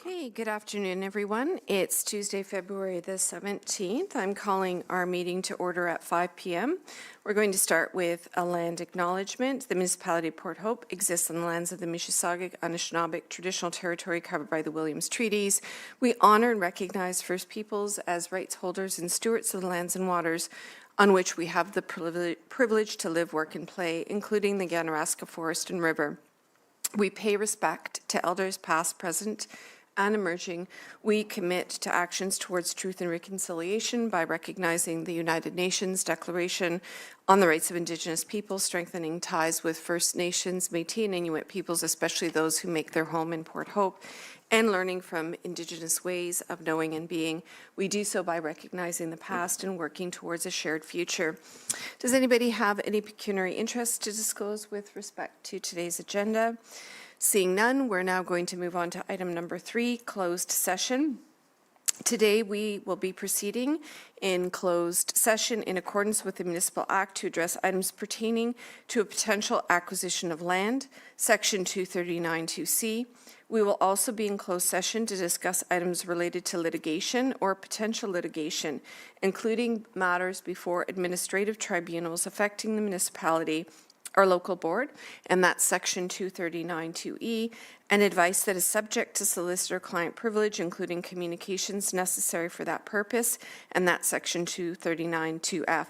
Hey, good afternoon, everyone. It's Tuesday, February the 17th. I'm calling our meeting to order at 5 p.m. We're going to start with a land acknowledgement. The municipality of Port Hope exists on the lands of the Mississauga, Anishinaabe traditional territory covered by the Williams Treaties. We honor and recognize First Peoples as rights holders and stewards of the lands and waters on which we have the privilege to live, work, and play, including the Ganaraska Forest and River. We pay respect to elders past, present, and emerging. We commit to actions towards truth and reconciliation by recognizing the United Nations Declaration on the Rights of Indigenous Peoples, strengthening ties with First Nations, Métis, and Inuit peoples, especially those who make their home in Port Hope, and learning from Indigenous ways of knowing and being. We do so by recognizing the past and working towards a shared future. Does anybody have any pecuniary interest to disclose with respect to today's agenda? Seeing none, we're now going to move on to item number 3, closed session. Today, we will be proceeding in closed session in accordance with the Municipal Act to address items pertaining to a potential acquisition of land, Section 239(2)(c). We will also be in closed session to discuss items related to litigation or potential litigation, including matters before administrative tribunals affecting the municipality, our local board, and that's Section 239(2)(e), and advice that is subject to solicitor-client privilege, including communications necessary for that purpose, and that's Section 239(2)(f).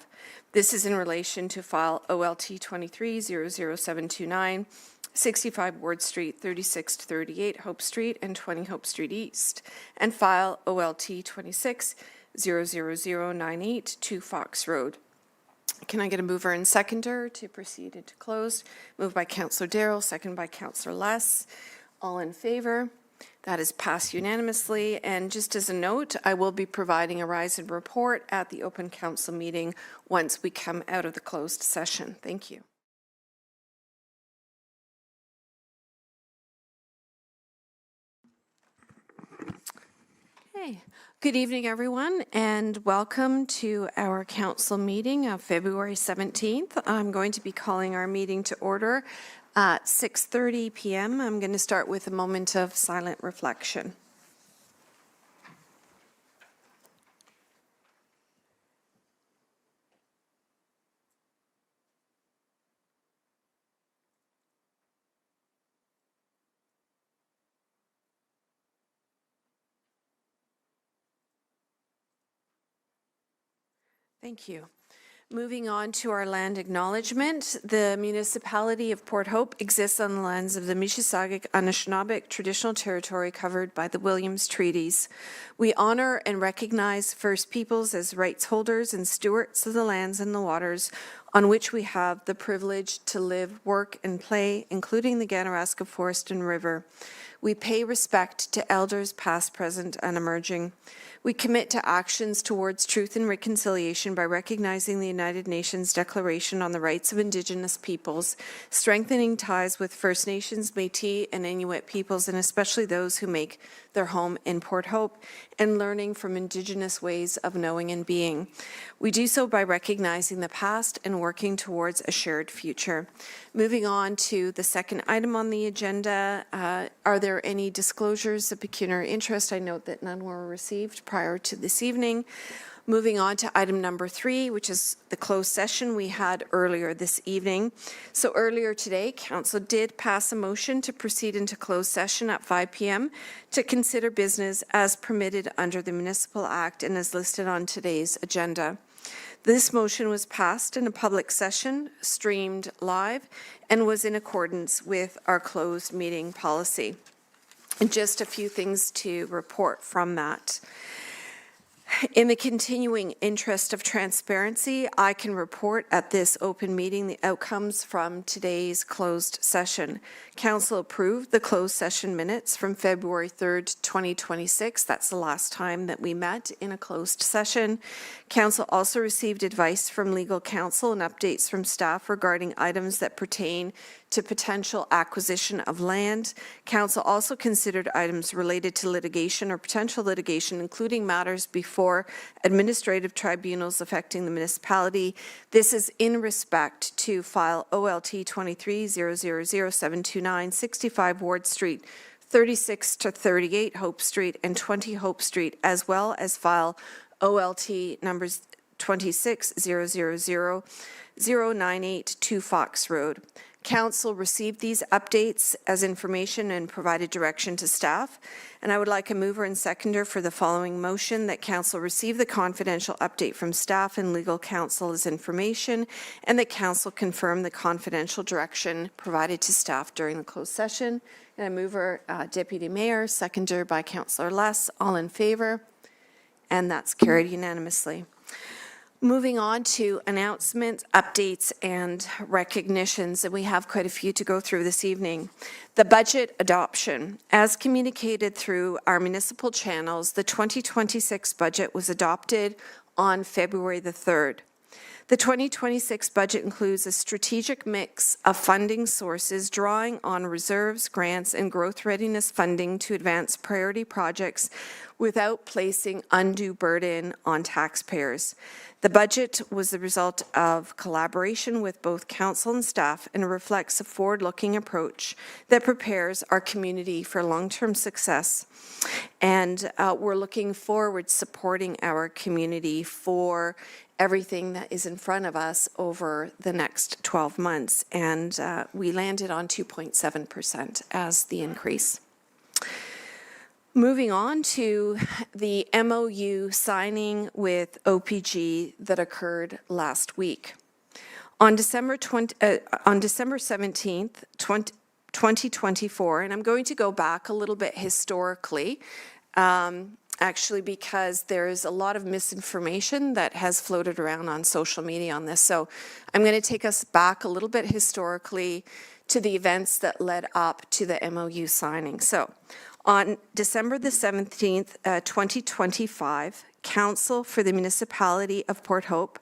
This is in relation to file OLT 23-00729, 65 Ward Street, 36 to 38 Hope Street, and 20 Hope Street East, and file OLT 26-00098, 2 Fox Road. Can I get a mover and seconder to proceed into closed? Moved by Councillor Darrell, second by Councillor Less. All in favor? That is passed unanimously. And just as a note, I will be providing a rise and report at the open council meeting once we come out of the closed session. Thank you. Hey, good evening, everyone, and welcome to our council meeting of February 17th. I'm going to be calling our meeting to order at 6:30 p.m. I'm going to start with a moment of silent reflection. Thank you. Moving on to our land acknowledgement, the municipality of Port Hope exists on the lands of the Mississauga, Anishinaabe traditional territory covered by the Williams Treaties. We honor and recognize First Peoples as rights holders and stewards of the lands and the waters on which we have the privilege to live, work, and play, including the Ganaraska Forest and River. We pay respect to elders past, present, and emerging. We commit to actions towards truth and reconciliation by recognizing the United Nations Declaration on the Rights of Indigenous Peoples, strengthening ties with First Nations, Métis, and Inuit peoples, and especially those who make their home in Port Hope, and learning from Indigenous ways of knowing and being. We do so by recognizing the past and working towards a shared future. Moving on to the second item on the agenda, are there any disclosures of pecuniary interest? I note that none were received prior to this evening. Moving on to item number 3, which is the closed session we had earlier this evening. So earlier today, Council did pass a motion to proceed into closed session at 5 p.m. to consider business as permitted under the Municipal Act and is listed on today's agenda. This motion was passed in a public session, streamed live, and was in accordance with our closed meeting policy. And just a few things to report from that. In the continuing interest of transparency, I can report at this open meeting the outcomes from today's closed session. Council approved the closed session minutes from February 3rd, 2026. That's the last time that we met in a closed session. Council also received advice from legal counsel and updates from staff regarding items that pertain to potential acquisition of land. Council also considered items related to litigation or potential litigation, including matters before administrative tribunals affecting the municipality. This is in respect to file OLT 23-000-729, 65 Ward Street, 36 to 38 Hope Street, and 20 Hope Street, as well as file OLT numbers 26000098 Fox Road. Council received these updates as information and provided direction to staff. And I would like a mover and seconder for the following motion: that Council receive the confidential update from staff and legal counsel as information, and that Council confirm the confidential direction provided to staff during the closed session. And a mover, Deputy Mayor, seconder by Councillor Less. All in favour? And that's carried unanimously. Moving on to announcements, updates, and recognitions, and we have quite a few to go through this evening. The budget adoption. As communicated through our municipal channels, the 2026 budget was adopted on February the 3rd. The 2026 budget includes a strategic mix of funding sources drawing on reserves, grants, and growth readiness funding to advance priority projects without placing undue burden on taxpayers. The budget was the result of collaboration with both council and staff and reflects a forward-looking approach that prepares our community for long-term success. And we're looking forward to supporting our community for everything that is in front of us over the next 12 months. And we landed on 2.7% as the increase. Moving on to the MOU signing with OPG that occurred last week. On December 17th, 2024, and I'm going to go back a little bit historically, actually, because there's a lot of misinformation that has floated around on social media on this. So I'm going to take us back a little bit historically to the events that led up to the MOU signing. So on December the 17th, 2025, Council for the Municipality of Port Hope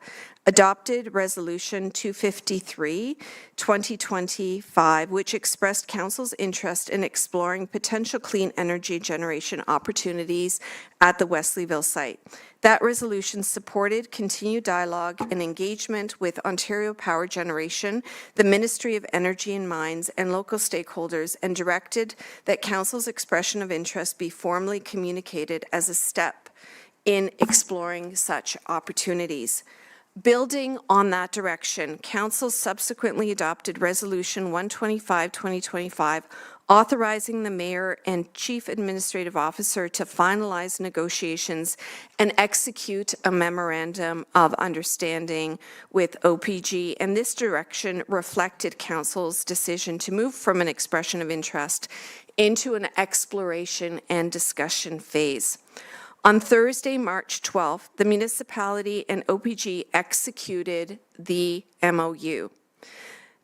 adopted Resolution 253, 2025, which expressed Council's interest in exploring potential clean energy generation opportunities at the Wesleyville site. That resolution supported continued dialogue and engagement with Ontario Power Generation, the Ministry of Energy and Mines, and local stakeholders, and directed that Council's expression of interest be formally communicated as a step in exploring such opportunities. Building on that direction, Council subsequently adopted Resolution 125-2025, authorizing the Mayor and Chief Administrative Officer to finalize negotiations and execute a Memorandum of Understanding with OPG. And this direction reflected Council's decision to move from an expression of interest into an exploration and discussion phase. On Thursday, March 12th, the municipality and OPG executed the MOU.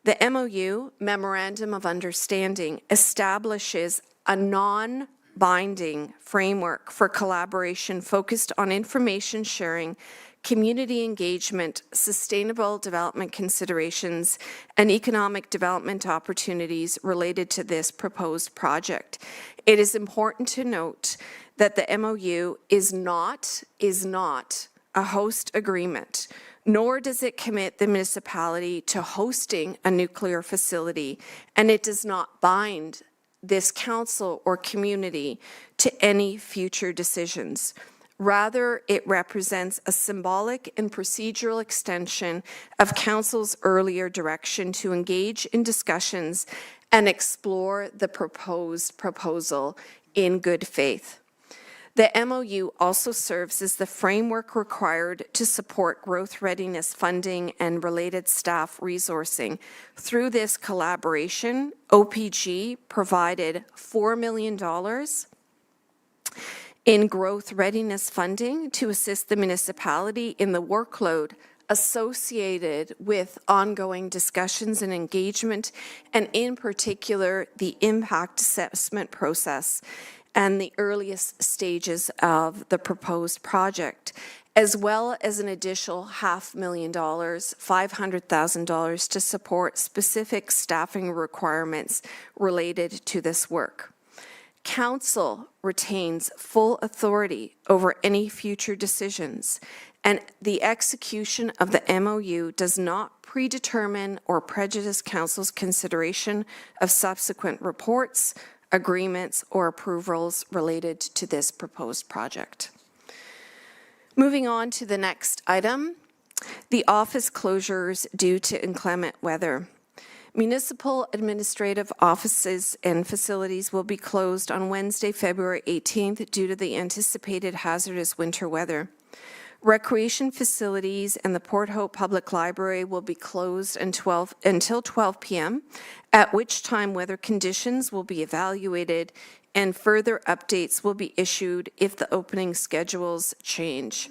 The MOU, Memorandum of Understanding, establishes a non-binding framework for collaboration focused on information sharing, community engagement, sustainable development considerations, and economic development opportunities related to this proposed project. It is important to note that the MOU is not a host agreement, nor does it commit the municipality to hosting a nuclear facility, and it does not bind this council or community to any future decisions. Rather, it represents a symbolic and procedural extension of council's earlier direction to engage in discussions and explore the proposed proposal in good faith. The MOU also serves as the framework required to support growth readiness funding and related staff resourcing. Through this collaboration, OPG provided $4 million in growth readiness funding to assist the municipality in the workload associated with ongoing discussions and engagement, and in particular, the impact assessment process and the earliest stages of the proposed project, as well as an additional $500,000, $500,000 to support specific staffing requirements related to this work. Council retains full authority over any future decisions, and the execution of the MOU does not predetermine or prejudice Council's consideration of subsequent reports, agreements, or approvals related to this proposed project. Moving on to the next item, the office closures due to inclement weather. Municipal administrative offices and facilities will be closed on Wednesday, February 18th due to the anticipated hazardous winter weather. Recreation facilities and the Port Hope Public Library will be closed until 12 p.m., at which time weather conditions will be evaluated and further updates will be issued if the opening schedules change.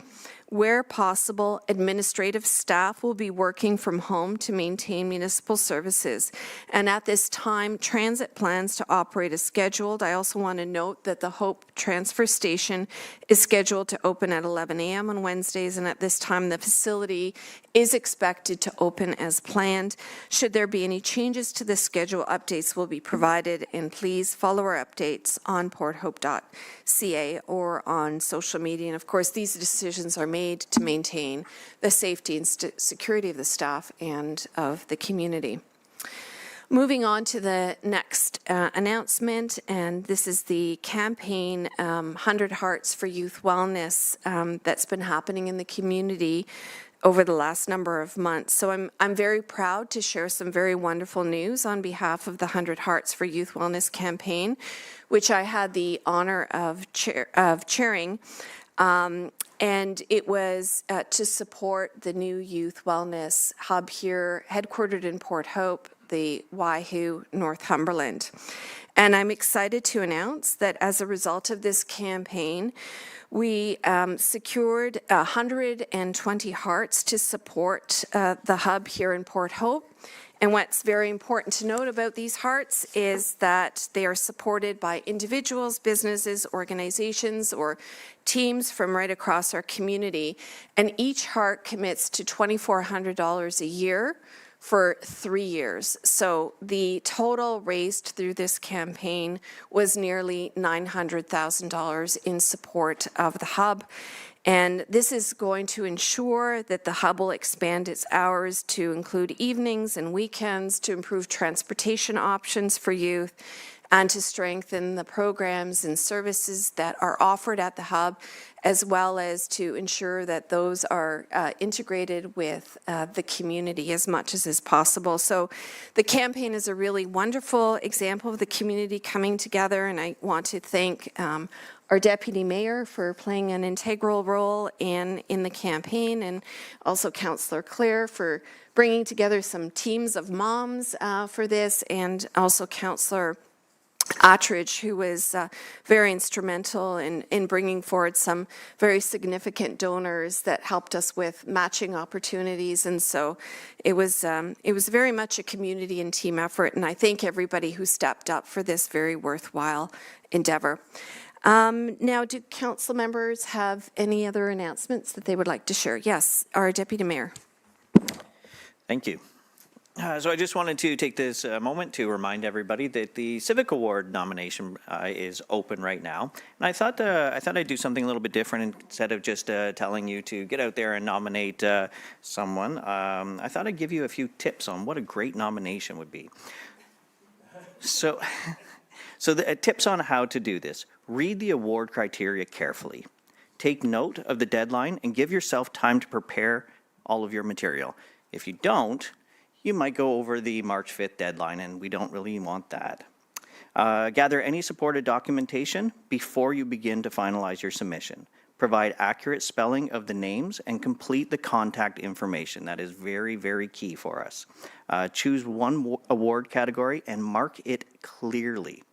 Where possible, administrative staff will be working from home to maintain municipal services. And at this time, transit plans to operate as scheduled. I also want to note that the Hope Transfer Station is scheduled to open at 11 a.m. on Wednesdays, and at this time, the facility is expected to open as planned. Should there be any changes to the schedule, updates will be provided, and please follow our updates on porthope.ca or on social media. And of course, these decisions are made to maintain the safety and security of the staff and of the community. Moving on to the next announcement, and this is the campaign 100 Hearts for Youth Wellness that's been happening in the community over the last number of months. So I'm very proud to share some very wonderful news on behalf of the 100 Hearts for Youth Wellness campaign, which I had the honor of chairing. And it was to support the new youth wellness hub here, headquartered in Port Hope, the Waihu, Northumberland. And I'm excited to announce that as a result of this campaign, we secured 120 hearts to support the hub here in Port Hope. And what's very important to note about these hearts is that they are supported by individuals, businesses, organizations, or teams from right across our community. And each heart commits to $2,400 a year for 3 years. So the total raised through this campaign was nearly $900,000 in support of the hub. And this is going to ensure that the hub will expand its hours to include evenings and weekends, to improve transportation options for youth, and to strengthen the programs and services that are offered at the hub, as well as to ensure that those are integrated with the community as much as is possible. So the campaign is a really wonderful example of the community coming together, and I want to thank our Deputy Mayor for playing an integral role in the campaign, and also Councillor Clare for bringing together some teams of moms for this, and also Councillor Attridge, who was very instrumental in bringing forward some very significant donors that helped us with matching opportunities. And so it was very much a community and team effort, and I thank everybody who stepped up for this very worthwhile endeavor. Now, do council members have any other announcements that they would like to share? Yes, our Deputy Mayor. Thank you. So I just wanted to take this moment to remind everybody that the Civic Award nomination is open right now. And I thought I'd do something a little bit different. Instead of just telling you to get out there and nominate someone, I thought I'd give you a few tips on what a great nomination would be. So the tips on how to do this. Read the award criteria carefully. Take note of the deadline and give yourself time to prepare all of your material. If you don't, you might go over the March 5th deadline, and we don't really want that. Gather any supported documentation before you begin to finalize your submission. Provide accurate spelling of the names and complete the contact information. That is very, very key for us. Choose one award category and mark it clearly.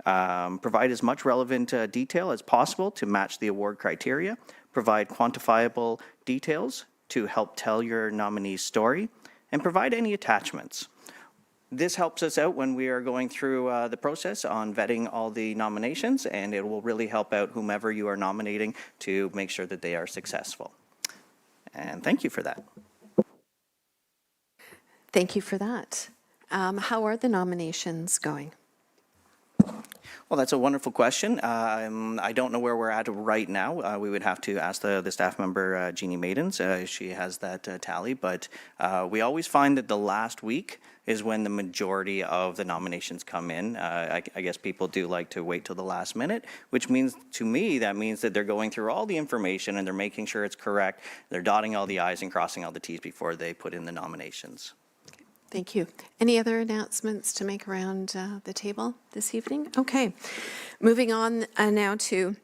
Provide as much relevant detail as possible to match the award criteria. Provide quantifiable details to help tell your nominee's story, and provide any attachments. This helps us out when we are going through the process on vetting all the nominations, and it will really help out whomever you are nominating to make sure that they are successful. And thank you for that. Thank you for that. How are the nominations going? Well, that's a wonderful question. I don't know where we're at right now. We would have to ask the staff member, Jeannie Maidens. She has that tally, but we always find that the last week is when the majority of the nominations come in. I guess people do like to wait till the last minute, which means, to me, that means that they're going through all the information and they're making sure it's correct. They're dotting all the i's and crossing all the t's before they put in the nominations. Thank you. Any other announcements to make around the table this evening? Okay. Moving on now to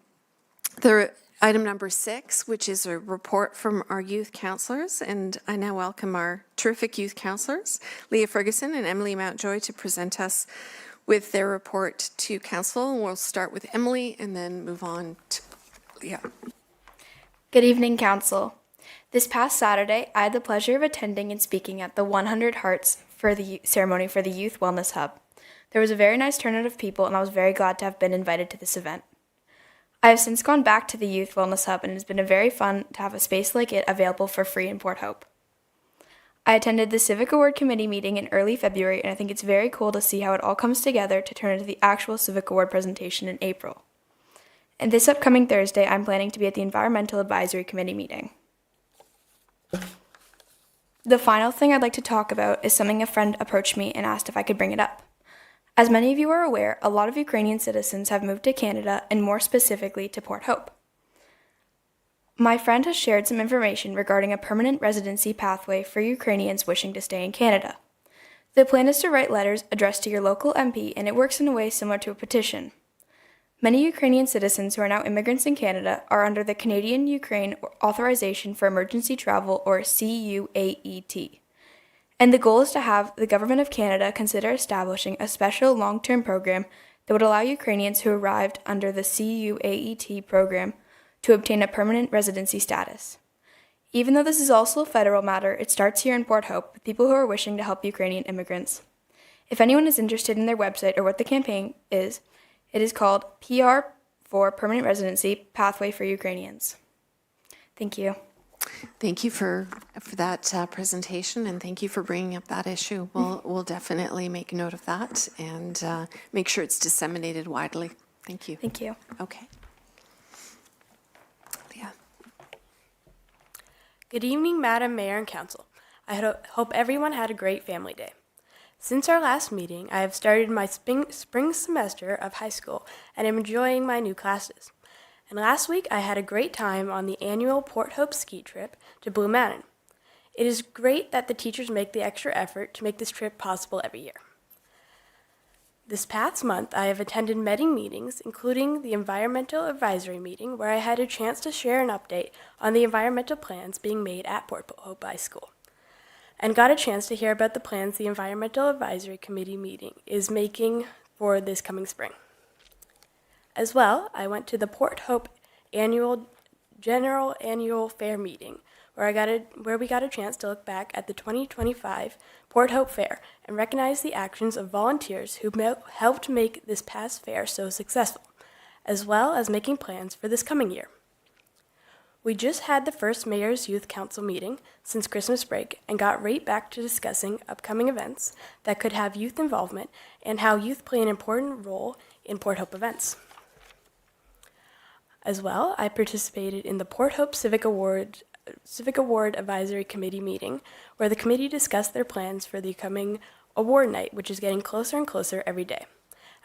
the item number 6, which is a report from our youth councillors. And I now welcome our terrific youth councillors, Leah Ferguson and Emily Mountjoy, to present us with their report to council. And we'll start with Emily and then move on to Leah. Good evening, Council. This past Saturday, I had the pleasure of attending and speaking at the 100 Hearts for the ceremony for the Youth Wellness Hub. There was a very nice turnout of people, and I was very glad to have been invited to this event. I have since gone back to the Youth Wellness Hub, and it has been very fun to have a space like it available for free in Port Hope. I attended the Civic Award Committee meeting in early February, and I think it's very cool to see how it all comes together to turn into the actual Civic Award presentation in April. And this upcoming Thursday, I'm planning to be at the Environmental Advisory Committee meeting. The final thing I'd like to talk about is something a friend approached me and asked if I could bring it up. As many of you are aware, a lot of Ukrainian citizens have moved to Canada and more specifically to Port Hope. My friend has shared some information regarding a permanent residency pathway for Ukrainians wishing to stay in Canada. The plan is to write letters addressed to your local MP, and it works in a way similar to a petition. Many Ukrainian citizens who are now immigrants in Canada are under the Canadian-Ukraine Authorization for Emergency Travel, or CUAET. And the goal is to have the Government of Canada consider establishing a special long-term program that would allow Ukrainians who arrived under the CUAET program to obtain a permanent residency status. Even though this is also a federal matter, it starts here in Port Hope with people who are wishing to help Ukrainian immigrants. If anyone is interested in their website or what the campaign is, it is called PR for Permanent Residency Pathway for Ukrainians. Thank you. Thank you for that presentation, and thank you for bringing up that issue. We'll definitely make note of that and make sure it's disseminated widely. Thank you. Thank you. Okay. Leah. Good evening, Madam Mayor and Council. I hope everyone had a great family day. Since our last meeting, I have started my spring semester of high school and am enjoying my new classes. And last week, I had a great time on the annual Port Hope ski trip to Blue Mountain. It is great that the teachers make the extra effort to make this trip possible every year. This past month, I have attended many meetings, including the Environmental Advisory meeting, where I had a chance to share an update on the environmental plans being made at Port Hope High School, and got a chance to hear about the plans the Environmental Advisory Committee meeting is making for this coming spring. As well, I went to the Port Hope General Annual Fair meeting, where we got a chance to look back at the 2025 Port Hope Fair and recognize the actions of volunteers who helped make this past fair so successful, as well as making plans for this coming year. We just had the first Mayor's Youth Council meeting since Christmas break and got right back to discussing upcoming events that could have youth involvement and how youth play an important role in Port Hope events. As well, I participated in the Port Hope Civic Award Advisory Committee meeting, where the committee discussed their plans for the coming award night, which is getting closer and closer every day,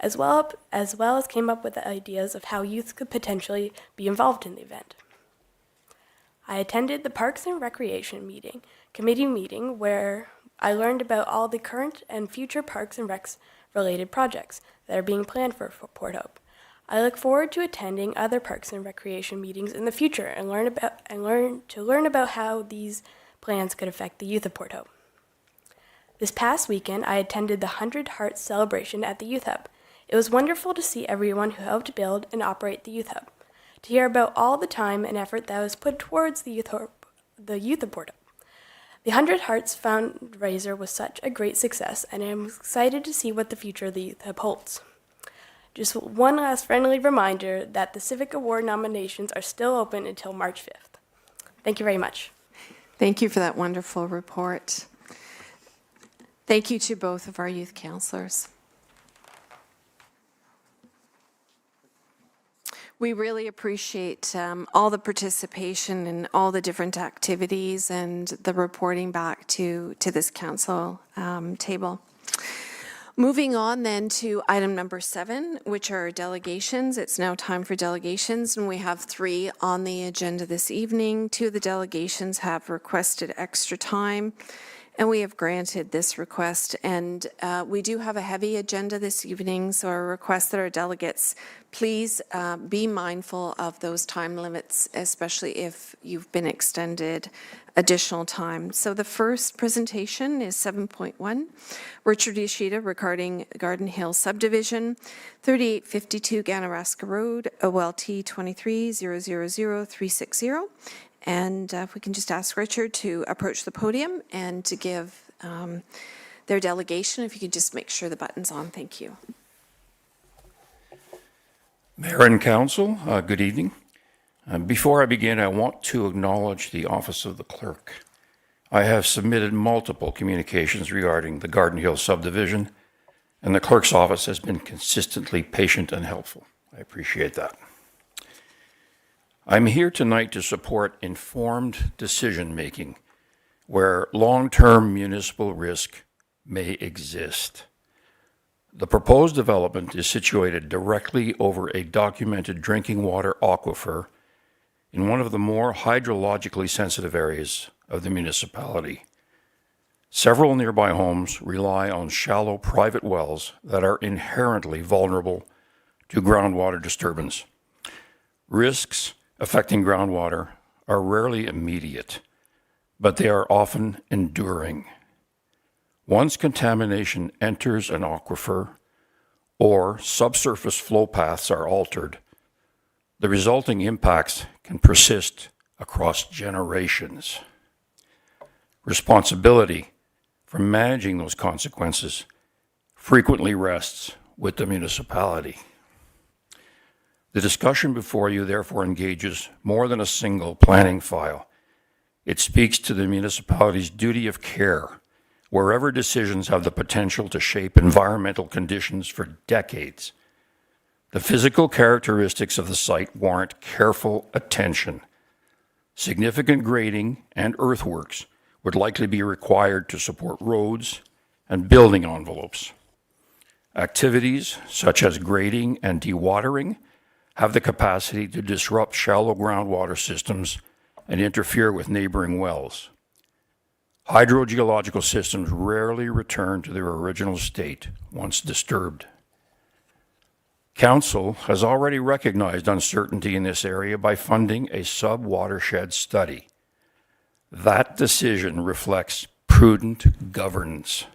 as well as came up with the ideas of how youth could potentially be involved in the event. I attended the Parks and Recreation committee meeting, where I learned about all the current and future Parks and Recs related projects that are being planned for Port Hope. I look forward to attending other Parks and Recreation meetings in the future and learn about how these plans could affect the youth of Port Hope. This past weekend, I attended the 100 Hearts celebration at the Youth Hub. It was wonderful to see everyone who helped build and operate the Youth Hub, to hear about all the time and effort that was put towards the youth of Port Hope. The 100 Hearts fundraiser was such a great success, and I'm excited to see what the future of the Youth Hub holds. Just one last friendly reminder that the Civic Award nominations are still open until March 5th. Thank you very much. Thank you for that wonderful report. Thank you to both of our youth councillors. We really appreciate all the participation and all the different activities and the reporting back to this council table. Moving on then to item number 7, which are delegations. It's now time for delegations, and we have 3 on the agenda this evening. 2 of the delegations have requested extra time, and we have granted this request. And we do have a heavy agenda this evening, so I request that our delegates please be mindful of those time limits, especially if you've been extended additional time. So the first presentation is 7.1, Richard Ishida regarding Garden Hill subdivision, 3852 Ganaraska Road, OLT 23000360. And if we can just ask Richard to approach the podium and to give their delegation, if you could just make sure the button's on. Thank you. Mayor and Council, good evening. Before I begin, I want to acknowledge the Office of the Clerk. I have submitted multiple communications regarding the Garden Hill subdivision, and the Clerk's office has been consistently patient and helpful. I appreciate that. I'm here tonight to support informed decision-making where long-term municipal risk may exist. The proposed development is situated directly over a documented drinking water aquifer in one of the more hydrologically sensitive areas of the municipality. Several nearby homes rely on shallow private wells that are inherently vulnerable to groundwater disturbance. Risks affecting groundwater are rarely immediate, but they are often enduring. Once contamination enters an aquifer or subsurface flow paths are altered, the resulting impacts can persist across generations. Responsibility for managing those consequences frequently rests with the municipality. The discussion before you therefore engages more than a single planning file. It speaks to the municipality's duty of care wherever decisions have the potential to shape environmental conditions for decades. The physical characteristics of the site warrant careful attention. Significant grading and earthworks would likely be required to support roads and building envelopes. Activities such as grading and dewatering have the capacity to disrupt shallow groundwater systems and interfere with neighboring wells. Hydrogeological systems rarely return to their original state once disturbed. Council has already recognized uncertainty in this area by funding a sub-watershed study. That decision reflects prudent governance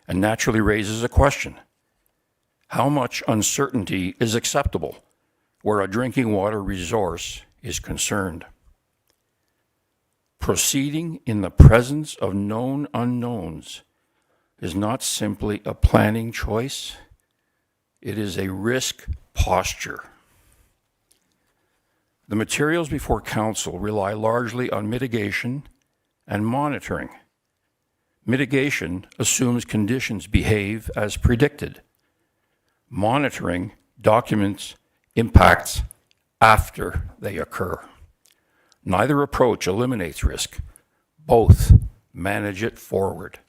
and naturally raises a question. How much uncertainty is acceptable where a drinking water resource is concerned? Proceeding in the presence of known unknowns is not simply a planning choice, it is a risk posture. The materials before Council rely largely on mitigation and monitoring. Mitigation assumes conditions behave as predicted. Monitoring documents impacts after they occur. Neither approach eliminates risk. Both manage it forward.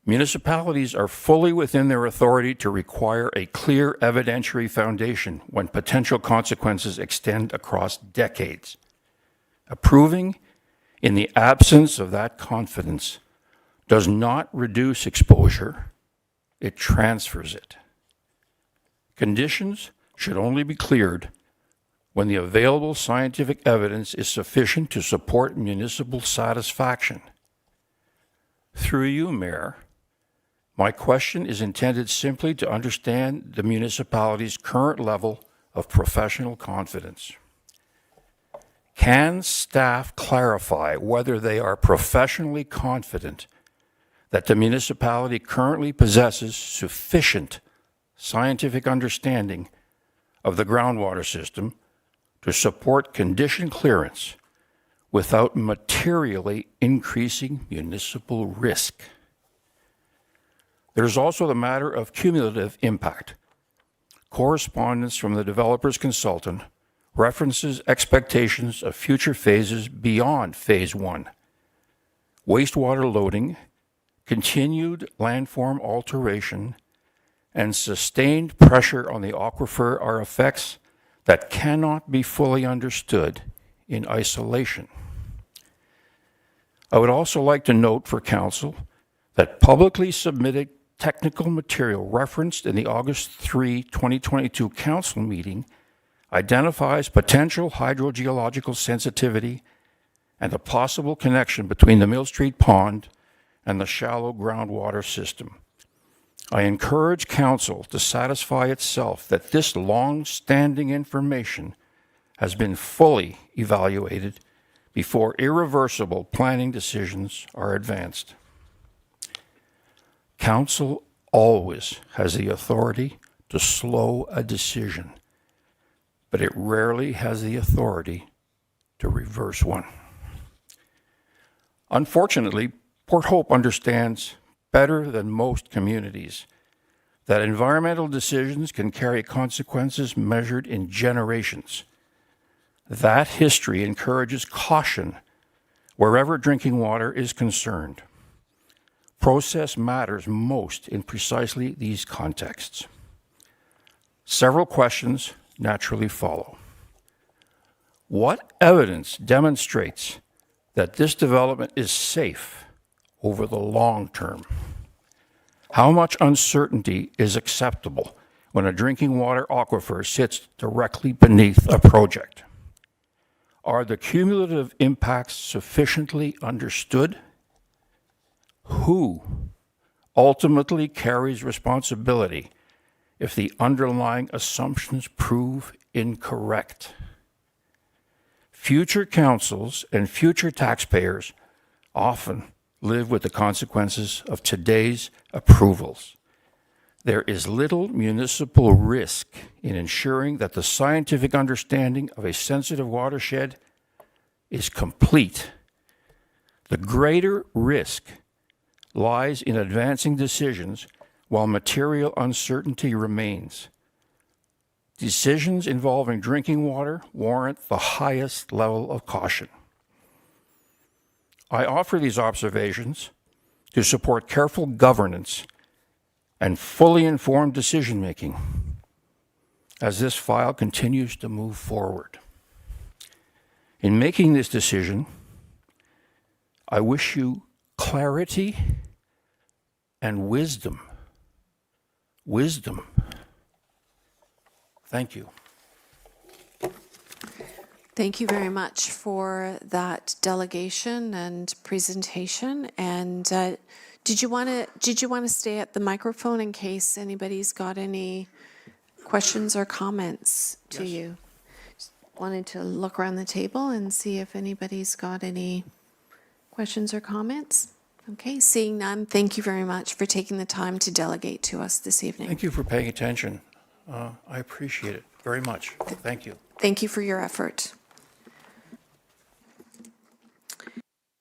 Municipalities are fully within their authority to require a clear evidentiary foundation when potential consequences extend across decades. Approving in the absence of that confidence does not reduce exposure, it transfers it. Conditions should only be cleared when the available scientific evidence is sufficient to support municipal satisfaction. Through you, Mayor, my question is intended simply to understand the municipality's current level of professional confidence. Can staff clarify whether they are professionally confident that the municipality currently possesses sufficient scientific understanding of the groundwater system to support condition clearance without materially increasing municipal risk? There's also the matter of cumulative impact. Correspondence from the developer's consultant references expectations of future phases beyond Phase 1. Wastewater loading continued landform alteration, and sustained pressure on the aquifer are effects that cannot be fully understood in isolation. I would also like to note for Council that publicly submitted technical material referenced in the August 3, 2022 Council meeting identifies potential hydrogeological sensitivity and a possible connection between the Mill Street Pond and the shallow groundwater system. I encourage Council to satisfy itself that this long-standing information has been fully evaluated before irreversible planning decisions are advanced. Council always has the authority to slow a decision, but it rarely has the authority to reverse one. Unfortunately, Port Hope understands better than most communities that environmental decisions can carry consequences measured in generations. That history encourages caution wherever drinking water is concerned. Process matters most in precisely these contexts. Several questions naturally follow. What evidence demonstrates that this development is safe over the long term? How much uncertainty is acceptable when a drinking water aquifer sits directly beneath a project? Are the cumulative impacts sufficiently understood? Who ultimately carries responsibility if the underlying assumptions prove incorrect? Future councils and future taxpayers often live with the consequences of today's approvals. There is little municipal risk in ensuring that the scientific understanding of a sensitive watershed is complete. The greater risk lies in advancing decisions while material uncertainty remains. Decisions involving drinking water warrant the highest level of caution. I offer these observations to support careful governance and fully informed decision-making as this file continues to move forward. In making this decision, I wish you clarity and wisdom. Wisdom. Thank you. Thank you very much for that delegation and presentation. And did you want to stay at the microphone in case anybody's got any questions or comments to you? Just wanted to look around the table and see if anybody's got any questions or comments. Okay, seeing none, thank you very much for taking the time to delegate to us this evening. Thank you for paying attention. I appreciate it very much. Thank you. Thank you for your effort.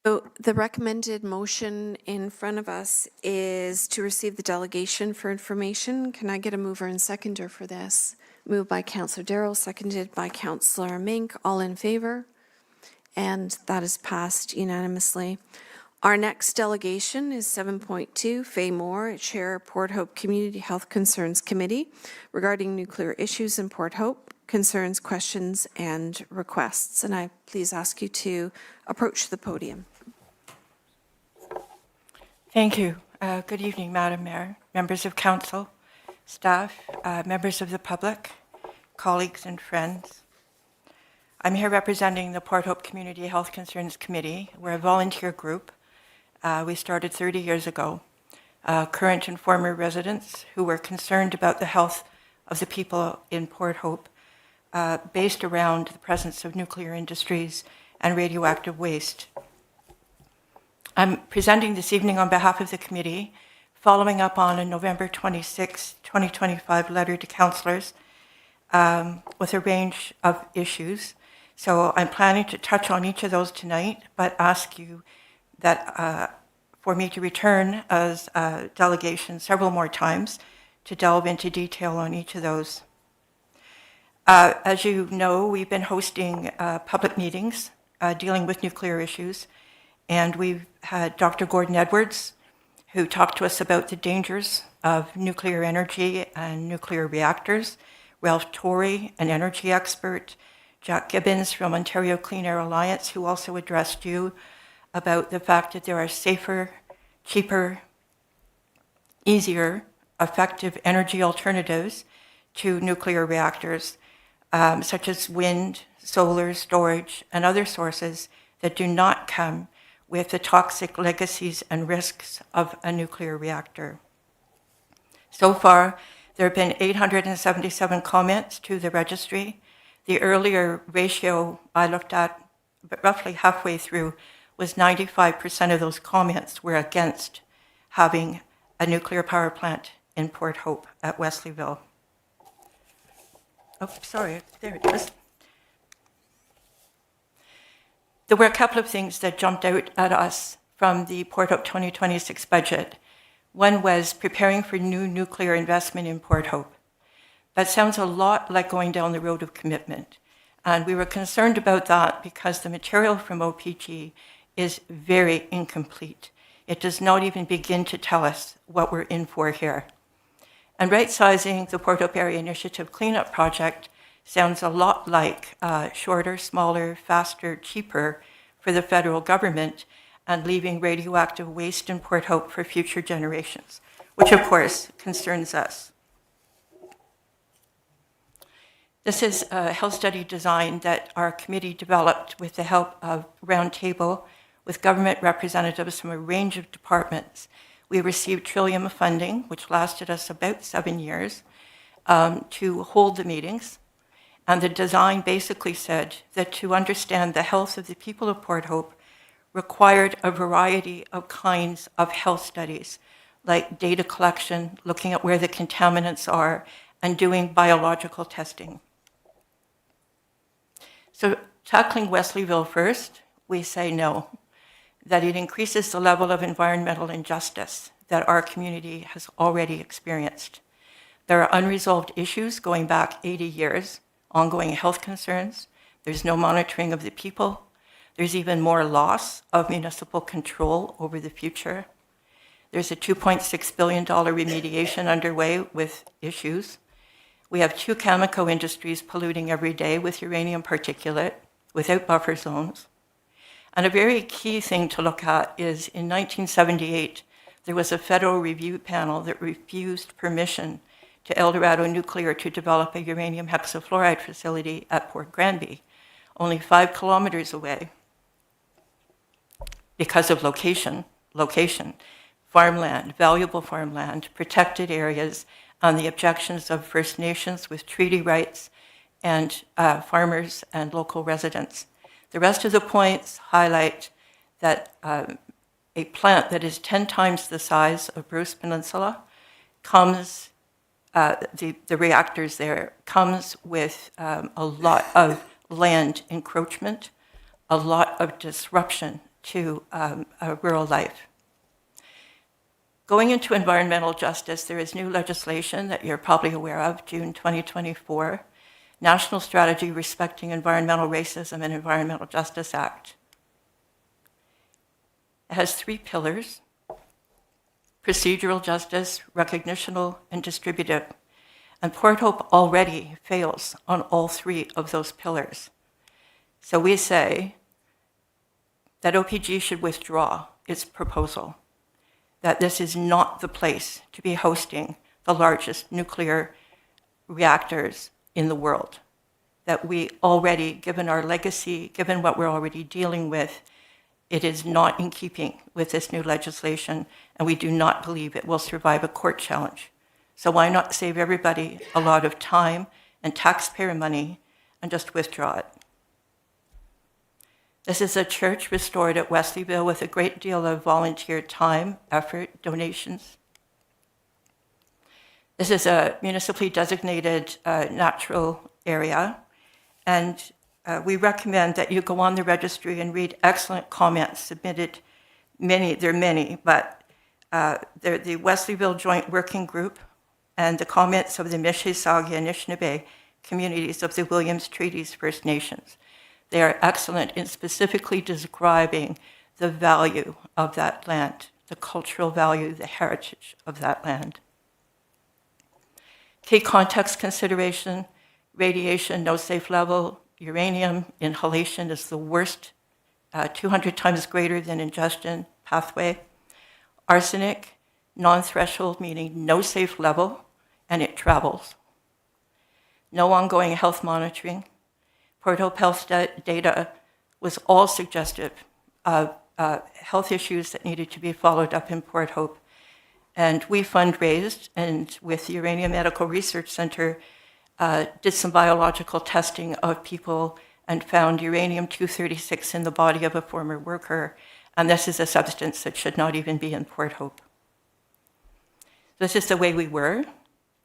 So the recommended motion in front of us is to receive the delegation for information. Can I get a mover and seconder for this? Moved by Councillor Darrell, seconded by Councillor Mink. All in favor? And that is passed unanimously. Our next delegation is 7.2, Faye Moore, Chair, Port Hope Community Health Concerns Committee, regarding nuclear issues in Port Hope, concerns, questions, and requests. And I please ask you to approach the podium. Thank you. Good evening, Madam Mayor, members of council, staff, members of the public, colleagues and friends. I'm here representing the Port Hope Community Health Concerns Committee. We're a volunteer group. We started 30 years ago. Current and former residents who were concerned about the health of the people in Port Hope, based around the presence of nuclear industries and radioactive waste. I'm presenting this evening on behalf of the committee, following up on a November 26, 2025 letter to councillors with a range of issues. So I'm planning to touch on each of those tonight, but ask you that for me to return as a delegation several more times to delve into detail on each of those. As you know, we've been hosting public meetings dealing with nuclear issues, and we've had Dr. Gordon Edwards, who talked to us about the dangers of nuclear energy and nuclear reactors, Ralph Torrey, an energy expert, Jack Gibbons from Ontario Clean Air Alliance, who also addressed you about the fact that there are safer, cheaper, easier, effective energy alternatives to nuclear reactors, such as wind, solar, storage, and other sources that do not come with the toxic legacies and risks of a nuclear reactor. So far, there have been 877 comments to the registry. The earlier ratio I looked at, but roughly halfway through, was 95% of those comments were against having a nuclear power plant in Port Hope at Wesleyville. Oh, sorry, there it is. There were a couple of things that jumped out at us from the Port Hope 2026 budget. One was preparing for new nuclear investment in Port Hope. That sounds a lot like going down the road of commitment. And we were concerned about that because the material from OPG is very incomplete. It does not even begin to tell us what we're in for here. And right-sizing the Port Hope Area Initiative Cleanup Project sounds a lot like shorter, smaller, faster, cheaper for the federal government and leaving radioactive waste in Port Hope for future generations, which of course concerns us. This is a health study design that our committee developed with the help of Roundtable with government representatives from a range of departments. We received Trillium funding, which lasted us about 7 years, to hold the meetings. And the design basically said that to understand the health of the people of Port Hope required a variety of kinds of health studies, like data collection, looking at where the contaminants are, and doing biological testing. So tackling Wesleyville first, we say no, that it increases the level of environmental injustice that our community has already experienced. There are unresolved issues going back 80 years, ongoing health concerns. There's no monitoring of the people. There's even more loss of municipal control over the future. There's a $2.6 billion remediation underway with issues. We have 2 Cameco industries polluting every day with uranium particulate without buffer zones. And a very key thing to look at is in 1978, there was a federal review panel that refused permission to El Dorado Nuclear to develop a uranium hexafluoride facility at Port Granby, only 5 kilometers away, because of location, farmland, valuable farmland, protected areas, and the objections of First Nations with treaty rights and farmers and local residents. The rest of the points highlight that a plant that is 10 times the size of Bruce Peninsula comes, the reactors there, comes with a lot of land encroachment, a lot of disruption to rural life. Going into environmental justice, there is new legislation that you're probably aware of, June 2024, National Strategy Respecting Environmental Racism and Environmental Justice Act. It has 3 pillars: procedural justice, recognitional, and distributive. And Port Hope already fails on all 3 of those pillars. So we say that OPG should withdraw its proposal, that this is not the place to be hosting the largest nuclear reactors in the world, that we already, given our legacy, given what we're already dealing with, it is not in keeping with this new legislation, and we do not believe it will survive a court challenge. So why not save everybody a lot of time and taxpayer money and just withdraw it? This is a church restored at Wesleyville with a great deal of volunteer time, effort, donations. This is a municipally designated natural area, and we recommend that you go on the registry and read excellent comments submitted. There are many, but they're the Wesleyville Joint Working Group and the comments of the Mississauga Anishinaabe communities of the Williams Treaties First Nations. They are excellent in specifically describing the value of that land, the cultural value, the heritage of that land. Key context consideration, radiation, no safe level, uranium inhalation is the worst, 200 times greater than ingestion pathway. Arsenic, non-threshold, meaning no safe level, and it travels. No ongoing health monitoring. Port Hope Health data was all suggestive of health issues that needed to be followed up in Port Hope. And we fundraised, and with the Uranium Medical Research Center, did some biological testing of people and found uranium-236 in the body of a former worker. And this is a substance that should not even be in Port Hope. This is the way we were.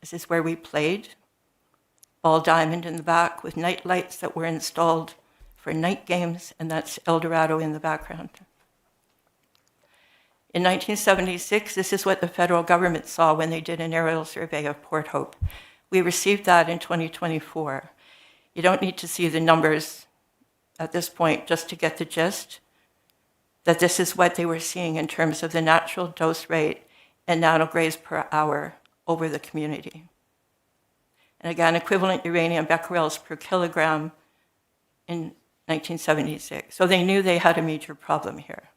This is where we played. Ball Diamond in the back with night lights that were installed for night games, and that's El Dorado in the background. In 1976, this is what the federal government saw when they did an aerial survey of Port Hope. We received that in 2024. You don't need to see the numbers at this point just to get the gist that this is what they were seeing in terms of the natural dose rate and nanograys per hour over the community. And again, equivalent uranium becquerels per kilogram in 1976. So they knew they had a major problem here.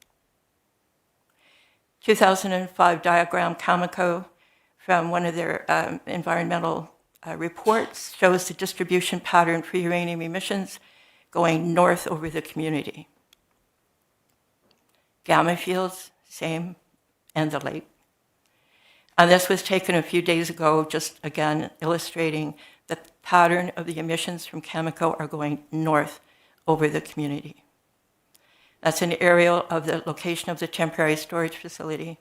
2005 diagram, Cameco, from one of their environmental reports, shows the distribution pattern for uranium emissions going north over the community. Gamma fields, same, and the lake. And this was taken a few days ago, just again illustrating the pattern of the emissions from Cameco are going north over the community. That's an aerial of the location of the temporary storage facility.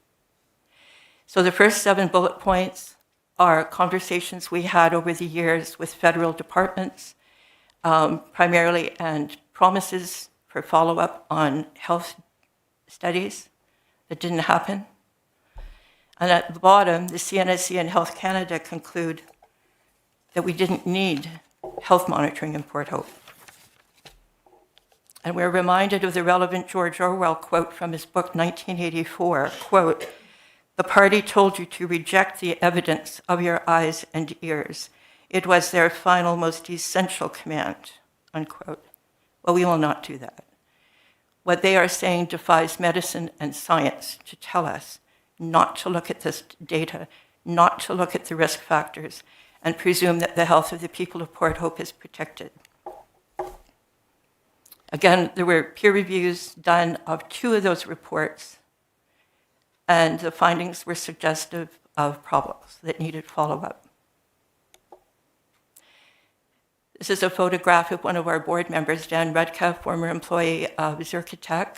So the first 7 bullet points are conversations we had over the years with federal departments, primarily, and promises for follow-up on health studies that didn't happen. And at the bottom, the CNSC and Health Canada conclude that we didn't need health monitoring in Port Hope. And we're reminded of the relevant George Orwell quote from his book 1984, quote, "The party told you to reject the evidence of your eyes and ears. It was their final, most essential command," unquote. Well, we will not do that. What they are saying defies medicine and science to tell us not to look at this data, not to look at the risk factors, and presume that the health of the people of Port Hope is protected. Again, there were peer reviews done of 2 of those reports, and the findings were suggestive of problems that needed follow-up. This is a photograph of one of our board members, Dan Rudka, former employee of Zircotech,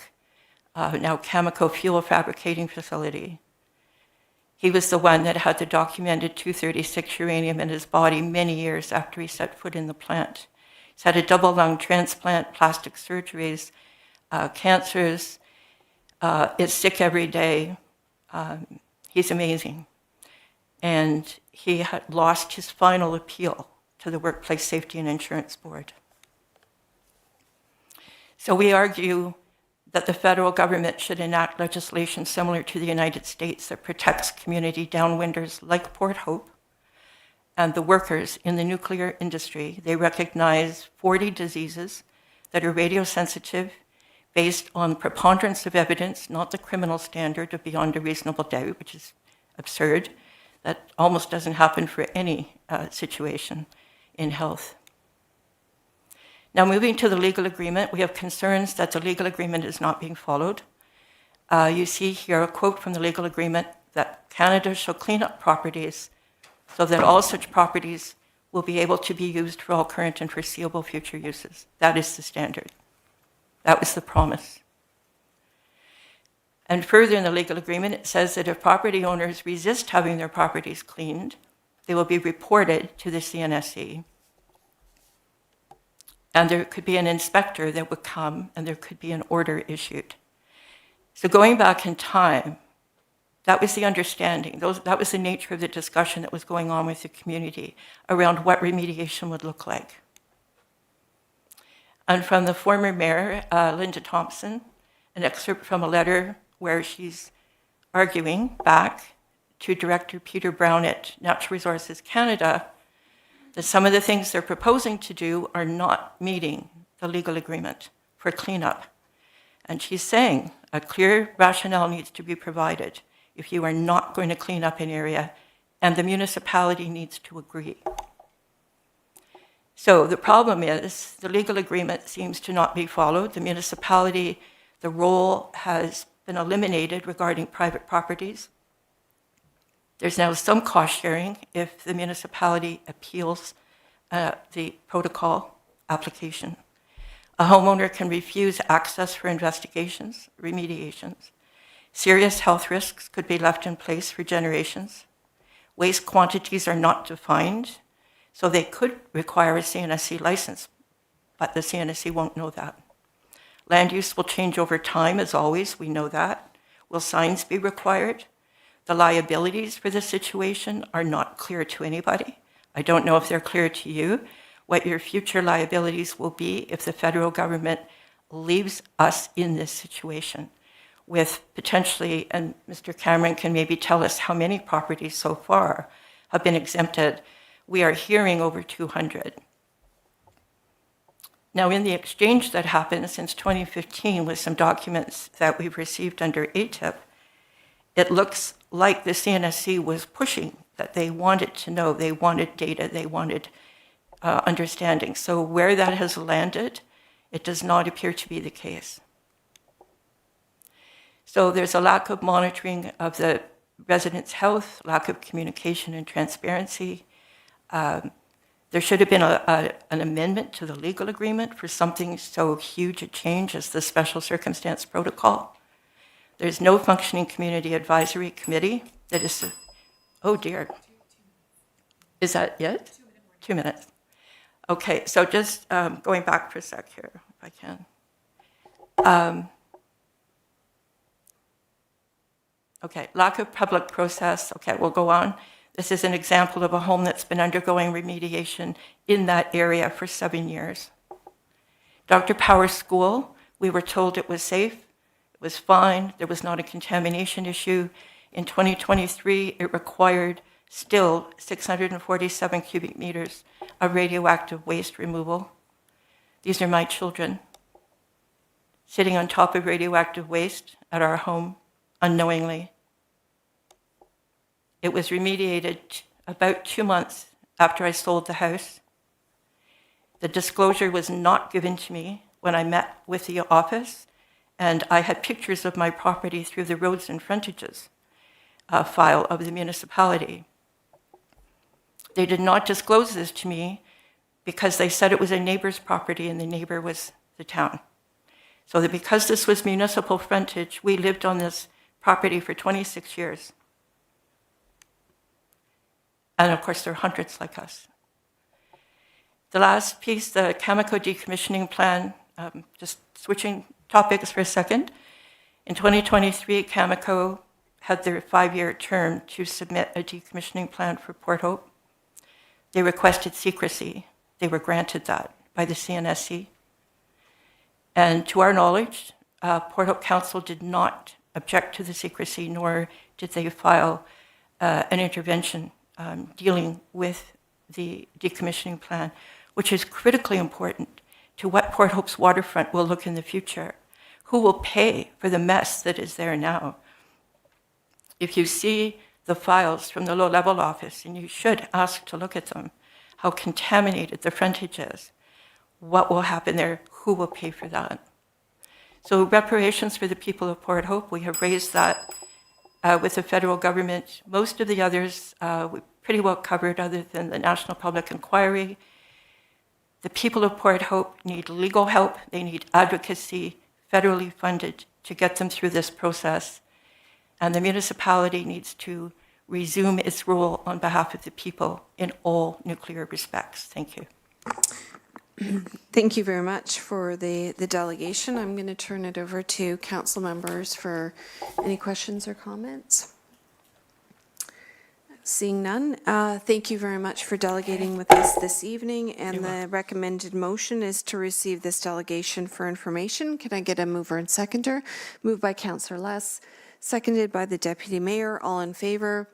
now Cameco Fuel Fabricating Facility. He was the one that had the documented 236 uranium in his body many years after he set foot in the plant. He's had a double lung transplant, plastic surgeries, cancers, is sick every day. He's amazing. And he had lost his final appeal to the Workplace Safety and Insurance Board. So we argue that the federal government should enact legislation similar to the United States that protects community downwinders like Port Hope and the workers in the nuclear industry. They recognize 40 diseases that are radiosensitive based on preponderance of evidence, not the criminal standard of beyond a reasonable doubt, which is absurd. That almost doesn't happen for any situation in health. Now, moving to the legal agreement, we have concerns that the legal agreement is not being followed. You see here a quote from the legal agreement that Canada shall clean up properties so that all such properties will be able to be used for all current and foreseeable future uses. That is the standard. That was the promise. And further in the legal agreement, it says that if property owners resist having their properties cleaned, they will be reported to the CNSC. And there could be an inspector that would come, and there could be an order issued. So going back in time, that was the understanding. That was the nature of the discussion that was going on with the community around what remediation would look like. And from the former mayor, Linda Thompson, an excerpt from a letter where she's arguing back to Director Peter Brown at Natural Resources Canada that some of the things they're proposing to do are not meeting the legal agreement for cleanup. And she's saying a clear rationale needs to be provided if you are not going to clean up an area, and the municipality needs to agree. So the problem is the legal agreement seems to not be followed. The municipality, the role has been eliminated regarding private properties. There's now some cost sharing if the municipality appeals the protocol application. A homeowner can refuse access for investigations, remediations. Serious health risks could be left in place for generations. Waste quantities are not defined, so they could require a CNSC license, but the CNSC won't know that. Land use will change over time, as always, we know that. Will signs be required? The liabilities for the situation are not clear to anybody. I don't know if they're clear to you, what your future liabilities will be if the federal government leaves us in this situation with potentially, and Mr. Cameron can maybe tell us how many properties so far have been exempted. We are hearing over 200. Now, in the exchange that happened since 2015 with some documents that we've received under ATIP, it looks like the CNSC was pushing that they wanted to know, they wanted data, they wanted understanding. So where that has landed, it does not appear to be the case. So there's a lack of monitoring of the residents' health, lack of communication and transparency. There should have been an amendment to the legal agreement for something so huge a change as the special circumstance protocol. There's no functioning community advisory committee that is, oh dear. Is that it? 2 minutes. Okay, so just going back for a sec here, if I can. Okay, lack of public process. Okay, we'll go on. This is an example of a home that's been undergoing remediation in that area for 7 years. Dr. Power's school, we were told it was safe, it was fine, there was not a contamination issue. In 2023, it required still 647 cubic meters of radioactive waste removal. These are my children sitting on top of radioactive waste at our home unknowingly. It was remediated about 2 months after I sold the house. The disclosure was not given to me when I met with the office, and I had pictures of my property through the roads and frontages file of the municipality. They did not disclose this to me because they said it was a neighbor's property and the neighbor was the town. So that because this was municipal frontage, we lived on this property for 26 years. And of course, there are hundreds like us. The last piece, the Cameco decommissioning plan, just switching topics for a second. In 2023, Cameco had their 5-year term to submit a decommissioning plan for Port Hope. They requested secrecy. They were granted that by the CNSC. And to our knowledge, Port Hope Council did not object to the secrecy, nor did they file an intervention dealing with the decommissioning plan, which is critically important to what Port Hope's waterfront will look in the future. Who will pay for the mess that is there now? If you see the files from the low-level office, and you should ask to look at them, how contaminated the frontage is, what will happen there, who will pay for that? So reparations for the people of Port Hope, we have raised that with the federal government. Most of the others we pretty well covered other than the National Public Inquiry. The people of Port Hope need legal help. They need advocacy, federally funded, to get them through this process. And the municipality needs to resume its role on behalf of the people in all nuclear respects. Thank you. Thank you very much for the delegation. I'm going to turn it over to council members for any questions or comments. Seeing none, thank you very much for delegating with us this evening, and the recommended motion is to receive this delegation for information. Can I get a mover and seconder? Moved by Councillor Less, seconded by the Deputy Mayor. All in favor?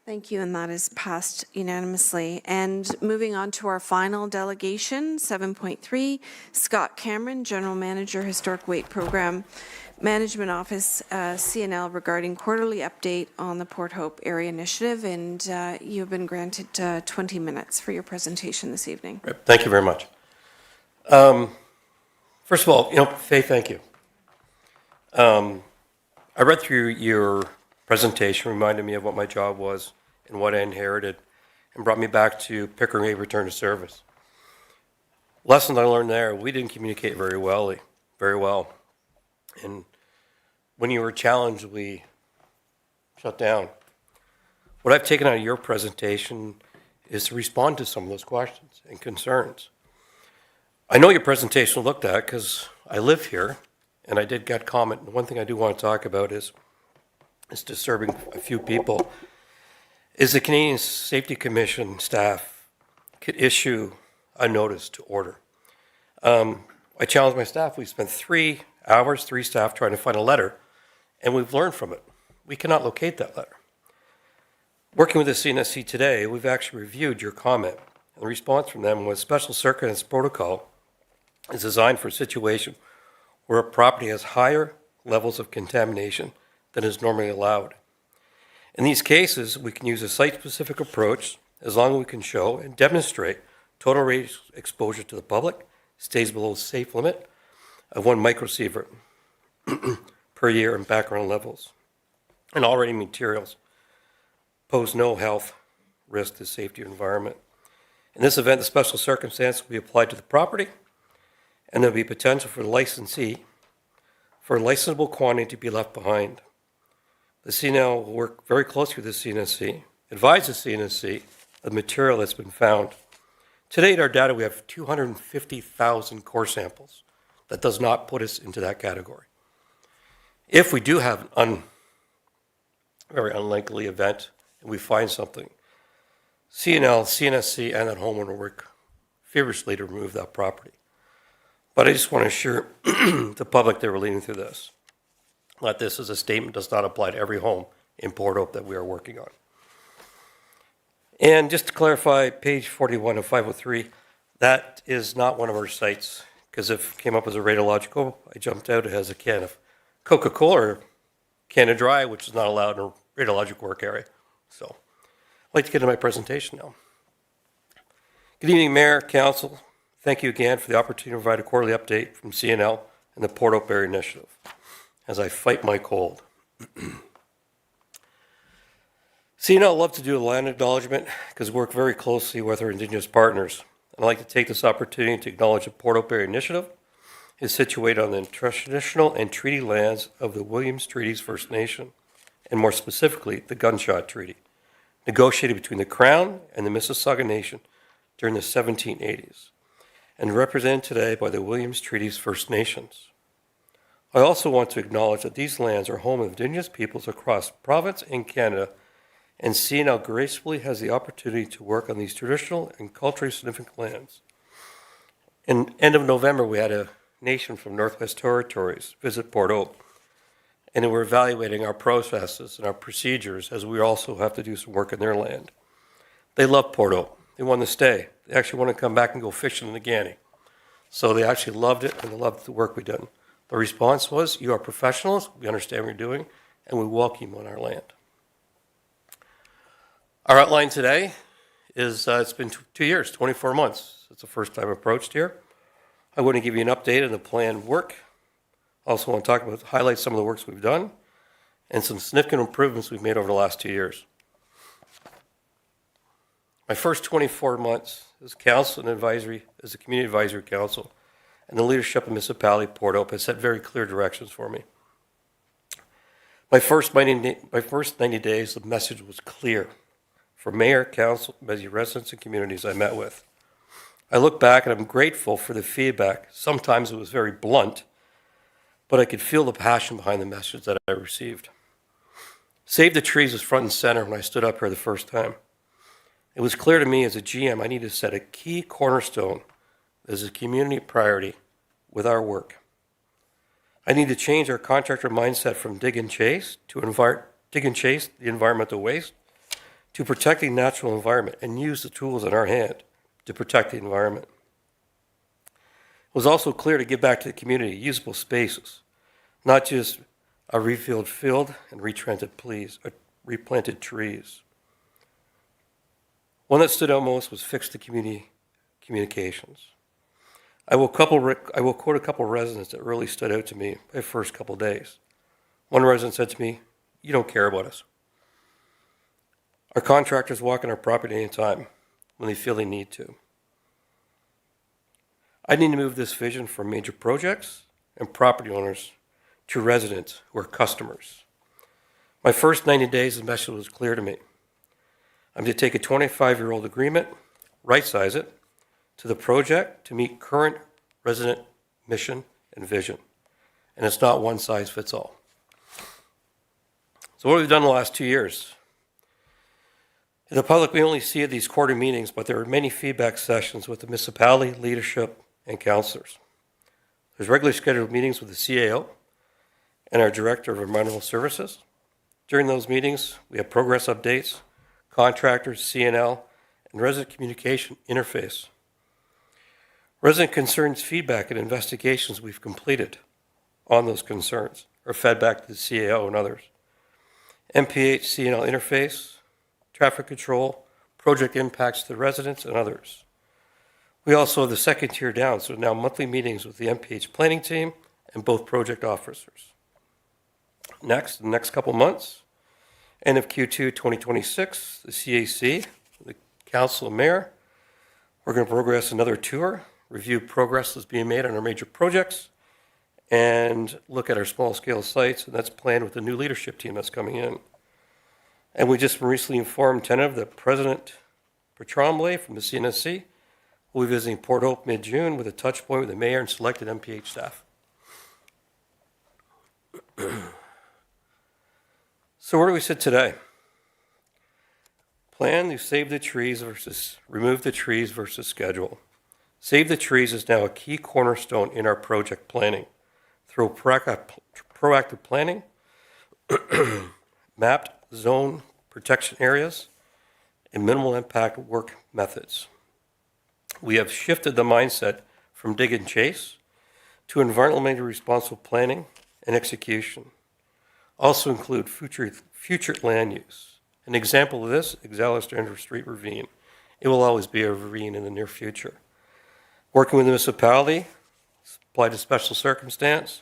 Thank you, and that is passed unanimously. And moving on to our final delegation, 7.3, Scott Cameron, General Manager, Historic Weight Program, Management Office, CNL, regarding quarterly update on the Port Hope Area Initiative, and you have been granted 20 minutes for your presentation this evening. Right. Thank you very much. First of all, Faye, thank you. I read through your presentation, reminded me of what my job was and what I inherited, and brought me back to Pickering Way Return to Service. Lessons I learned there, we didn't communicate very well. And when you were challenged, we shut down. What I've taken out of your presentation is to respond to some of those questions and concerns. I know your presentation looked at because I live here, and I did get comment. And one thing I do want to talk about is disturbing a few people, is the Canadian Safety Commission staff could issue a notice to order. I challenged my staff. We spent 3 hours, 3 staff, trying to find a letter, and we've learned from it. We cannot locate that letter. Working with the CNSC today, we've actually reviewed your comment, and the response from them was special circumstance protocol is designed for a situation where a property has higher levels of contamination than is normally allowed. In these cases, we can use a site-specific approach as long as we can show and demonstrate total rate exposure to the public stays below the safe limit of 1 microsievert per year in background levels, and already materials pose no health risk to safety or environment. In this event, the special circumstance will be applied to the property, and there will be potential for the licensee for a licensable quantity to be left behind. The CNL will work very closely with the CNSC, advise the CNSC of the material that's been found. Today, in our data, we have 250,000 core samples. That does not put us into that category. If we do have an very unlikely event and we find something, CNL, CNSC, and that homeowner will work feverishly to remove that property. But I just want to assure the public that we're leading through this, that this is a statement does not apply to every home in Port Hope that we are working on. And just to clarify, page 41 of 503, that is not one of our sites, because if it came up as a radiological, I jumped out, it has a can of Coca-Cola or can of dry, which is not allowed in a radiologic work area. So I'd like to get to my presentation now. Good evening, Mayor, Council. Thank you again for the opportunity to provide a quarterly update from CNL and the Port Hope Area Initiative as I fight my cold. CNL love to do a land acknowledgement because we work very closely with our Indigenous partners. And I'd like to take this opportunity to acknowledge the Port Hope Area Initiative is situated on the traditional and treaty lands of the Williams Treaties First Nation, and more specifically, the Gunshot Treaty, negotiated between the Crown and the Mississauga Nation during the 1780s, and represented today by the Williams Treaties First Nations. I also want to acknowledge that these lands are home of Indigenous peoples across province and Canada, and CNL gracefully has the opportunity to work on these traditional and culturally significant lands. In end of November, we had a nation from Northwest Territories visit Port Hope, and we're evaluating our processes and our procedures as we also have to do some work in their land. They love Port Hope. They want to stay. They actually want to come back and go fishing in the Ganney. So they actually loved it, and they loved the work we've done. The response was, you are professionals, we understand what you're doing, and we welcome you on our land. Our outline today is, it's been 2 years, 24 months. It's the first time I've approached here. I want to give you an update on the planned work. Also want to talk about, highlight some of the works we've done, and some significant improvements we've made over the last 2 years. My first 24 months as council and advisory, as a community advisory council, and the leadership of municipality Port Hope has set very clear directions for me. My first 90 days, the message was clear for mayor, council, residents, and communities I met with. I look back and I'm grateful for the feedback. Sometimes it was very blunt, but I could feel the passion behind the message that I received. Save the Trees was front and center when I stood up here the first time. It was clear to me as a GM I needed to set a key cornerstone as a community priority with our work. I need to change our contractor mindset from dig and chase the environmental waste to protecting natural environment and use the tools in our hand to protect the environment. It was also clear to give back to the community usable spaces, not just a refilled field and replanted trees. One that stood out most was fix the community communications. I will quote a couple of residents that really stood out to me my first couple of days. One resident said to me, "You don't care about us. Our contractors walk on our property anytime when they feel they need to." I need to move this vision from major projects and property owners to residents who are customers. My first 90 days, the message was clear to me. I'm to take a 25-year-old agreement, right-size it to the project to meet current resident mission and vision. And it's not one size fits all. So what have we done in the last 2 years? In the public, we only see at these quarter meetings, but there are many feedback sessions with the municipality, leadership, and councillors. There's regularly scheduled meetings with the CAO and our Director of Environmental Services. During those meetings, we have progress updates, contractors, CNL, and resident communication interface. Resident concerns feedback and investigations we've completed on those concerns are fed back to the CAO and others. MPH CNL interface, traffic control, project impacts to the residents and others. We also have the second tier down, so now monthly meetings with the MPH planning team and both project officers. Next, the next couple months, end of Q2 2026, the CAC, the Council and Mayor, we're going to progress another tour, review progress that's being made on our major projects, and look at our small scale sites, and that's planned with the new leadership team that's coming in. And we just recently informed Tenev that President Tremblay from the CNSC will be visiting Port Hope mid-June with a touch point with the mayor and selected MPH staff. So where do we sit today? Plan to save the trees versus remove the trees versus schedule. Save the trees is now a key cornerstone in our project planning. Through proactive planning, mapped zone protection areas, and minimal impact work methods. We have shifted the mindset from dig and chase to environmentally responsible planning and execution. Also include future land use. An example of this, Alexander Street ravine. It will always be a ravine in the near future. Working with the municipality, applied to special circumstance,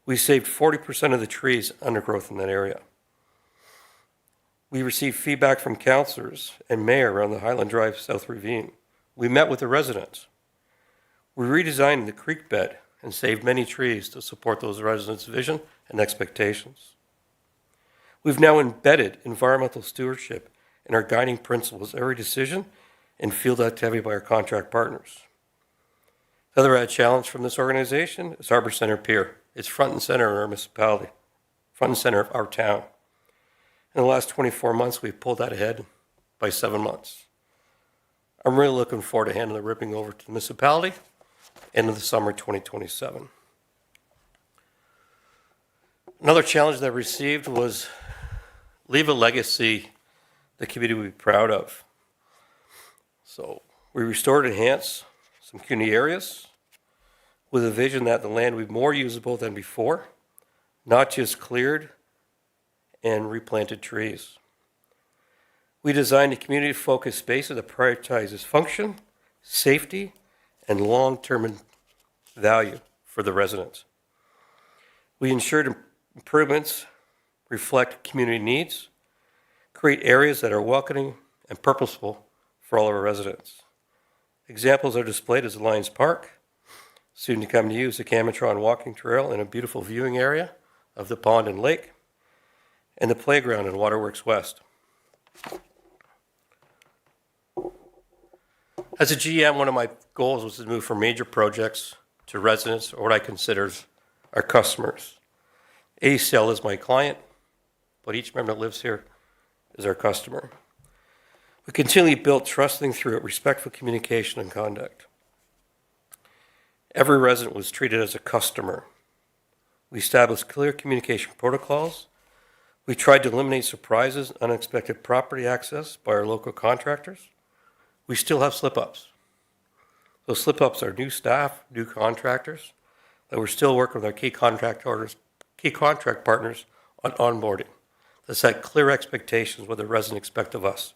we saved 40% of the trees undergrowth in that area. We received feedback from councillors and mayor around the Highland Drive South Ravine. We met with the residents. We redesigned the creek bed and saved many trees to support those residents' vision and expectations. We've now embedded environmental stewardship in our guiding principles, every decision and field activity by our contract partners. The other challenge from this organization is Harbour Centre Pier. It's front and center in our municipality, front and center of our town. In the last 24 months, we've pulled that ahead by 7 months. I'm really looking forward to handing the ribbon over to the municipality end of the summer 2027. Another challenge that I received was leave a legacy the community will be proud of. So we restored and enhanced some community areas with a vision that the land would be more usable than before, not just cleared and replanted trees. We designed a community-focused space that prioritizes function, safety, and long-term value for the residents. We ensured improvements reflect community needs, create areas that are welcoming and purposeful for all of our residents. Examples are displayed as the Lions Park, soon to come to use the Camatron walking trail in a beautiful viewing area of the pond and lake, and the playground in Waterworks West. As a GM, one of my goals was to move from major projects to residents, or what I consider our customers. ACL is my client, but each member that lives here is our customer. We continually built trusting through respectful communication and conduct. Every resident was treated as a customer, We established clear communication protocols. We tried to eliminate surprises, unexpected property access by our local contractors. We still have slip-ups. Those slip-ups are new staff, new contractors, that we're still working with our key contract partners on onboarding. To set clear expectations what the residents expect of us.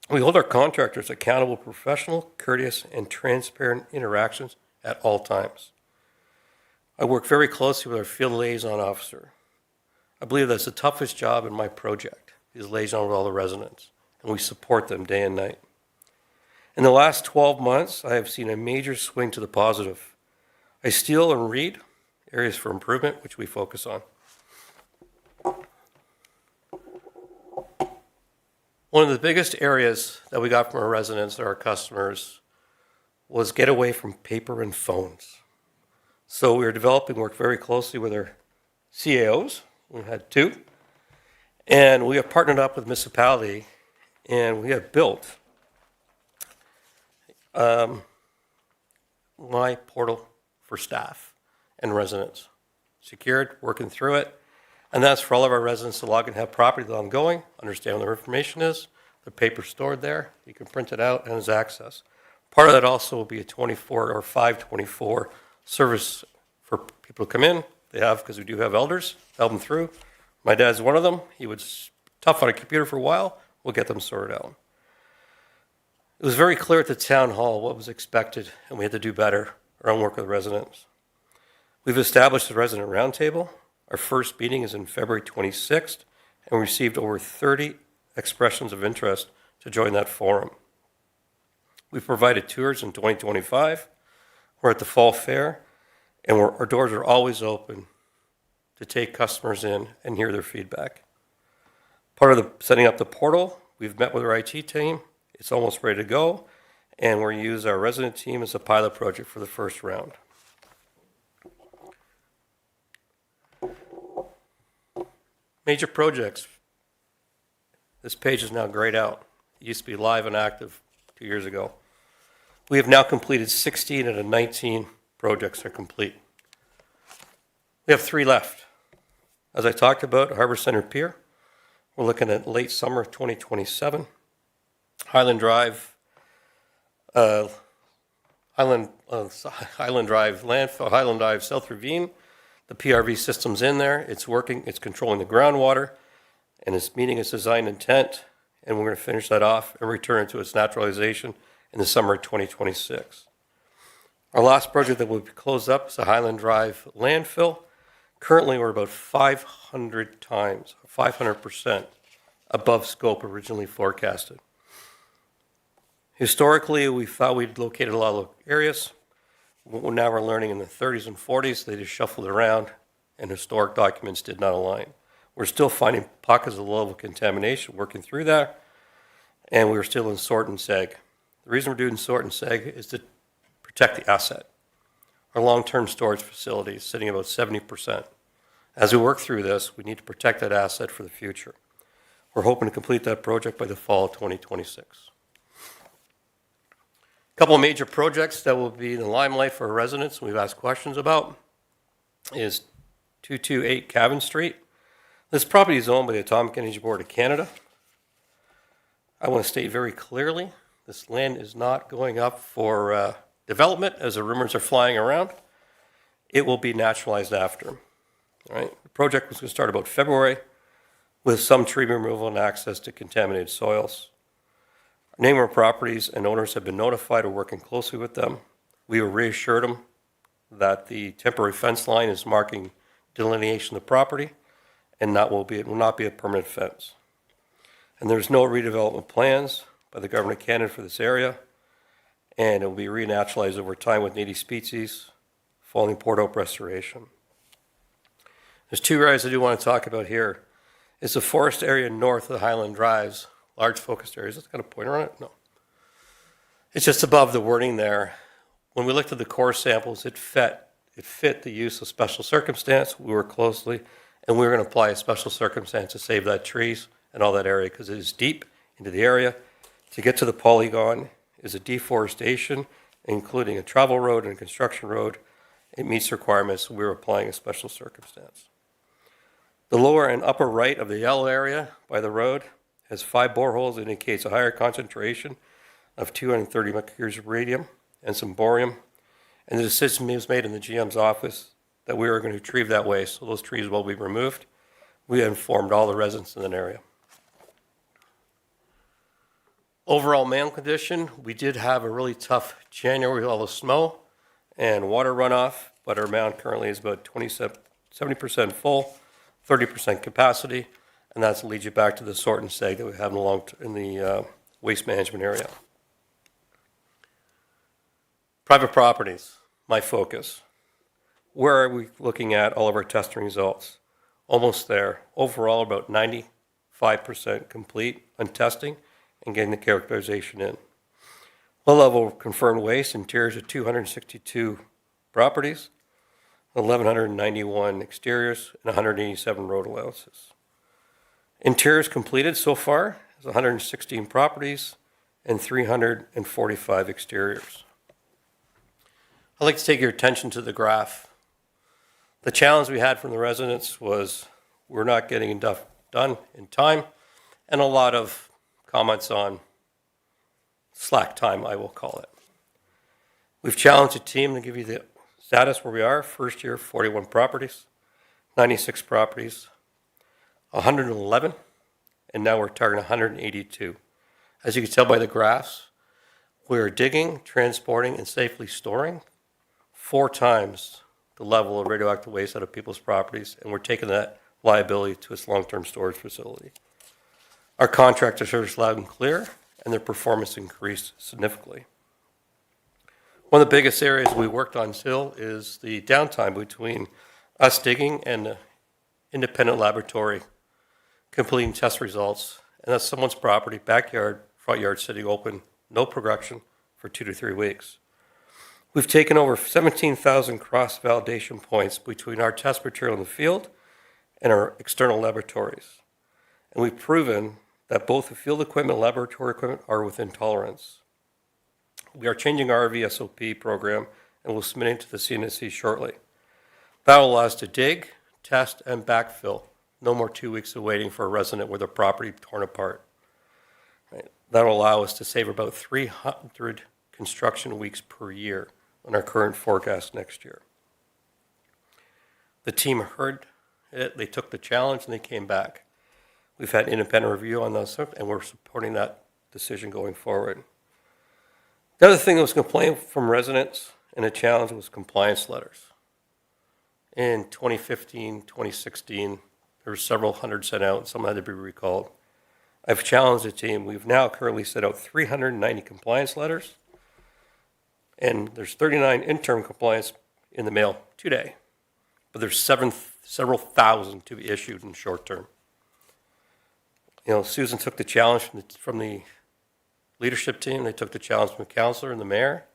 We hold our contractors accountable for professional, courteous, and transparent interactions at all times. I work very closely with our field liaison officer. I believe that's the toughest job in my project, is liaison with all the residents, and we support them day and night. In the last 12 months, I have seen a major swing to the positive. I still and read areas for improvement, which we focus on. One of the biggest areas that we got from our residents and our customers was get away from paper and phones. So we were developing, worked very closely with our CAOs, we had 2, and we have partnered up with municipality, and we have built my portal for staff and residents. Secured, working through it. And that's for all of our residents to log and have property that ongoing, understand what their information is, the paper stored there, you can print it out and has access. Part of that also will be a 24 or 524 service for people to come in. They have, because we do have elders, help them through. My dad's one of them. He was tough on a computer for a while. We'll get them sorted out. It was very clear at the town hall what was expected, and we had to do better around work with residents. We've established a resident roundtable. Our first meeting is in February 26th, and we received over 30 expressions of interest to join that forum. We've provided tours in 2025. We're at the Fall Fair, and our doors are always open to take customers in and hear their feedback. Part of the setting up the portal, we've met with our IT team. It's almost ready to go, and we're going to use our resident team as a pilot project for the first round. Major projects. This page is now grayed out. It used to be live and active 2 years ago. We have now completed 16 out of 19 projects are complete. We have 3 left. As I talked about, Harbor Center Pier, we're looking at late summer of 2027. Highland Drive, Highland Drive landfill, Highland Drive South Ravine. The PRV system's in there. It's working. It's controlling the groundwater, and it's meeting its design intent. And we're going to finish that off and return it to its naturalization in the summer of 2026. Our last project that will be closed up is the Highland Drive landfill. Currently, we're about 500 times, 500% above scope originally forecasted. Historically, we thought we'd located a lot of areas. Now we're learning in the 30s and 40s, they just shuffled around and historic documents did not align. We're still finding pockets of low level contamination, working through that, and we're still in sort and seg. The reason we're doing sort and seg is to protect the asset. Our long-term storage facility is sitting about 70%. As we work through this, we need to protect that asset for the future. We're hoping to complete that project by the fall of 2026. A couple of major projects that will be in the limelight for our residents and we've asked questions about is 228 Cavan Street. This property is owned by the Atomic Energy Board of Canada. I want to state very clearly, this land is not going up for development as the rumors are flying around. It will be naturalized after. All right. The project was going to start about February with some tree removal and access to contaminated soils. Neighbor properties and owners have been notified. We're working closely with them. We will reassure them that the temporary fence line is marking delineation of the property and it will not be a permanent fence. And there's no redevelopment plans by the government of Canada for this area, and it will be renaturalized over time with native species following Port Hope restoration. There's 2 areas I do want to talk about here. It's the forest area north of the Highland Drives. Large focused areas. It's got a pointer on it? No. It's just above the wording there. When we looked at the core samples, it fit the use of special circumstance. We worked closely, and we were going to apply a special circumstance to save that trees and all that area because it is deep into the area. To get to the polygon is a deforestation, including a travel road and a construction road, it meets requirements, we're applying a special circumstance. The lower and upper right of the yellow area by the road has 5 boreholes, indicates a higher concentration of 230 mercuries of radium and some borium. And the decision was made in the GM's office that we were going to retrieve that waste, so those trees will be removed. We informed all the residents in that area. Overall main condition, we did have a really tough January with all the snow and water runoff, but our mound currently is about 70% full, 30% capacity, and that's leads you back to the sort and seg that we have in the waste management area. Private properties, my focus. Where are we looking at all of our testing results? Almost there. Overall, about 95% complete on testing and getting the characterization in. Low level confirmed waste interiors of 262 properties, 1,191 exteriors, and 187 road allowances. Interiors completed so far is 116 properties and 345 exteriors. I'd like to take your attention to the graph. The challenge we had from the residents was we're not getting enough done in time, and a lot of comments on slack time, I will call it. We've challenged the team to give you the status where we are. First year, 41 properties, 96 properties, 111, and now we're targeting 182. As you can tell by the graphs, we're digging, transporting, and safely storing 4 times the level of radioactive waste out of people's properties, and we're taking that liability to its long-term storage facility. Our contractors heard us loud and clear, and their performance increased significantly. One of the biggest areas we worked on still is the downtime between us digging and the independent laboratory completing test results, and that's someone's property, backyard, front yard sitting open, no progression for 2 to 3 weeks. We've taken over 17,000 cross-validation points between our test material in the field and our external laboratories. And we've proven that both the field equipment and laboratory equipment are within tolerance. We are changing our RVSOP program and will submit it to the CNSC shortly. That will allow us to dig, test, and backfill. No more 2 weeks of waiting for a resident with their property torn apart. Right. That will allow us to save about 300 construction weeks per year on our current forecast next year. The team heard it, they took the challenge, and they came back. We've had independent review on those, and we're supporting that decision going forward. The other thing that was complained from residents and a challenge was compliance letters. In 2015, 2016, there were several hundred sent out, and some had to be recalled. I've challenged the team. We've now currently sent out 390 compliance letters, and there's 39 interim compliance in the mail today, but there's several thousand to be issued in short term. You know, Susan took the challenge from the leadership team. They took the challenge from the councillor and the mayor,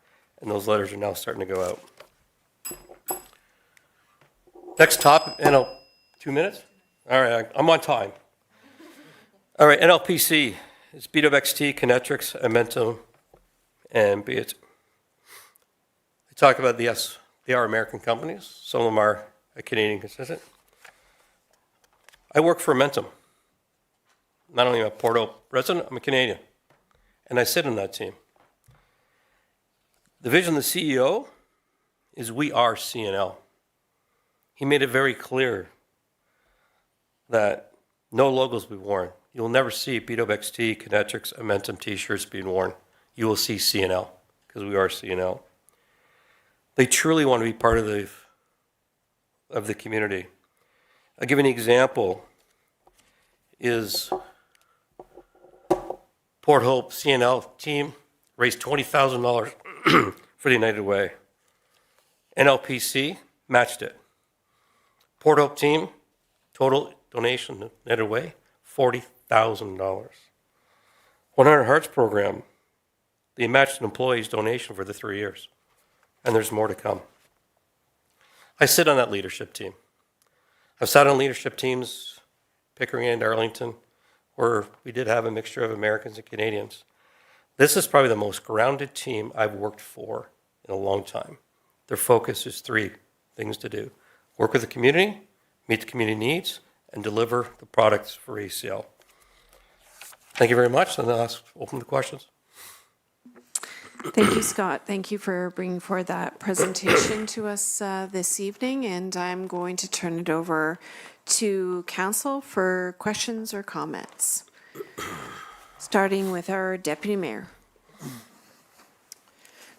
and those letters are now starting to go out. Next topic, 2 minutes? All right, I'm on time. All right, NLPC is BWXT, Kinetrix, Amentum, and BIT. I talk about yes, they are American companies. Some of them are a Canadian consistent. I work for Amentum. Not only am I a Port Hope resident, I'm a Canadian. And I sit on that team. The vision of the CEO is we are CNL. He made it very clear that no logos will be worn. You'll never see BWXT, Kinetrix, Amentum t-shirts being worn. You will see CNL, because we are CNL. They truly want to be part of the community. I'll give you an example. Is Port Hope CNL team raised $20,000 for the United Way. NLPC matched it. Port Hope team, total donation United Way, $40,000. 100 Hearts program, they matched an employee's donation for the 3 years. And there's more to come. I sit on that leadership team. I've sat on leadership teams, Pickering and Arlington, where we did have a mixture of Americans and Canadians. This is probably the most grounded team I've worked for in a long time. Their focus is 3 things to do. Work with the community, meet the community needs, and deliver the products for ACL. Thank you very much, and I'll open the questions. Thank you, Scott. Thank you for bringing forward that presentation to us this evening, and I'm going to turn it over to council for questions or comments. Starting with our deputy mayor.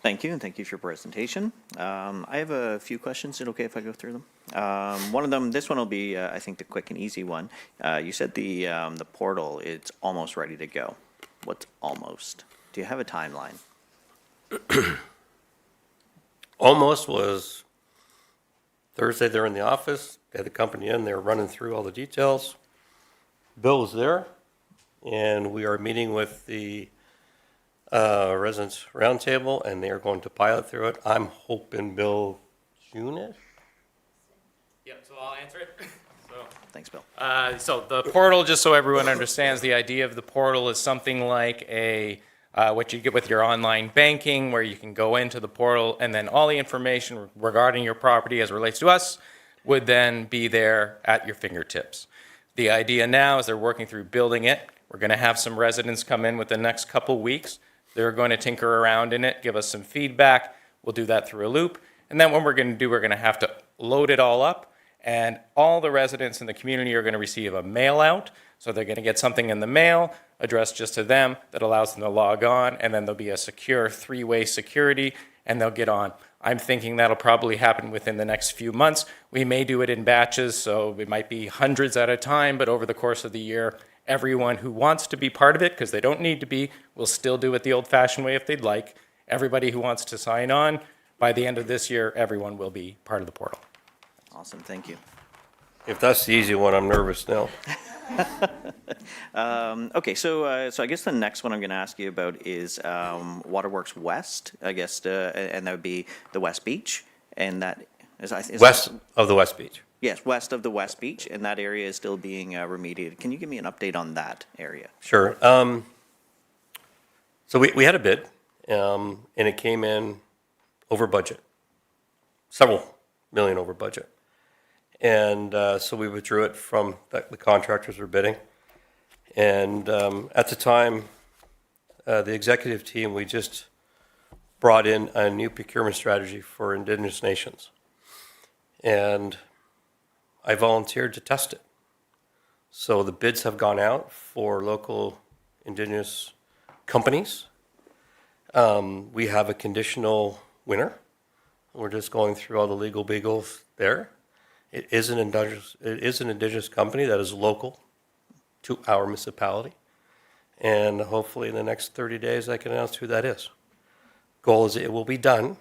Thank you, and thank you for your presentation. I have a few questions. Is it okay if I go through them? One of them, this one will be, I think, the quick and easy one. You said the portal, it's almost ready to go. What's almost? Do you have a timeline? Almost was Thursday, they're in the office, they had the company in, they were running through all the details. Bill was there, and we are meeting with the Residents Roundtable, and they are going to pilot through it. I'm hoping, Bill, June-ish? Yep, so I'll answer it. Thanks, Bill. So the portal, just so everyone understands, the idea of the portal is something like a what you get with your online banking, where you can go into the portal and then all the information regarding your property as it relates to us would then be there at your fingertips. The idea now is they're working through building it. We're going to have some residents come in with the next couple weeks. They're going to tinker around in it, give us some feedback. We'll do that through a loop. And then what we're going to do, we're going to have to load it all up, and all the residents in the community are going to receive a mail out. So they're going to get something in the mail addressed just to them that allows them to log on, and then there'll be a secure three-way security, and they'll get on. I'm thinking that'll probably happen within the next few months. We may do it in batches, so it might be hundreds at a time, but over the course of the year, everyone who wants to be part of it, because they don't need to be, will still do it the old-fashioned way if they'd like. Everybody who wants to sign on, by the end of this year, everyone will be part of the portal. Awesome, thank you. If that's the easy one, I'm nervous now. Okay, so I guess the next one I'm going to ask you about is Waterworks West, I guess, and that would be the West Beach, and that is West of the West Beach. Yes, west of the West Beach, and that area is still being remediated. Can you give me an update on that area? Sure. So we had a bid, and it came in over budget, several million over budget. And so we withdrew it from the contractors were bidding. And at the time, the executive team, we just brought in a new procurement strategy for Indigenous nations. And I volunteered to test it. So the bids have gone out for local Indigenous companies. We have a conditional winner. We're just going through all the legal beagles there. It is an Indigenous company that is local to our municipality. And hopefully in the next 30 days, I can announce who that is. Goal is it will be done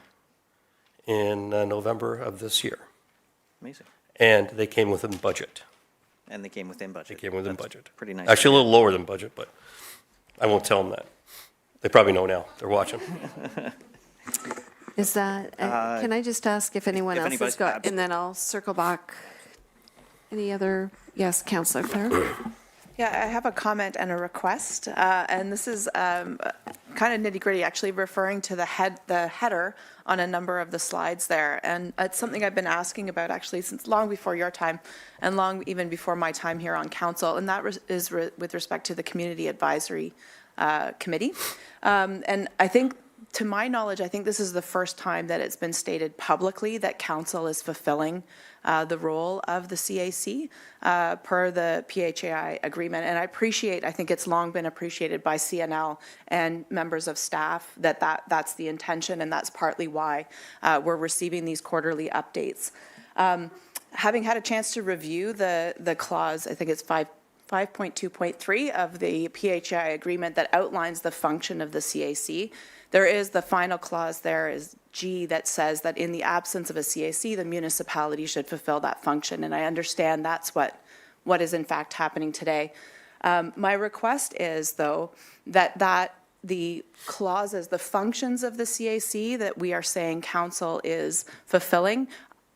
in November of this year. Amazing. And they came within budget. And they came within budget. They came within That's budget. Pretty nice. Actually, a little lower than budget, but I won't tell them that. They probably know now. They're watching. Is that, can I just ask if anyone if else has anybody's- got, and then I'll circle back. Any other, yes, Councillor Clare? Yeah, I have a comment and a request, and this is kind of nitty-gritty, actually referring to the header on a number of the slides there. And it's something I've been asking about actually since long before your time and long even before my time here on council, and that is with respect to the Community Advisory Committee. And I think, to my knowledge, I think this is the first time that it's been stated publicly that council is fulfilling the role of the CAC per the PHAI agreement. And I think it's long been appreciated by CNL and members of staff that's the intention, and that's partly why we're receiving these quarterly updates. Having had a chance to review the clause, I think it's 5.2.3 of the PHI agreement that outlines the function of the CAC. There is the final clause there is G that says that in the absence of a CAC, the municipality should fulfill that function. And I understand that's what is in fact happening today. My request is, though, that the clauses, the functions of the CAC that we are saying council is fulfilling,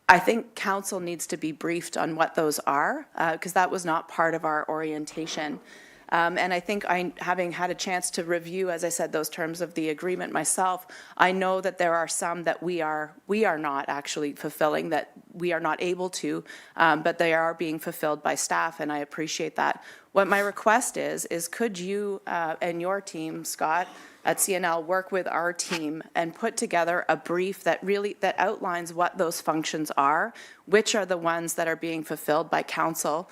I think council needs to be briefed on what those are, because that was not part of our orientation. And I think having had a chance to review, as I said, those terms of the agreement myself, I know that there are some that we are not actually fulfilling, that we are not able to, but they are being fulfilled by staff, and I appreciate that. What my request is could you and your team, Scott, at CNL, work with our team and put together a brief that outlines what those functions are, which are the ones that are being fulfilled by council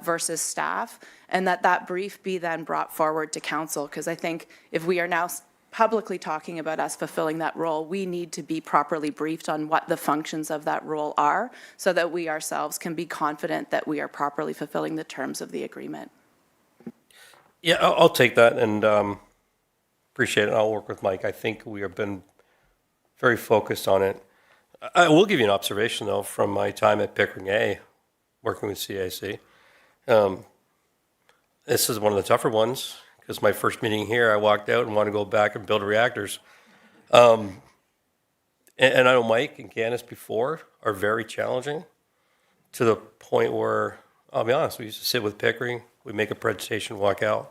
versus staff, and that brief be then brought forward to council, because I think if we are now publicly talking about us fulfilling that role, we need to be properly briefed on what the functions of that role are, so that we ourselves can be confident that we are properly fulfilling the terms of the agreement. Yeah, I'll take that and appreciate it. I'll work with Mike. I think we have been very focused on it. I will give you an observation, though, from my time at Pickering A, working with CAC. This is one of the tougher ones, because my first meeting here, I walked out and wanted to go back and build reactors. And I know Mike and Candace before are very challenging, to the point where, I'll be honest, we used to sit with Pickering, we'd make a presentation, walk out.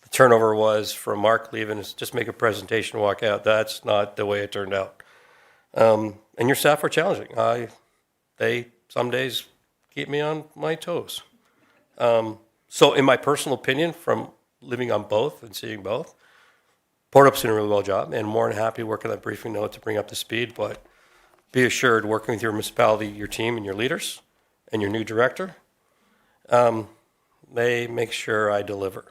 The turnover was from Mark leaving, is just make a presentation, walk out. That's not the way it turned out. And your staff are challenging. They some days keep me on my toes. So in my personal opinion, from living on both and seeing both, Port Hope's doing a really well job, and more than happy working that briefing note to bring up the speed. But be assured, working with your municipality, your team, and your leaders, and your new director, they make sure I deliver.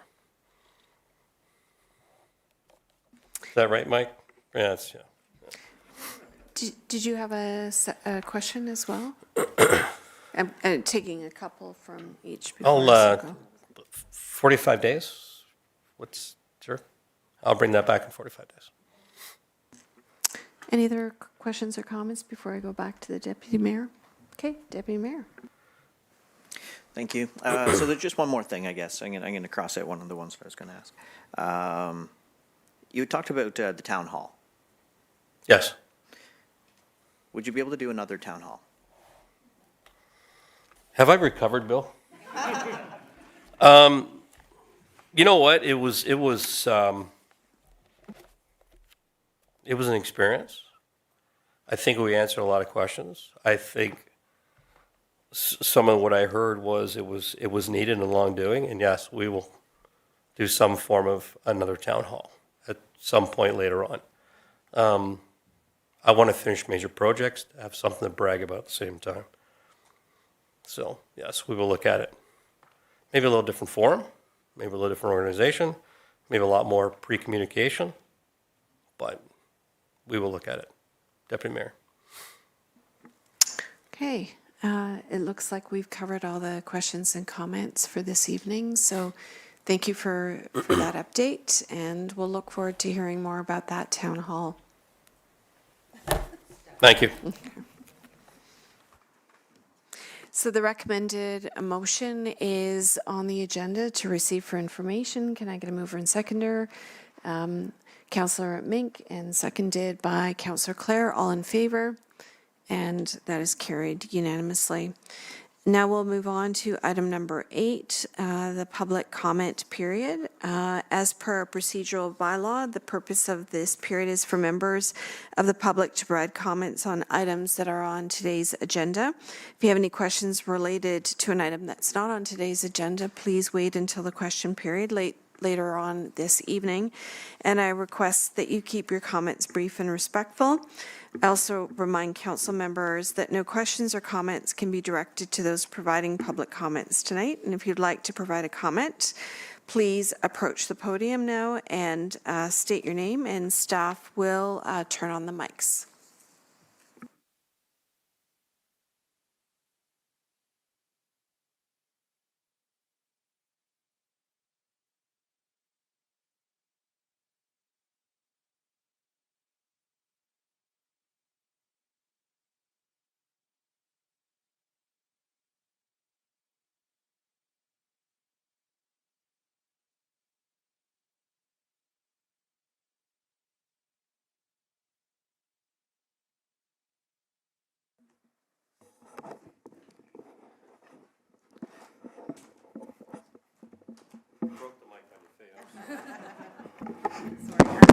Is that right, Mike? Yeah. Did you have a question as well? I'm taking a couple from each. before I go. 45 days? Sure. I'll bring that back in 45 days. Any other questions or comments before I go back to the Deputy Mayor? Okay, Deputy Mayor. Thank you. So there's just one more thing, I guess. I'm going to cross out one of the ones I was going to ask. You talked about the town hall. Yes. Would you be able to do another town hall? Have I recovered, Bill? You know what? It was an experience. I think we answered a lot of questions. I think some of what I heard was it was needed and long doing. And yes, we will do some form of another town hall at some point later on. I want to finish major projects, have something to brag about at the same time. So yes, we will look at it. Maybe a little different forum, maybe a little different organization, maybe a lot more pre-communication, but we will look at it. Deputy Mayor. Okay, it looks like we've covered all the questions and comments for this evening. So thank you for that update, and we'll look forward to hearing more about that town hall. Thank you. So the recommended motion is on the agenda to receive for information. Can I get a mover and seconder? Councillor Mink, and seconded by Councillor Clare. All in favor? And that is carried unanimously. Now we'll move on to item number 8, the public comment period. As per our procedural bylaw, the purpose of this period is for members of the public to provide comments on items that are on today's agenda. If you have any questions related to an item that's not on today's agenda, please wait until the question period later on this evening. And I request that you keep your comments brief and respectful. I also remind council members that no questions or comments can be directed to those providing public comments tonight. And if you'd like to provide a comment, please approach the podium now and state your name, and staff will turn on the mics.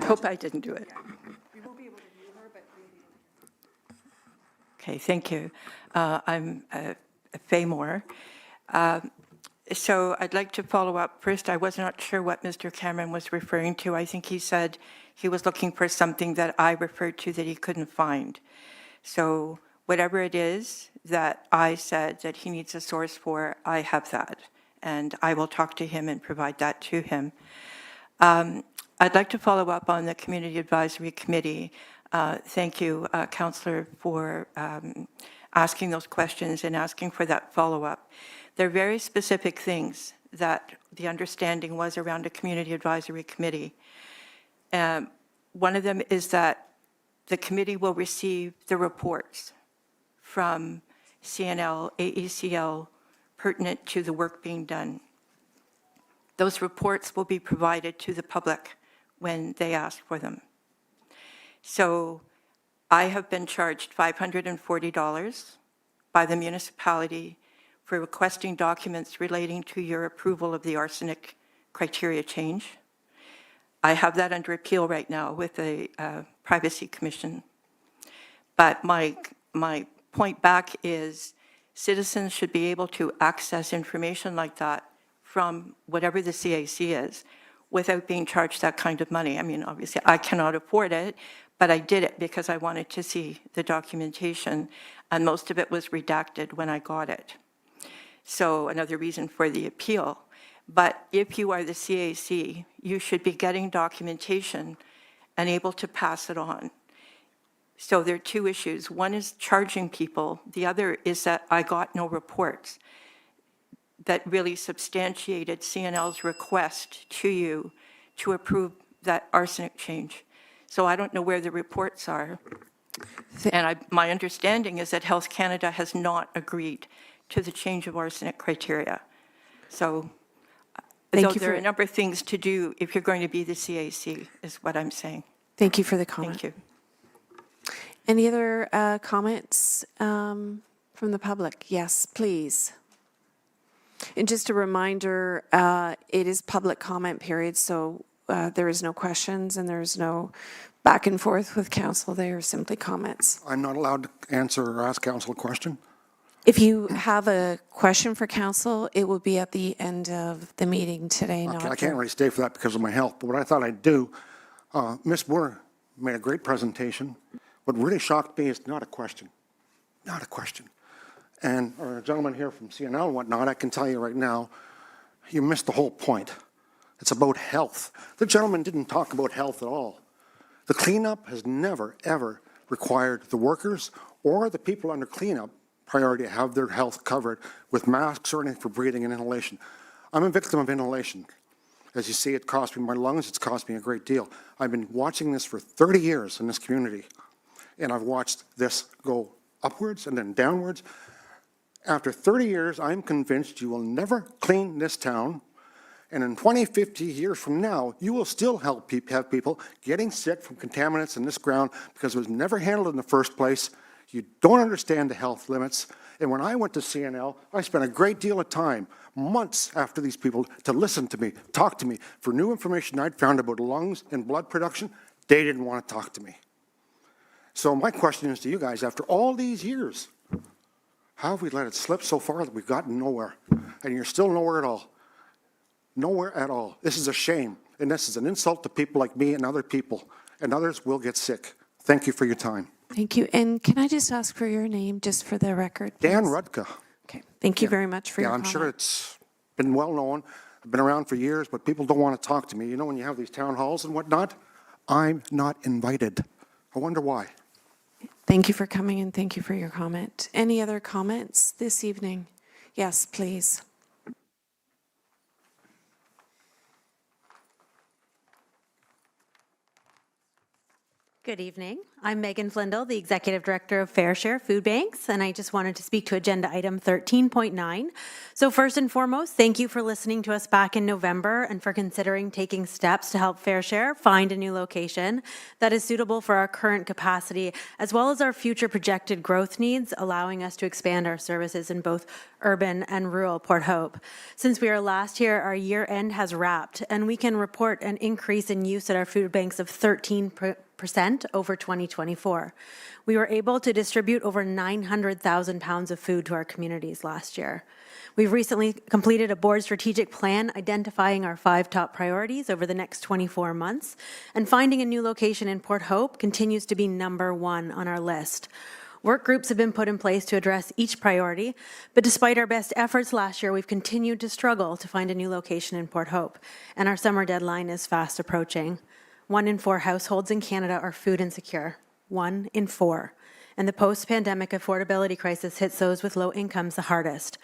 Hope I didn't do it. Okay, thank you. I'm Faye Moore. So I'd like to follow up. First, I was not sure what Mr. Cameron was referring to. I think he said he was looking for something that I referred to that he couldn't find. So whatever it is that I said that he needs a source for, I have that. And I will talk to him and provide that to him. I'd like to follow up on the Community Advisory Committee. Thank you, Councillor, for asking those questions and asking for that follow-up. There are very specific things that the understanding was around a Community Advisory Committee. One of them is that the committee will receive the reports from CNL, AECL, pertinent to the work being done. Those reports will be provided to the public when they ask for them. So I have been charged $540 by the municipality for requesting documents relating to your approval of the arsenic criteria change. I have that under appeal right now with the Privacy Commission. But my point back is citizens should be able to access information like that from whatever the CAC is without being charged that kind of money. I mean, obviously, I cannot afford it, but I did it because I wanted to see the documentation, and most of it was redacted when I got it. So another reason for the appeal. But if you are the CAC, you should be getting documentation and able to pass it on. So there are two issues. One is charging people. The other is that I got no reports that really substantiated CNL's request to you to approve that arsenic change. So I don't know where the reports are. And my understanding is that Health Canada has not agreed to the change of arsenic criteria. So Thank so you there are for- a number of things to do if you're going to be the CAC, is what I'm saying. Thank you for the comment. Thank you. Any other comments from the public? Yes, please. And just a reminder, it is public comment period, so there is no questions and there is no back and forth with council. They are simply comments. I'm not allowed to answer or ask council a question? If you have a question for council, it will be at the end of the meeting today. Okay, not I can't during- really stay for that because of my health, but what I thought I'd do, Ms. Moore made a great presentation. What really shocked me is not a question, not a question. And our gentleman here from CNL and whatnot, I can tell you right now, you missed the whole point. It's about health. The gentleman didn't talk about health at all. The cleanup has never, ever required the workers or the people under cleanup priority to have their health covered with masks or anything for breathing and inhalation. I'm a victim of inhalation. As you see, it cost me my lungs, it's cost me a great deal. I've been watching this for 30 years in this community, and I've watched this go upwards and then downwards. After 30 years, I'm convinced you will never clean this town, and in 20, 50 years from now, you will still have people getting sick from contaminants in this ground because it was never handled in the first place. You don't understand the health limits. And when I went to CNL, I spent a great deal of time, months after these people, to listen to me, talk to me. For new information I'd found about lungs and blood production, they didn't want to talk to me. So my question is to you guys, after all these years, how have we let it slip so far that we've gotten nowhere? And you're still nowhere at all. Nowhere at all. This is a shame. And this is an insult to people like me and other people. And others will get sick. Thank you for your time. Thank you. And can I just ask for your name, just for the record? Dan please? Rudka. Okay. Thank you very much for your Yeah, I'm comment. sure it's been well known. I've been around for years, but people don't want to talk to me. You know, when you have these town halls and whatnot, I'm not invited. I wonder why. Thank you for coming and thank you for your comment. Any other comments this evening? Yes, please. Good evening. I'm Megan Flindle, the Executive Director of FareShare Food Banks, and I just wanted to speak to Agenda Item 13.9. So first and foremost, thank you for listening to us back in November and for considering taking steps to help FareShare find a new location that is suitable for our current capacity, as well as our future projected growth needs, allowing us to expand our services in both urban and rural Port Hope. Since we are last here, our year end has wrapped, and we can report an increase in use at our food banks of 13% over 2024. We were able to distribute over 900,000 pounds of food to our communities last year. We've recently completed a board strategic plan identifying our 5 top priorities over the next 24 months, and finding a new location in Port Hope continues to be number 1 on our list. Work groups have been put in place to address each priority, but despite our best efforts last year, we've continued to struggle to find a new location in Port Hope, and our summer deadline is fast approaching. 1 in 4 households in Canada are food insecure. 1 in 4. And the post-pandemic affordability crisis hits those with low incomes the hardest.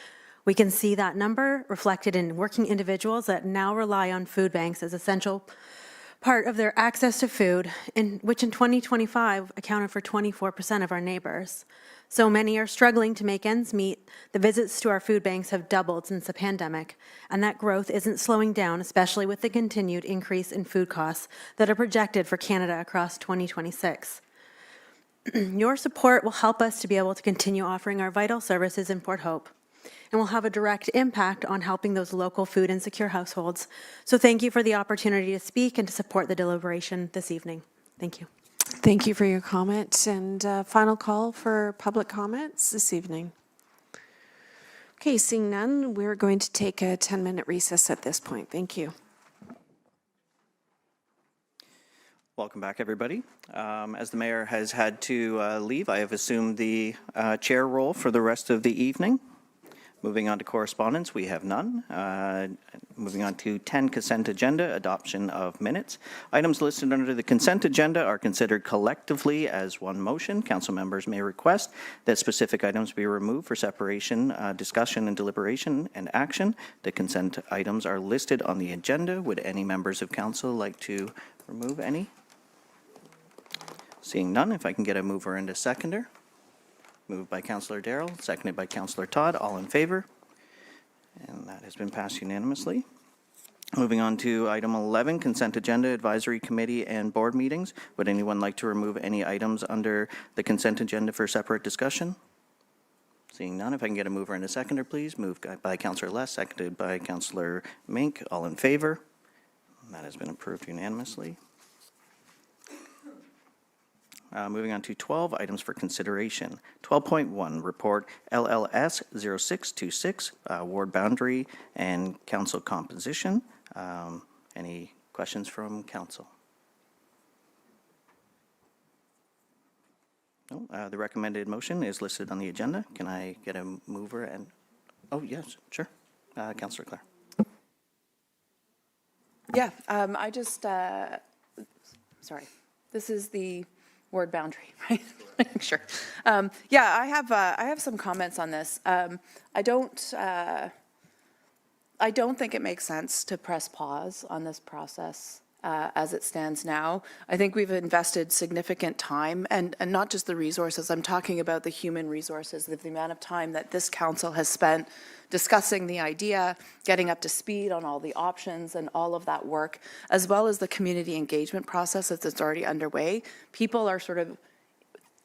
We can see that number reflected in working individuals that now rely on food banks as essential part of their access to food, which in 2025 accounted for 24% of our neighbors. So many are struggling to make ends meet. The visits to our food banks have doubled since the pandemic, and that growth isn't slowing down, especially with the continued increase in food costs that are projected for Canada across 2026. Your support will help us to be able to continue offering our vital services in Port Hope, and will have a direct impact on helping those local food insecure households. So thank you for the opportunity to speak and to support the deliberation this evening. Thank you. Thank you for your comment. And final call for public comments this evening. Okay, seeing none, we're going to take a 10-minute recess at this point. Thank you. Welcome back, everybody. As the mayor has had to leave, I have assumed the chair role for the rest of the evening. Moving on to correspondence, we have none. Moving on to 10 consent agenda, adoption of minutes. Items listed under the consent agenda are considered collectively as one motion. Council members may request that specific items be removed for separation, discussion, and deliberation and action. The consent items are listed on the agenda. Would any members of council like to remove any? Seeing none, if I can get a mover and a seconder. Moved by Councillor Darrell, seconded by Councillor Todd. All in favor? And that has been passed unanimously. Moving on to item 11, consent agenda, advisory committee and board meetings. Would anyone like to remove any items under the consent agenda for separate discussion? Seeing none, if I can get a mover and a seconder, please. Moved by Councillor Less, seconded by Councillor Mink. All in favor? And that has been approved unanimously. Moving on to 12 items for consideration. 12.1, report LLS 0626, ward boundary and council composition. Any questions from council? No, the recommended motion is listed on the agenda. Can I get a mover and, oh yes, sure. Councillor Clare. Yeah, I just, sorry, this is the word boundary, right? Sure. Yeah, I have some comments on this. I don't think it makes sense to press pause on this process as it stands now. I think we've invested significant time and not just the resources. I'm talking about the human resources, the amount of time that this council has spent discussing the idea, getting up to speed on all the options and all of that work, as well as the community engagement process that's already underway. People are sort of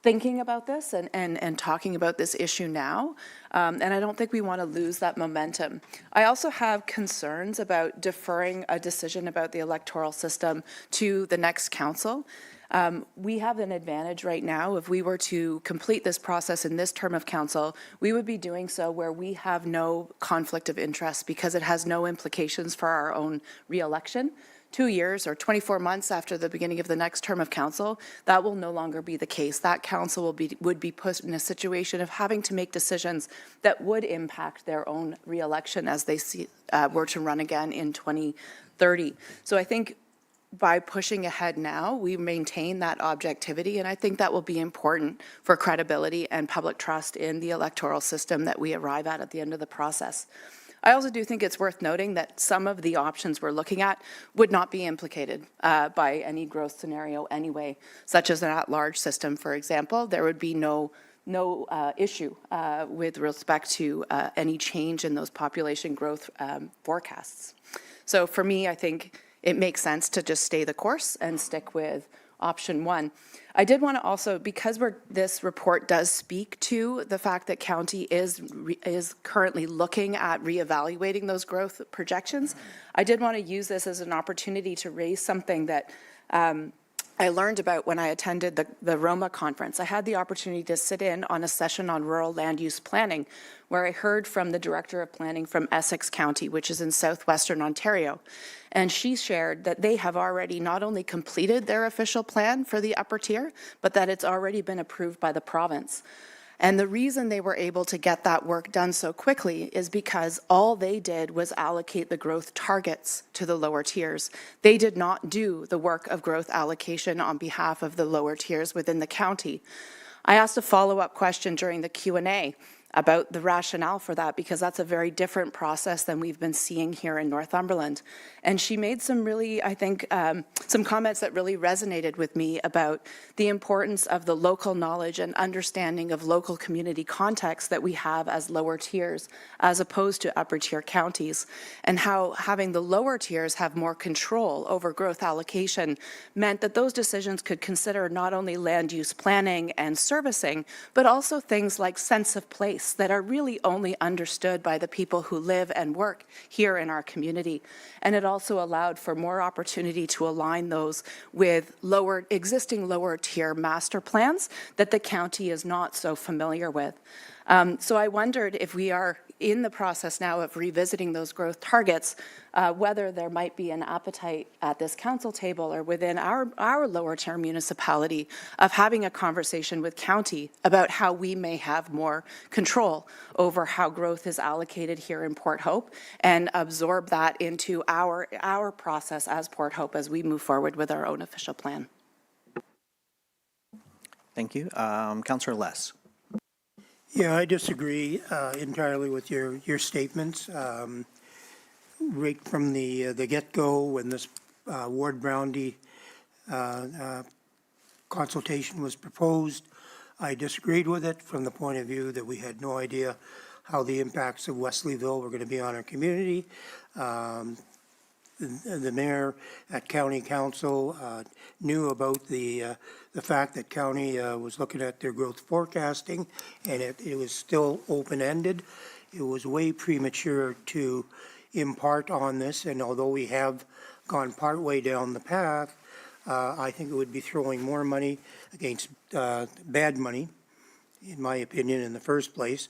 thinking about this and talking about this issue now, and I don't think we want to lose that momentum. I also have concerns about deferring a decision about the electoral system to the next council. We have an advantage right now. If we were to complete this process in this term of council, we would be doing so where we have no conflict of interest because it has no implications for our own re-election. 2 years or 24 months after the beginning of the next term of council, that will no longer be the case. That council would be put in a situation of having to make decisions that would impact their own re-election as they were to run again in 2030. So I think by pushing ahead now, we maintain that objectivity, and I think that will be important for credibility and public trust in the electoral system that we arrive at the end of the process. I also do think it's worth noting that some of the options we're looking at would not be implicated by any growth scenario anyway, such as an at-large system, for example. There would be no issue with respect to any change in those population growth forecasts. So for me, I think it makes sense to just stay the course and stick with option one. I did want to also, because this report does speak to the fact that county is currently looking at reevaluating those growth projections, I did want to use this as an opportunity to raise something that I learned about when I attended the Roma conference. I had the opportunity to sit in on a session on rural land use planning, where I heard from the Director of Planning from Essex County, which is in southwestern Ontario. And she shared that they have already not only completed their official plan for the upper tier, but that it's already been approved by the province. And the reason they were able to get that work done so quickly is because all they did was allocate the growth targets to the lower tiers. They did not do the work of growth allocation on behalf of the lower tiers within the county. I asked a follow-up question during the Q&A about the rationale for that, because that's a very different process than we've been seeing here in Northumberland. And she made some really, I think, some comments that really resonated with me about the importance of the local knowledge and understanding of local community context that we have as lower tiers, as opposed to upper tier counties, and how having the lower tiers have more control over growth allocation meant that those decisions could consider not only land use planning and servicing, but also things like sense of place that are really only understood by the people who live and work here in our community. And it also allowed for more opportunity to align those with existing lower tier master plans that the county is not so familiar with. So I wondered if we are in the process now of revisiting those growth targets, whether there might be an appetite at this council table or within our lower tier municipality of having a conversation with county about how we may have more control over how growth is allocated here in Port Hope and absorb that into our process as Port Hope as we move forward with our own official plan. Thank you. Councillor Less. Yeah, I disagree entirely with your statements. Right from the get-go, when this Ward Browndy consultation was proposed, I disagreed with it from the point of view that we had no idea how the impacts of Wesleyville were going to be on our community. The mayor at county council knew about the fact that county was looking at their growth forecasting, and it was still open-ended. It was way premature to impart on this, and although we have gone partway down the path, I think it would be throwing more money against bad money, in my opinion, in the first place,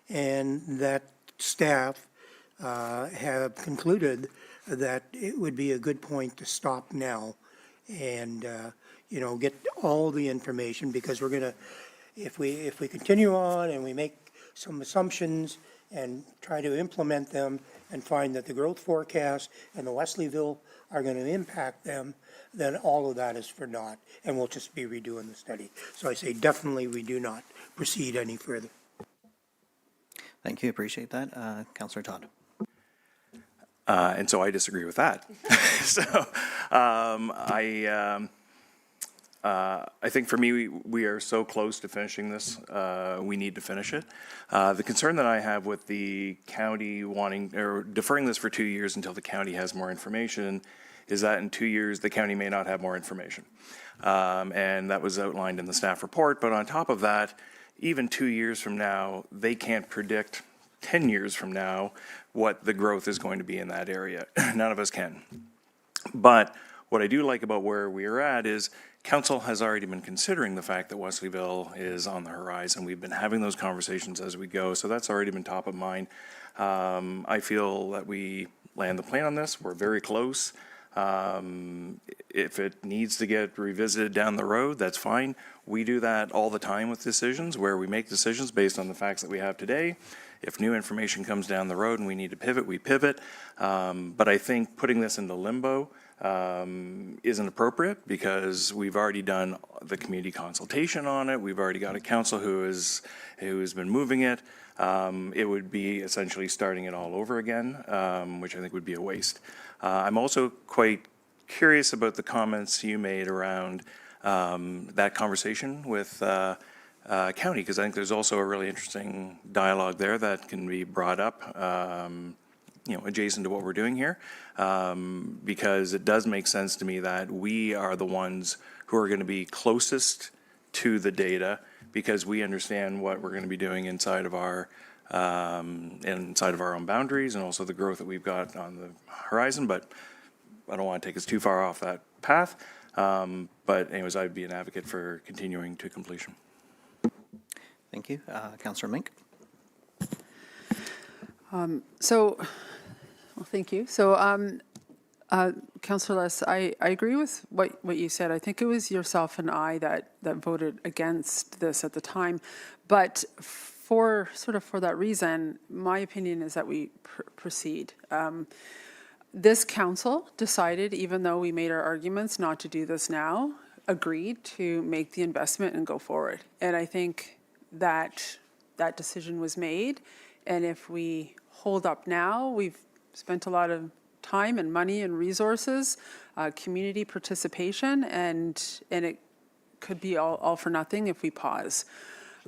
and that staff have concluded that it would be a good point to stop now and, get all the information, because we're going to, if we continue on and we make some assumptions and try to implement them and find that the growth forecast and the Wesleyville are going to impact them, then all of that is for naught, and we'll just be redoing the study. So I say definitely we do not proceed any further. Thank you. Appreciate that. Councillor Todd. And so I disagree with that. So I think for me, we are so close to finishing this, we need to finish it. The concern that I have with the county wanting, or deferring this for 2 years until the county has more information, is that in 2 years, the county may not have more information. And that was outlined in the staff report. But on top of that, even 2 years from now, they can't predict 10 years from now what the growth is going to be in that area. None of us can. But what I do like about where we are at is council has already been considering the fact that Wesleyville is on the horizon. We've been having those conversations as we go, so that's already been top of mind. I feel that we land the plane on this. We're very close. If it needs to get revisited down the road, that's fine. We do that all the time with decisions, where we make decisions based on the facts that we have today. If new information comes down the road and we need to pivot, we pivot. But I think putting this into limbo isn't appropriate because we've already done the community consultation on it. We've already got a council who's been moving it. It would be essentially starting it all over again, which I think would be a waste. I'm also quite curious about the comments you made around that conversation with county, because I think there's also a really interesting dialogue there that can be brought up, adjacent to what we're doing here, because it does make sense to me that we are the ones who are going to be closest to the data, because we understand what we're going to be doing inside of our own boundaries, and also the growth that we've got on the horizon. But I don't want to take us too far off that path. But anyways, I'd be an advocate for continuing to completion. Thank you. Councillor Mink? Thank you. So, Councillor Less, I agree with what you said. I think it was yourself and I that voted against this at the time. But for that reason, my opinion is that we proceed. This council decided, even though we made our arguments not to do this now, agreed to make the investment and go forward. And I think that decision was made. And if we hold up now, we've spent a lot of time and money and resources, community participation, and it could be all for nothing if we pause.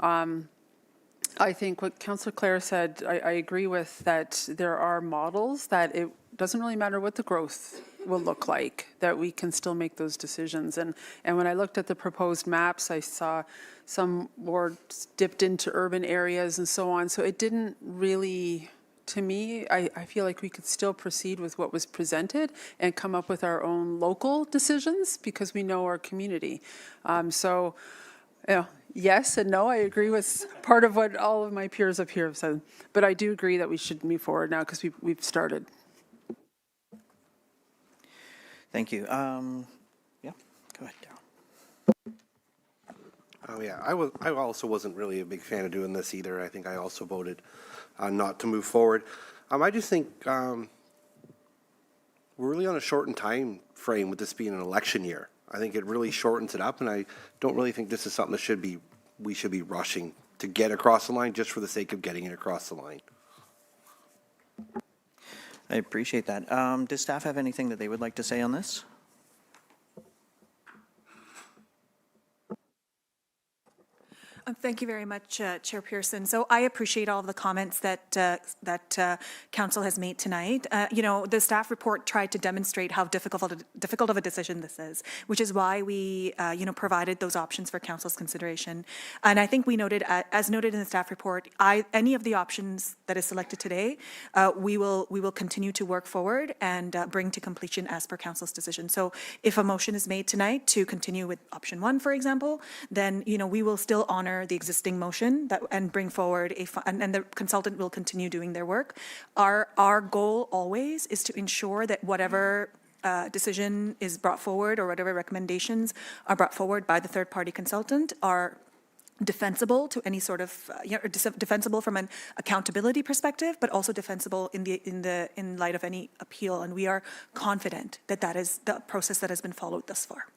I think what Councillor Clare said, I agree with, that there are models that it doesn't really matter what the growth will look like, that we can still make those decisions. And when I looked at the proposed maps, I saw some wards dipped into urban areas and so on. So it didn't really, to me, I feel like we could still proceed with what was presented and come up with our own local decisions because we know our community. Yes and no, I agree with part of what all of my peers up here have said. But I do agree that we should move forward now because we've started. Thank you. Yeah, go ahead, Darryl. Oh yeah, I also wasn't really a big fan of doing this either. I think I also voted not to move forward. I just think we're really on a shortened time frame with this being an election year. I think it really shortens it up, and I don't really think this is something that we should be rushing to get across the line just for the sake of getting it across the line. I appreciate that. Does staff have anything that they would like to say on this? Thank you very much, Chair Pearson. So I appreciate all of the comments that Council has made tonight. The staff report tried to demonstrate how difficult of a decision this is, which is why we, provided those options for Council's consideration. And I think we noted, as noted in the staff report, any of the options that is selected today, we will continue to work forward and bring to completion as per Council's decision. So if a motion is made tonight to continue with option 1, for example, then we will still honor the existing motion and bring forward and the consultant will continue doing their work. Our goal always is to ensure that whatever decision is brought forward or whatever recommendations are brought forward by the third-party consultant are defensible to any sort of defensible from an accountability perspective, but also defensible in light of any appeal. And we are confident that that is the process that has been followed thus far.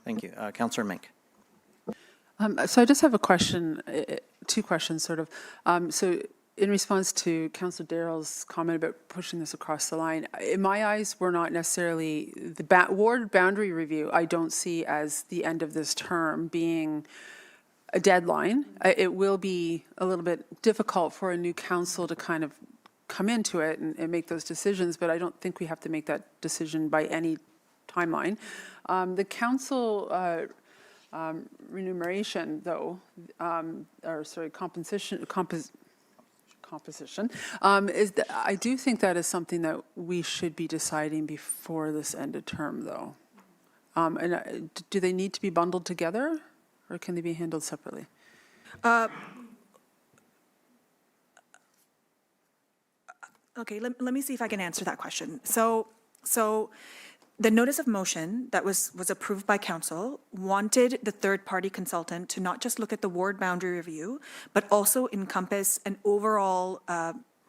Thank you. Councillor Mink. So I just have a question, 2 questions sort of. So in response to Councillor Darrell's comment about pushing this across the line, in my eyes, we're not necessarily, the ward boundary review, I don't see as the end of this term being a deadline. It will be a little bit difficult for a new council to kind of come into it and make those decisions, but I don't think we have to make that decision by any timeline. The council remuneration, though, composition, is that I do think that is something that we should be deciding before this ended term, though. Do they need to be bundled together, or can they be handled separately? Okay, let me see if I can answer that question. So the notice of motion that was approved by council wanted the third-party consultant to not just look at the ward boundary review, but also encompass an overall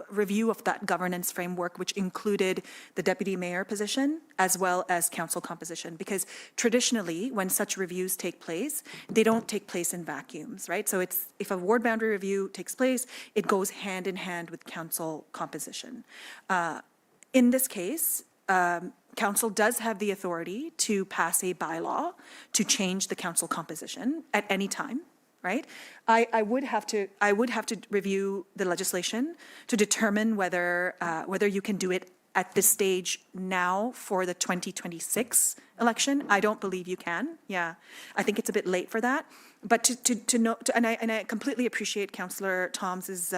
review of that governance framework, which included the deputy mayor position as well as council composition. Because traditionally, when such reviews take place, they don't take place in vacuums, right? So it's, if a ward boundary review takes place, it goes hand in hand with council composition. In this case, council does have the authority to pass a bylaw to change the council composition at any time, right? I would have to review the legislation to determine whether you can do it at this stage now for the 2026 election. I don't believe you can. Yeah, I think it's a bit late for that. But to know, and I completely appreciate Councillor Tom's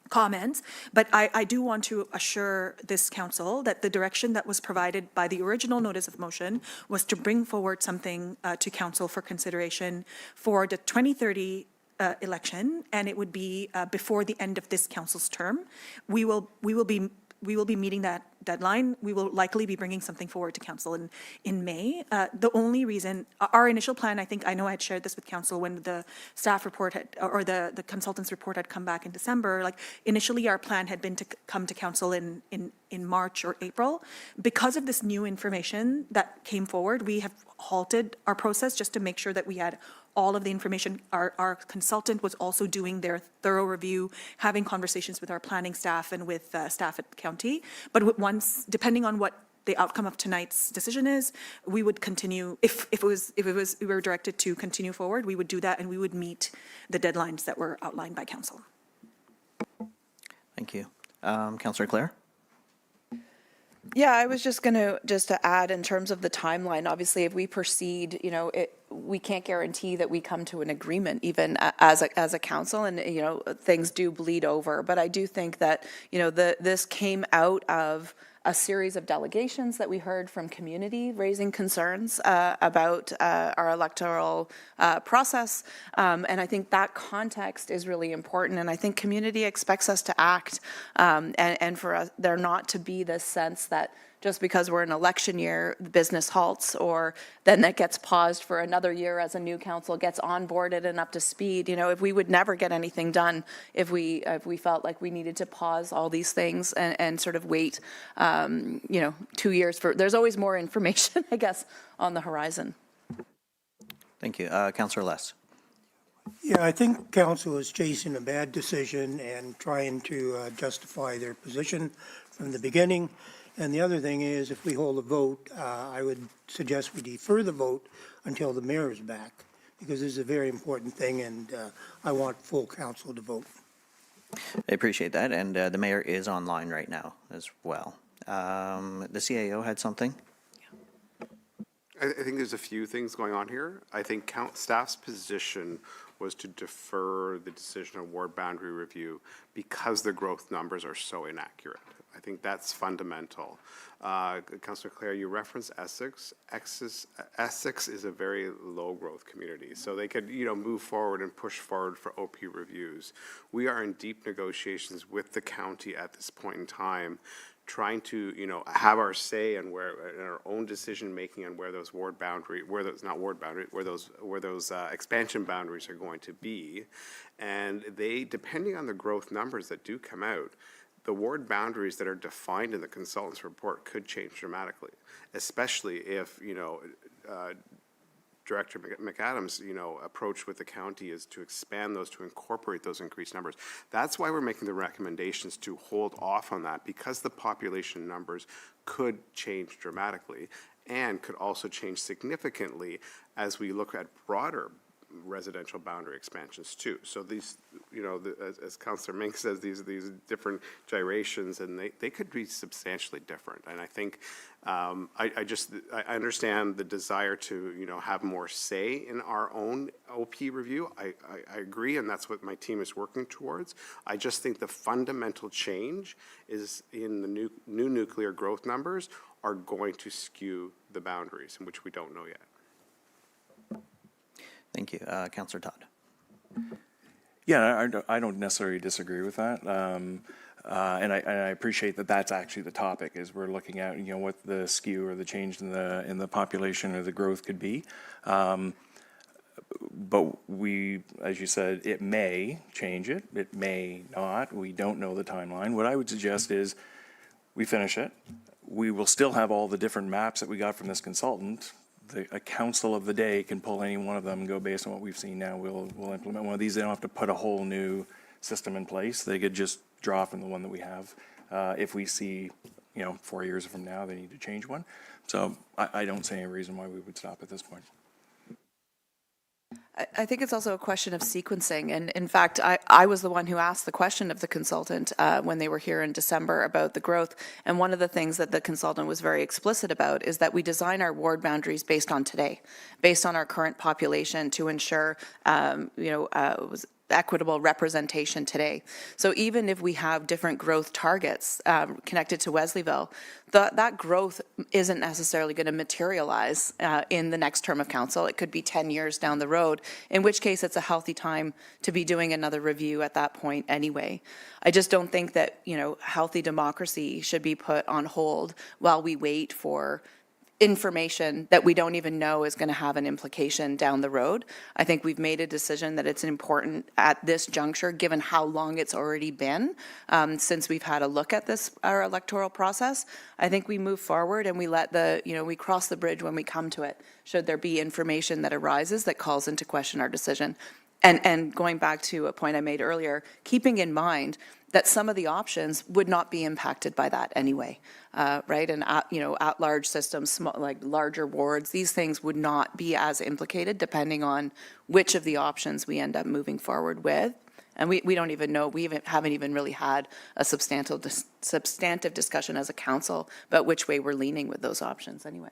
comments, but I do want to assure this council that the direction that was provided by the original notice of motion was to bring forward something to council for consideration for the 2030 election, and it would be before the end of this council's term. We will be meeting that deadline. We will likely be bringing something forward to council in May. The only reason, our initial plan, I know I had shared this with council when the staff report had, or the consultant's report had come back in December, like initially our plan had been to come to council in March or April. Because of this new information that came forward, we have halted our process just to make sure that we had all of the information. Our consultant was also doing their thorough review, having conversations with our planning staff and with staff at county. But once, depending on what the outcome of tonight's decision is, we would continue. If we were directed to continue forward, we would do that, and we would meet the deadlines that were outlined by council. Thank you. Councillor Clare? Yeah, I was just going to add in terms of the timeline, obviously, if we proceed, we can't guarantee that we come to an agreement even as a council, and, things do bleed over. But I do think that, this came out of a series of delegations that we heard from community raising concerns about our electoral process. And I think that context is really important. And I think community expects us to act, and for us, there not to be this sense that just because we're in election year, the business halts, or then that gets paused for another year as a new council gets onboarded and up to speed. If we would never get anything done if we felt like we needed to pause all these things and sort of wait, 2 years for, there's always more information, I guess, on the horizon. Thank you. Councillor Less. Yeah, I think council is chasing a bad decision and trying to justify their position from the beginning. And the other thing is, if we hold a vote, I would suggest we defer the vote until the mayor is back, because this is a very important thing, and I want full council to vote. I appreciate that, and the mayor is online right now as well. The CAO had something? I think there's a few things going on here. I think staff's position was to defer the decision on ward boundary review because the growth numbers are so inaccurate. I think that's fundamental. Councillor Clare, you referenced Essex. Essex is a very low growth community, so they could, move forward and push forward for OP reviews. We are in deep negotiations with the county at this point in time, trying to, have our say in our own decision making on where those expansion boundaries are going to be, and depending on the growth numbers that do come out, the ward boundaries that are defined in the consultant's report could change dramatically, especially if, Director McAdams, approach with the county is to expand those, to incorporate those increased numbers. That's why we're making the recommendations to hold off on that, because the population numbers could change dramatically and could also change significantly as we look at broader residential boundary expansions too. So these, as Councillor Mink says, these different gyrations, and they could be substantially different. And I think I understand the desire to have more say in our own OP review. I agree, and that's what my team is working towards. I just think the fundamental change is in the new nuclear growth numbers are going to skew the boundaries, in which we don't know yet. Thank you. Councillor Todd. Yeah, I don't necessarily disagree with that. And I appreciate that that's actually the topic, is we're looking at, what the skew or the change in the population or the growth could be. But we, as you said, it may change it, it may not. We don't know the timeline. What I would suggest is we finish it. We will still have all the different maps that we got from this consultant. A council of the day can pull any one of them and go, based on what we've seen now, we'll implement one of these. They don't have to put a whole new system in place. They could just draw from the one that we have. If we see, 4 years from now, they need to change one. So I don't see any reason why we would stop at this point. I think it's also a question of sequencing. And in fact, I was the one who asked the question of the consultant when they were here in December about the growth. And one of the things that the consultant was very explicit about is that we design our ward boundaries based on today, based on our current population to ensure, equitable representation today. So even if we have different growth targets connected to Wesleyville, that growth isn't necessarily going to materialize in the next term of council. It could be 10 years down the road, in which case it's a healthy time to be doing another review at that point anyway. I just don't think that, healthy democracy should be put on hold while we wait for information that we don't even know is going to have an implication down the road. I think we've made a decision that it's important at this juncture, given how long it's already been since we've had a look at our electoral process. I think we move forward and we let we cross the bridge when we come to it, should there be information that arises that calls into question our decision. And going back to a point I made earlier, keeping in mind that some of the options would not be impacted by that anyway, right? And at-large systems, like larger wards, these things would not be as implicated depending on which of the options we end up moving forward with. And we don't even know, haven't even really had a substantive discussion as a council about which way we're leaning with those options anyway.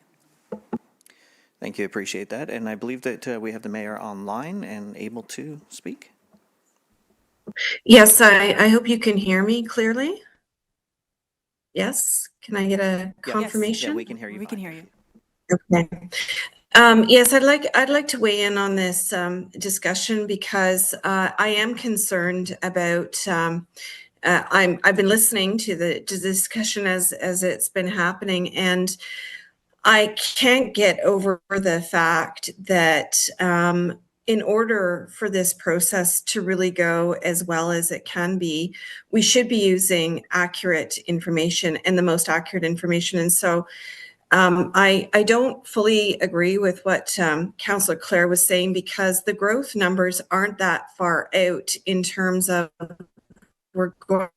Thank you, appreciate that. And I believe that we have the mayor online and able to speak. Yes, I hope you can hear me clearly. Yes, can I get a confirmation? Yeah, we can hear you. We can hear you. Okay. Yes, I'd like to weigh in on this discussion because I am concerned about. I've been listening to the discussion as it's been happening, and I can't get over the fact that in order for this process to really go as well as it can be, we should be using accurate information and the most accurate information. And so I don't fully agree with what Councillor Clare was saying, because the growth numbers aren't that far out in terms of we're going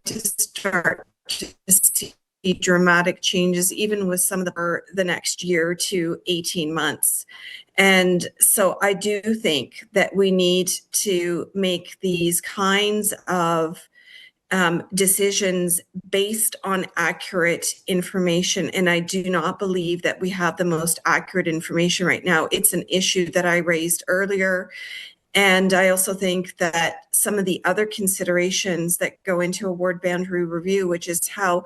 to start to see dramatic changes, even with some of the next year to 18 months. And so I do think that we need to make these kinds of decisions based on accurate information. And I do not believe that we have the most accurate information right now. It's an issue that I raised earlier. And I also think that some of the other considerations that go into a ward boundary review, which is how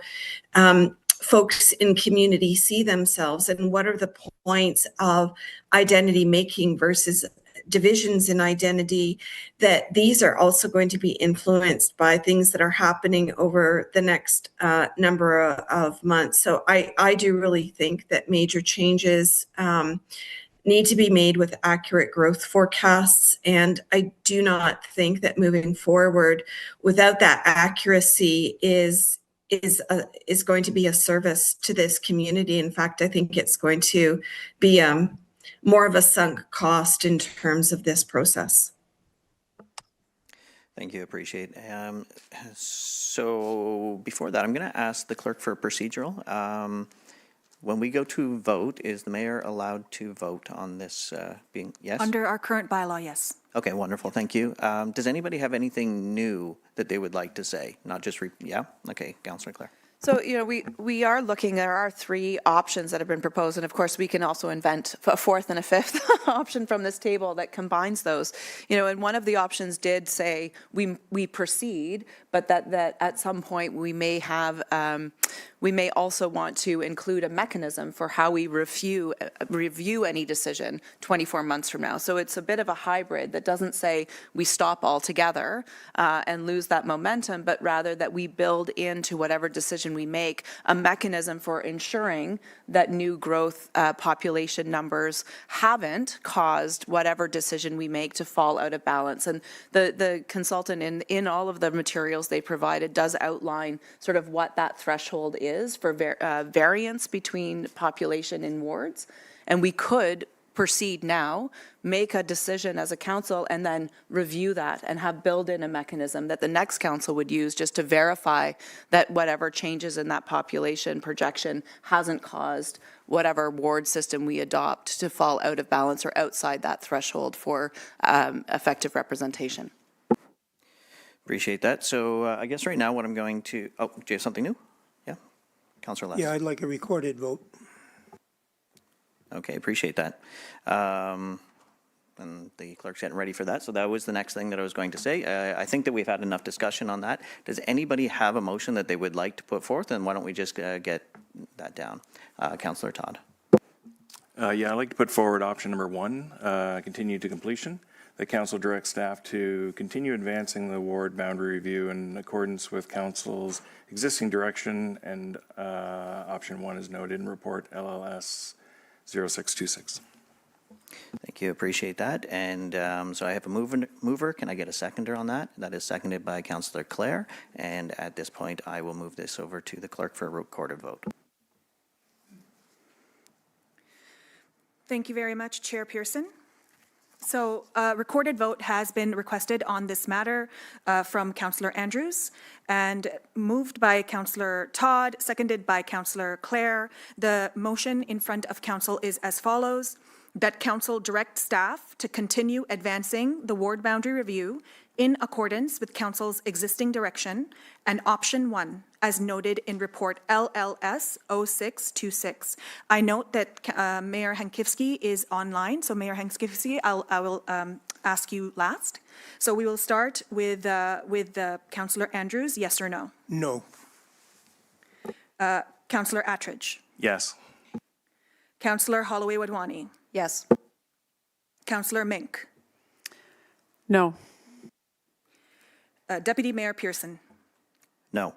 folks in community see themselves and what are the points of identity making versus divisions in identity, that these are also going to be influenced by things that are happening over the next number of months. So I do really think that major changes need to be made with accurate growth forecasts. And I do not think that moving forward without that accuracy is going to be a service to this community. In fact, I think it's going to be more of a sunk cost in terms of this process. Thank you, appreciate. So before that, I'm going to ask the clerk for a procedural. When we go to vote, is the mayor allowed to vote on this being, yes? Under our current bylaw, yes. Okay, wonderful, thank you. Does anybody have anything new that they would like to say? Not just, yeah? Okay, Councillor Clare. So, we are looking, there are 3 options that have been proposed, and of course, we can also invent a 4th and a 5th option from this table that combines those. And one of the options did say we proceed, but that at some point we may have, we may also want to include a mechanism for how we review any decision 24 months from now. So it's a bit of a hybrid that doesn't say we stop altogether and lose that momentum, but rather that we build into whatever decision decision we make, a mechanism for ensuring that new growth population numbers haven't caused whatever decision we make to fall out of balance. And the consultant in all of the materials they provided does outline sort of what that threshold is for variance between population in wards. And we could proceed now, make a decision as a council, and then review that and have built in a mechanism that the next council would use just to verify that whatever changes in that population projection hasn't caused whatever ward system we adopt to fall out of balance or outside that threshold for effective representation. Appreciate that. So I guess right now what I'm going to, do you have something new? Yeah, Councillor Les. Yeah, I'd like a recorded vote. Okay, appreciate that. And the clerk's getting ready for that. So that was the next thing that I was going to say. I think that we've had enough discussion on that. Does anybody have a motion that they would like to put forth? And why don't we just get that down? Councillor Todd. Yeah, I'd like to put forward option number 1, continue to completion. The council directs staff to continue advancing the ward boundary review in accordance with council's existing direction, and option 1 is noted in report LLS 0626. Thank you, appreciate that. And so I have a mover. Can I get a seconder on that? That is seconded by Councillor Clare. And at this point, I will move this over to the clerk for a recorded vote. Thank you very much, Chair Pearson. So a recorded vote has been requested on this matter from Councillor Andrews and moved by Councillor Todd, seconded by Councillor Clare. The motion in front of Council is as follows: that Council direct staff to continue advancing the ward boundary review in accordance with Council's existing direction, and option 1, as noted in report LLS 0626. I note that Mayor Hankivsky is online, so Mayor Hankivsky, I will ask you last. So we will start with Councillor Andrews, yes or no? No. Councillor Attridge. Yes. Councillor Holloway-Wadhwani. Yes. Councillor Mink. No. Deputy Mayor Pearson. No.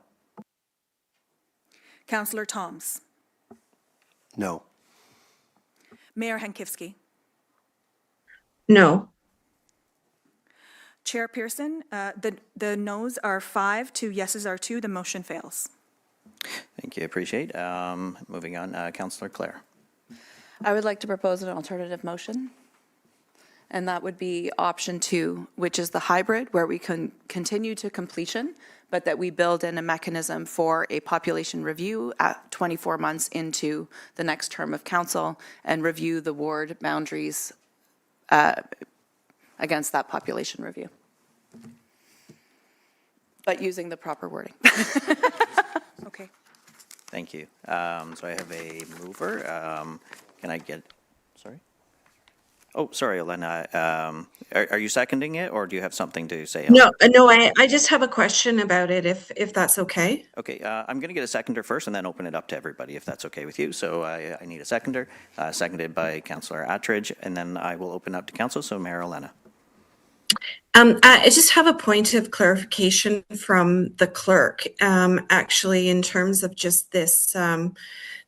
Councillor Toms. No. Mayor Hankivsky. No. Chair Pearson, the noes are 5, 2 yeses are 2. The motion fails. Thank you, appreciate. Moving on, Councillor Clare. I would like to propose an alternative motion, and that would be option 2, which is the hybrid, where we can continue to completion, but that we build in a mechanism for a population review at 24 months into the next term of council and review the ward boundaries against that population review, but using the proper wording. Okay. Thank you. So I have a mover. Can I get, sorry? Oh, sorry, Elena. Are you seconding it, or do you have something to say? No, I just have a question about it, if that's okay. Okay, I'm going to get a seconder first and then open it up to everybody, if that's okay with you. So I need a seconder, seconded by Councillor Attridge, and then I will open up to council. So Mayor Elena. I just have a point of clarification from the clerk, actually, in terms of just this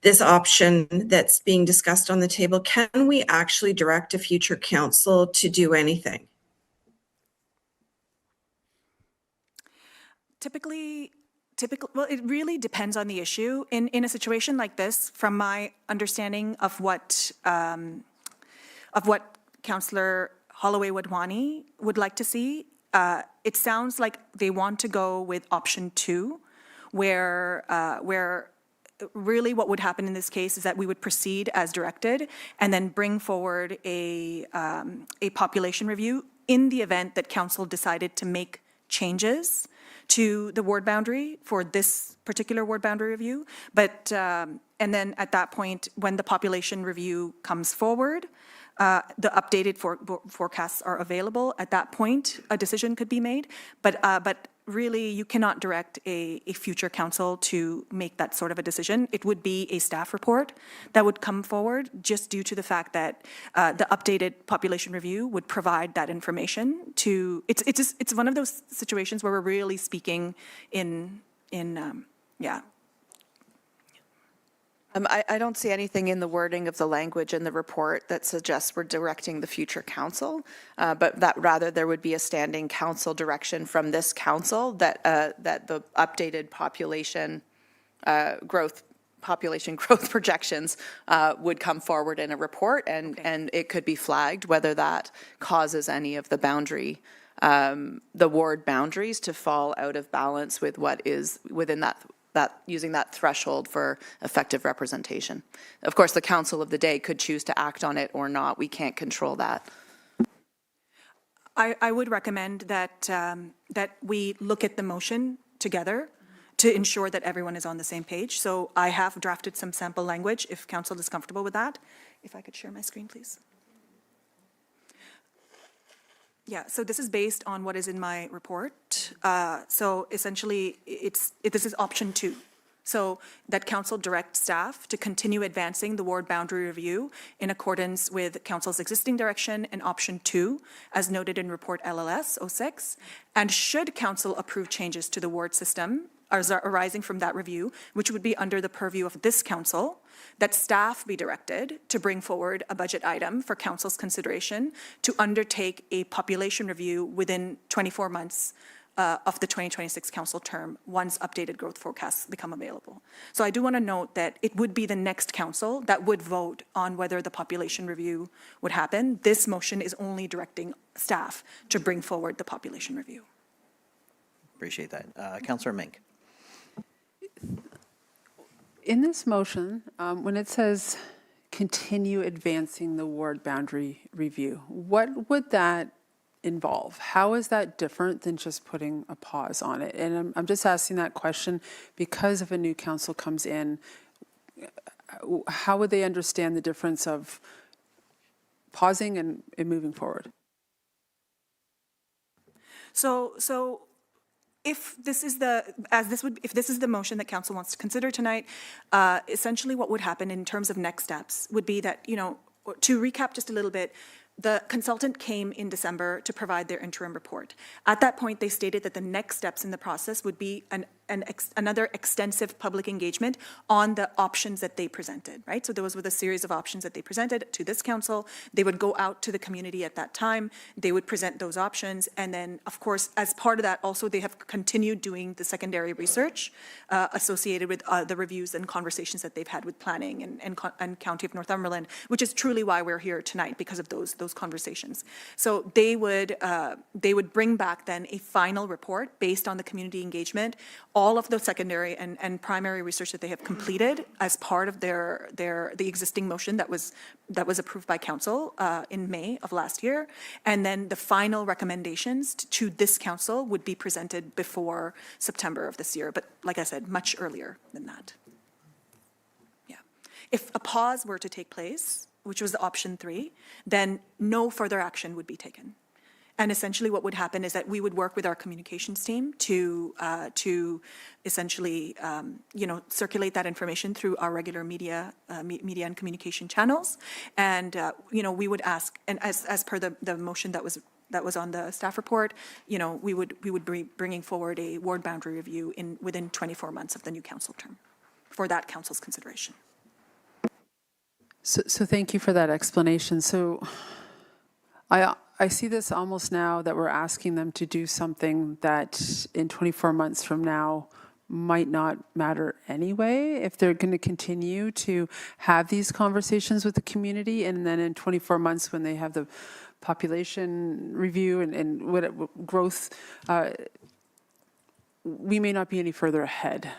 this option that's being discussed on the table. Can we actually direct a future council to do anything? Typically, well, it really depends on the issue. In a situation like this, from my understanding of what Councillor Holloway-Wadhwani would like to see, it sounds like they want to go with option 2, where really what would happen in this case is that we would proceed as directed and then bring forward a population review in the event that council decided to make changes to the ward boundary for this particular ward boundary review. But, and then at that point, when the population review comes forward, the updated forecasts are available. At that point, a decision could be made. But really, you cannot direct a future council to make that sort of a decision. It would be a staff report that would come forward, just due to the fact that the updated population review would provide that information to. It's one of those situations where we're really speaking in I don't see anything in the wording of the language in the report that suggests we're directing the future council, but that rather there would be a standing council direction from this council that that the updated population growth projections would come forward in a report, and it could be flagged whether that causes any of the boundary, the ward boundaries to fall out of balance with what is within that using that threshold for effective representation. Of course, the council of the day could choose to act on it or not. We can't control that. I would recommend that, that we look at the motion together to ensure that everyone is on the same page. So I have drafted some sample language, if council is comfortable with that. If I could share my screen, please. Yeah, so this is based on what is in my report. So essentially, this is option 2. So that council direct staff to continue advancing the ward boundary review in accordance with council's existing direction in option 2, as noted in report LLS 06. And should council approve changes to the ward system arising from that review, which would be under the purview of this council, that staff be directed to bring forward a budget item for council's consideration to undertake a population review within 24 months of the 2026 council term once updated growth forecasts become available. So I do want to note that it would be the next council that would vote on whether the population review would happen. This motion is only directing staff to bring forward the population review. Appreciate that. Councillor Mink. In this motion, when it says continue advancing the ward boundary review, what would that involve? How is that different than just putting a pause on it? And I'm just asking that question because if a new council comes in, how would they understand the difference of pausing and moving forward? So if this is the motion that council wants to consider tonight, essentially what would happen in terms of next steps would be that, to recap just a little bit, the consultant came in December to provide their interim report. At that point, they stated that the next steps in the process would be another extensive public engagement on the options that they presented, right? So those were the series of options that they presented to this council. They would go out to the community at that time. They would present those options. And then, of course, as part of that, also, they have continued doing the secondary research associated with the reviews and conversations that they've had with planning and County of Northumberland, which is truly why we're here tonight, because of those conversations. So they would bring back then a final report based on the community engagement, all of the secondary and primary research that they have completed as part of the existing motion that was approved by council in May of last year, and then the final recommendations to this council would be presented before September of this year, but like I said, much earlier than that. Yeah. If a pause were to take place, which was the option 3, then no further action would be taken. And essentially what would happen is that we would work with our communications team to essentially, circulate that information through our regular media and communication channels. And, we would ask, and as per the motion that was on the staff report, we would be bringing forward a ward boundary review within 24 months of the new council term for that council's consideration. So thank you for that explanation. So I see this almost now that we're asking them to do something that in 24 months from now might not matter anyway, if they're going to continue to have these conversations with the community, and then in 24 months when they have the population review and what growth, we may not be any further ahead.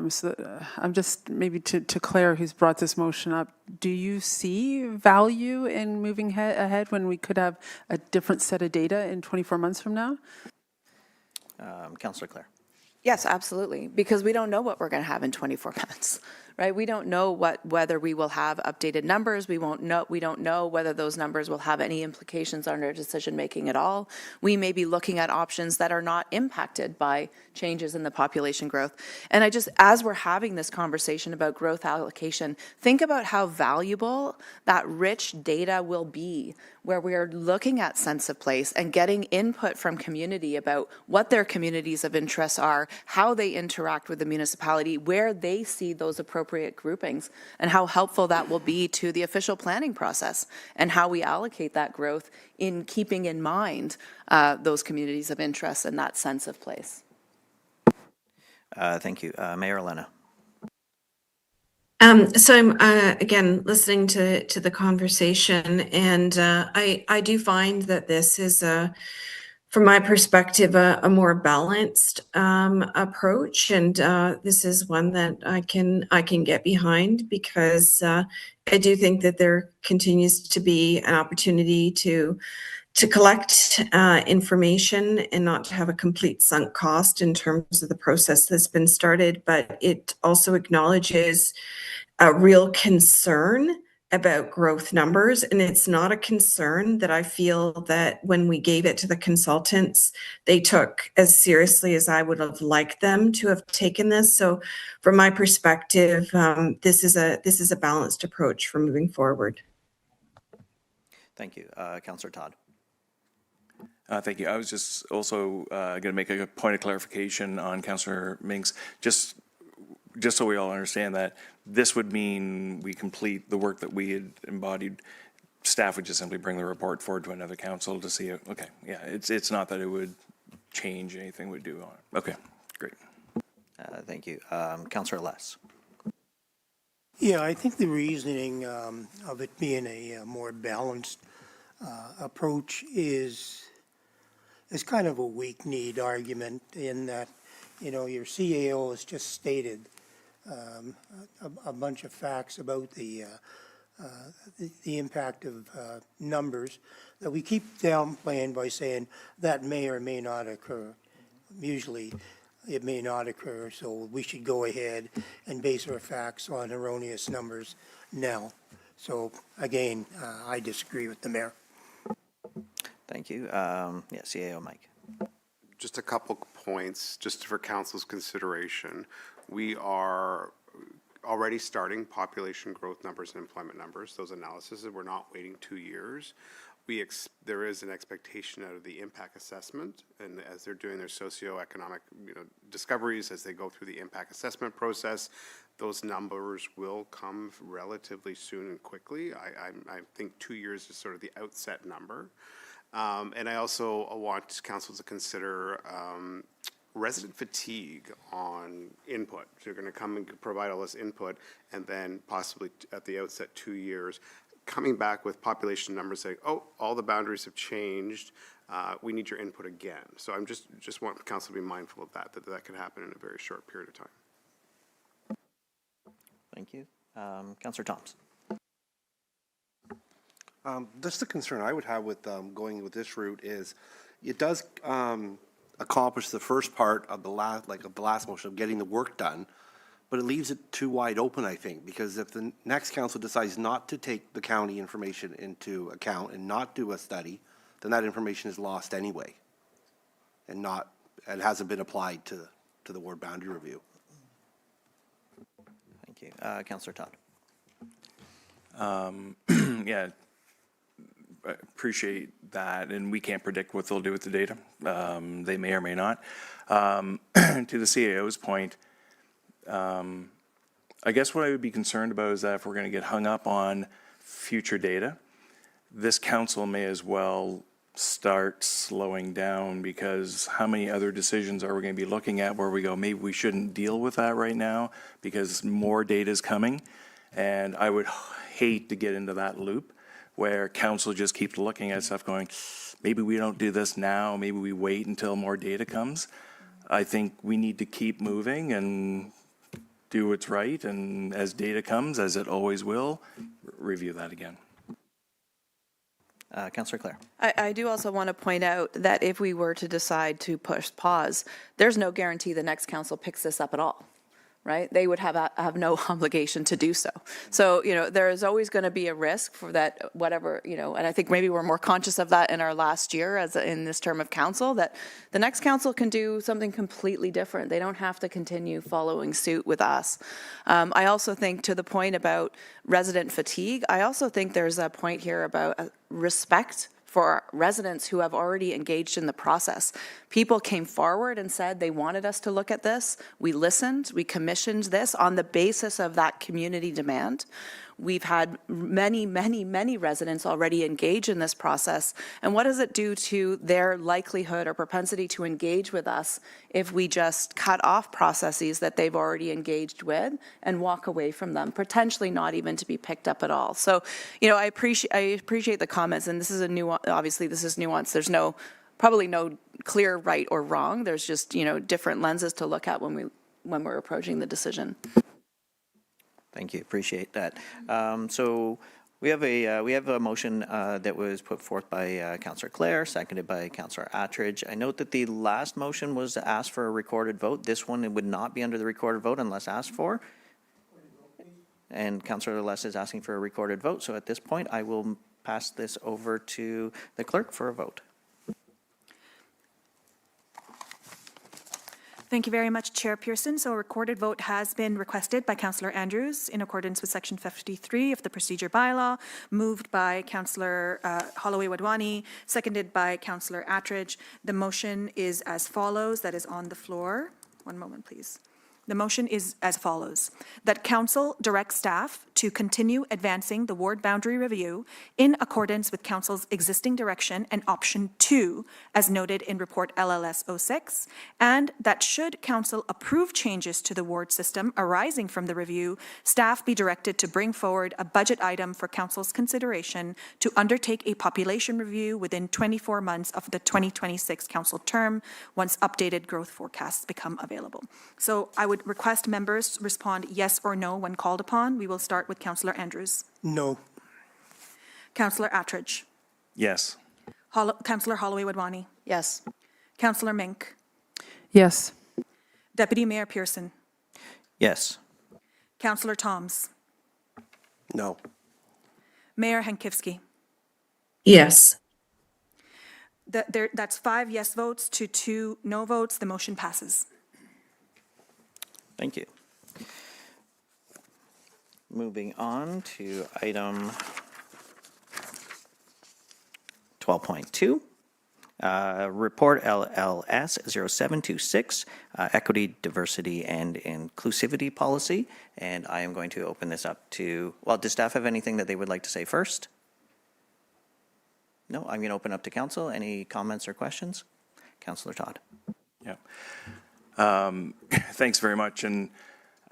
So I'm just, maybe to Claire, who's brought this motion up, do you see value in moving ahead when we could have a different set of data in 24 months from now? Councillor Claire. Yes, absolutely, because we don't know what we're going to have in 24 months, right? We don't know whether we will have updated numbers. We don't know whether those numbers will have any implications on our decision making at all. We may be looking at options that are not impacted by changes in the population growth. And as we're having this conversation about growth allocation, think about how valuable that rich data will be, where we are looking at sense of place and getting input from community about what their communities of interest are, how they interact with the municipality, where they see those appropriate appropriate groupings and how helpful that will be to the official planning process and how we allocate that growth in keeping in mind those communities of interest and that sense of place. Thank you. Mayor Elena. So I'm again listening to the conversation, and I do find that this is from my perspective a more balanced approach, and this is one that I can get behind, because I do think that there continues to be an opportunity to collect information and not to have a complete sunk cost in terms of the process that's been started, but it also acknowledges a real concern about growth numbers. And it's not a concern that I feel that when we gave it to the consultants, they took as seriously as I would have liked them to have taken this. So from my perspective, this is a balanced approach for moving forward. Thank you. Councillor Todd. Thank you. I was just also going to make a point of clarification on Councillor Minks, just so we all understand that this would mean we complete the work that we had embodied. Staff would just simply bring the report forward to another council to see it. Okay, yeah, it's not that it would change anything we do on it. Okay, great. Thank you. Councillor Less. Yeah, I think the reasoning of it being a more balanced approach is kind of a weak-kneed argument, in that, you know, your CAO has just stated a bunch of facts about the impact of numbers that we keep downplaying by saying that may or may not occur. Usually it may not occur, so we should go ahead and base our facts on erroneous numbers now. So again, I disagree with the mayor. Thank you. Yeah, CAO Mike. Just a couple points, just for council's consideration. We are already starting population growth numbers and employment numbers. Those analyses, we're not waiting 2 years. There is an expectation out of the impact assessment, and as they're doing their socioeconomic, discoveries, as they go through the impact assessment process, those numbers will come relatively soon and quickly. I think 2 years is sort of the outset number. And I also want council to consider resident fatigue on input. So you're going to come and provide all this input, and then possibly at the outset 2 years, coming back with population numbers saying, oh, all the boundaries have changed, we need your input again. So I'm just want council to be mindful of that can happen in a very short period of time. Thank you. Councillor Thompson. Just the concern I would have with going with this route is it does accomplish the first part of the last motion of getting the work done, but it leaves it too wide open, I think, because if the next council decides not to take the county information into account and not do a study, then that information is lost anyway, and hasn't been applied to the ward boundary review. Thank you. Councillor Todd. Yeah. I appreciate that, and we can't predict what they'll do with the data. They may or may not. To the CAO's point, I guess what I would be concerned about is that if we're going to get hung up on future data, this council may as well start slowing down, because how many other decisions are we going to be looking at where we go, maybe we shouldn't deal with that right now because more data is coming, and I would hate to get into that loop where council just keeps looking at stuff going, maybe we don't do this now, maybe we wait until more data comes. I think we need to keep moving and do what's right, and as data comes, as it always will, review that again. Councillor Clare. I do also want to point out that if we were to decide to pause, there's no guarantee the next council picks this up at all. Right? They would have no obligation to do so. So, there is always going to be a risk for that, whatever, and I think maybe we're more conscious of that in our last year in this term of council, that the next council can do something completely different. They don't have to continue following suit with us. I also think, to the point about resident fatigue, I also think there's a point here about respect for residents who have already engaged in the process. People came forward and said they wanted us to look at this. We listened, we commissioned this on the basis of that community demand. We've had many, many, many residents already engage in this process. And what does it do to their likelihood or propensity to engage with us if we just cut off processes that they've already engaged with and walk away from them, potentially not even to be picked up at all? So, I appreciate the comments, and this is obviously this is nuanced. There's probably no clear right or wrong. There's just, different lenses to look at when we're approaching the decision. Thank you, appreciate that. So we have a motion that was put forth by Councillor Clare, seconded by Councillor Attridge. I note that the last motion was to ask for a recorded vote. This one, it would not be under the recorded vote unless asked for. And Councillor Less is asking for a recorded vote. So at this point, I will pass this over to the clerk for a vote. Thank you very much, Chair Pearson. So a recorded vote has been requested by Councillor Andrews in accordance with Section 53 of the Procedure Bylaw, moved by Councillor Holloway-Wadhwani, seconded by Councillor Attridge. The motion is as follows, that is on the floor. One moment, please. The motion is as follows, that Council directs staff to continue advancing the ward boundary review in accordance with Council's existing direction and option 2, as noted in Report LLS 06, and that should Council approve changes to the ward system arising from the review, staff be directed to bring forward a budget item for Council's consideration to undertake a population review within 24 months of the 2026 Council term, once updated growth forecasts become available. So I would request members respond yes or no when called upon. We will start with Councillor Andrews. No. Councillor Attridge. Yes. Councillor Holloway-Wadhwani. Yes. Councillor Mink. Yes. Deputy Mayor Pearson. Yes. Councillor Toms. No. Mayor Hankivsky. Yes. That's 5 yes votes to 2 no votes. The motion passes. Thank you. Moving on to item 12.2, Report LLS 0726, Equity, Diversity, and Inclusivity Policy. And I am going to open this up to, does staff have anything that they would like to say first? No, I'm going to open up to council. Any comments or questions? Councillor Todd. Yeah. Thanks very much. And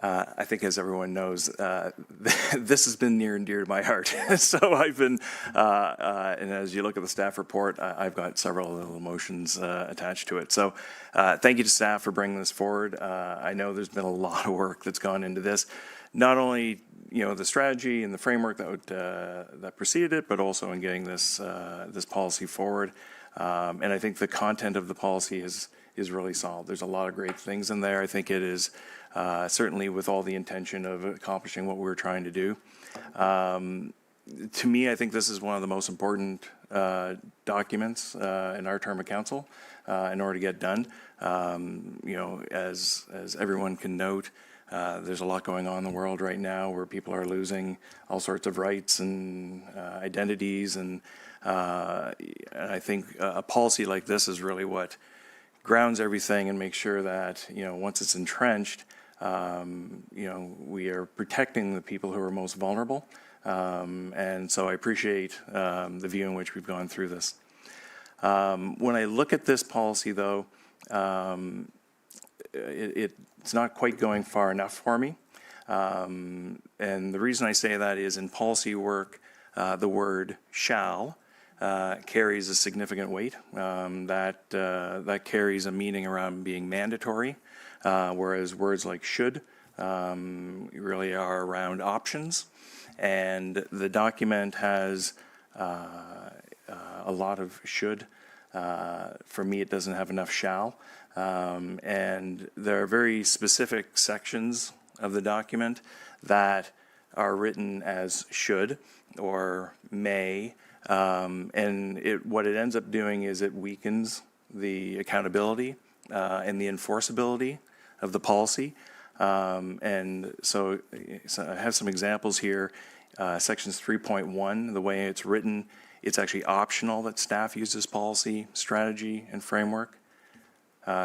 I think, as everyone knows, this has been near and dear to my heart. So I've been, and as you look at the staff report, I've got several little emotions attached to it. So thank you to staff for bringing this forward. I know there's been a lot of work that's gone into this, not only the strategy and the framework that preceded it, but also in getting this this policy forward. And I think the content of the policy is really solid. There's a lot of great things in there. I think it is certainly with all the intention of accomplishing what we're trying to do. To me, I think this is one of the most important documents in our term of council in order to get done. As everyone can note, there's a lot going on in the world right now where people are losing all sorts of rights and identities, and I think a policy like this is really what grounds everything and makes sure that once it's entrenched, we are protecting the people who are most vulnerable, and so I appreciate the view in which we've gone through this. When I look at this policy, though, it's not quite going far enough for me. And the reason I say that is in policy work, the word shall carries a significant weight. That carries a meaning around being mandatory, whereas words like should really are around options. And the document has a lot of should. For me, it doesn't have enough shall. And there are very specific sections of the document that are written as should or may, and what it ends up doing is it weakens the accountability and the enforceability of the policy. And so I have some examples here. Sections 3.1, the way it's written, it's actually optional that staff use this policy, strategy, and framework.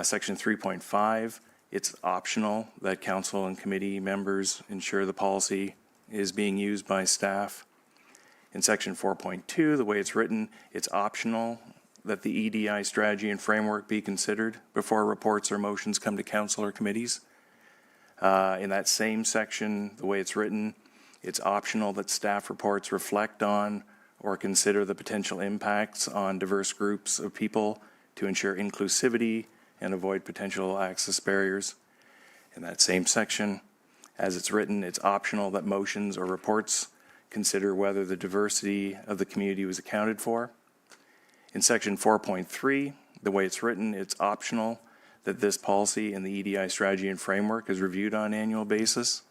Section 3.5, it's optional that council and committee members ensure the policy is being used by staff. In section 4.2, the way it's written, it's optional that the EDI strategy and framework be considered before reports or motions come to council or committees. In that same section, the way it's written, it's optional that staff reports reflect on or consider the potential impacts on diverse groups of people to ensure inclusivity and avoid potential access barriers. In that same section, as it's written, it's optional that motions or reports consider whether the diversity of the community was accounted for. In section 4.3, the way it's written, it's optional that this policy and the EDI strategy and framework is reviewed on an annual basis.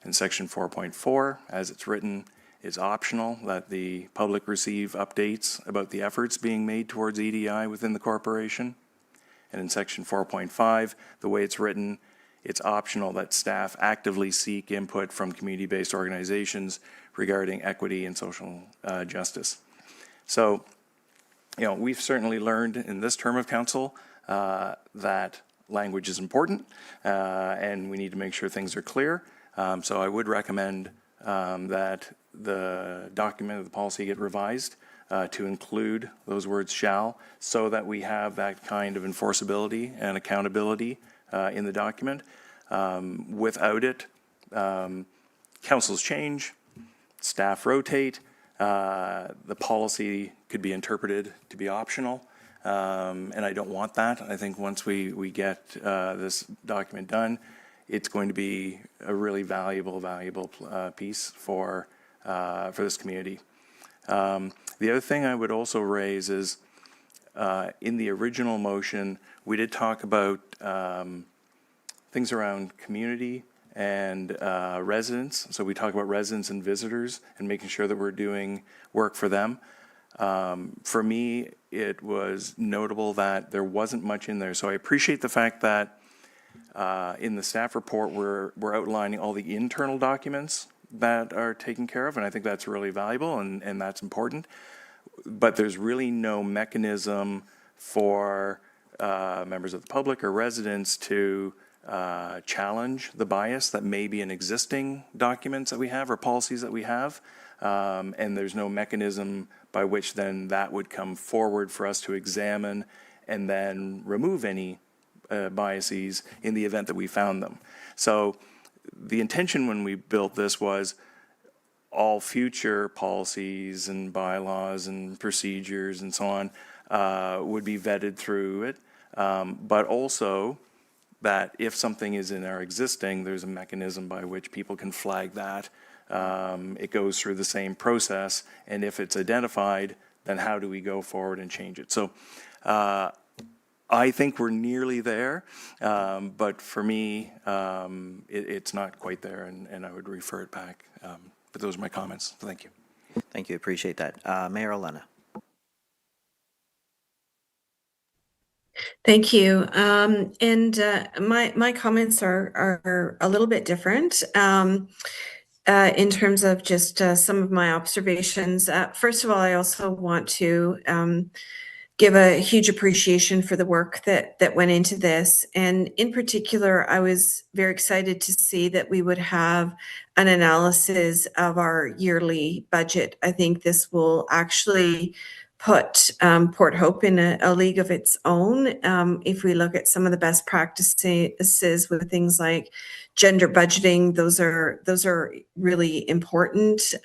In section 4.4, as it's written, it's optional that the public receive updates about the efforts being made towards EDI within the corporation. And in section 4.5, the way it's written, it's optional that staff actively seek input from community-based organizations regarding equity and social justice. So, you know, we've certainly learned in this term of council that language is important and we need to make sure things are clear. So I would recommend that the document of the policy get revised to include those words shall, so that we have that kind of enforceability and accountability in the document. Without it, councils change, staff rotate, the policy could be interpreted to be optional, and I don't want that. I think once we get this document done, it's going to be a really valuable piece for this community. The other thing I would also raise is in the original motion, we did talk about things around community and residents. So we talk about residents and visitors and making sure that we're doing work for them. For me, it was notable that there wasn't much in there. So I appreciate the fact that in the staff report, we're outlining all the internal documents that are taken care of, and I think that's really valuable and that's important. But there's really no mechanism for members of the public or residents to challenge the bias that may be in existing documents that we have or policies that we have. And there's no mechanism by which then that would come forward for us to examine and then remove any biases in the event that we found them. So the intention when we built this was all future policies and bylaws and procedures and so on would be vetted through it, but also that if something is in our existing, there's a mechanism by which people can flag that. It goes through the same process, and if it's identified, then how do we go forward and change it? So I think we're nearly there, but for me, it's not quite there, and I would refer it back. But those are my comments. Thank you. Thank you, appreciate that. Mayor Elena. Thank you. My comments are a little bit different in terms of just some of my observations. First of all, I also want to give a huge appreciation for the work that went into this. And in particular, I was very excited to see that we would have an analysis of our yearly budget. I think this will actually put Port Hope in a league of its own. If we look at some of the best practices with things like gender budgeting, those are really important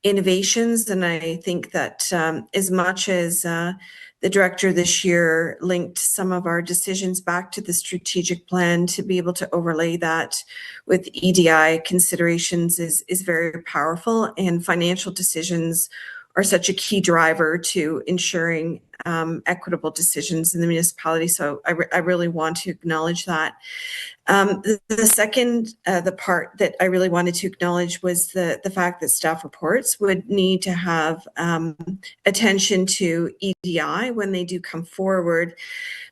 innovations. And I think that as much as the director this year linked some of our decisions back to the strategic plan, to be able to overlay that with EDI considerations is very powerful, and financial decisions are such a key driver to ensuring equitable decisions in the municipality. So I really want to acknowledge that. The second, the part that I really wanted to acknowledge was the fact that staff reports would need to have attention to EDI when they do come forward.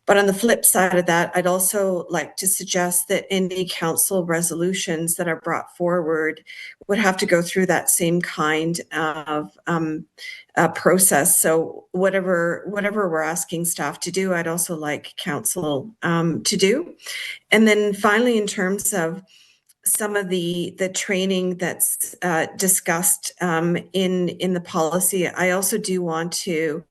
But on the flip side of that, I'd also like to suggest that any council resolutions that are brought forward would have to go through that same kind of process. So whatever we're asking staff to do, I'd also like council to do. And then finally, in terms of some of the training that's discussed in the policy, I also do want to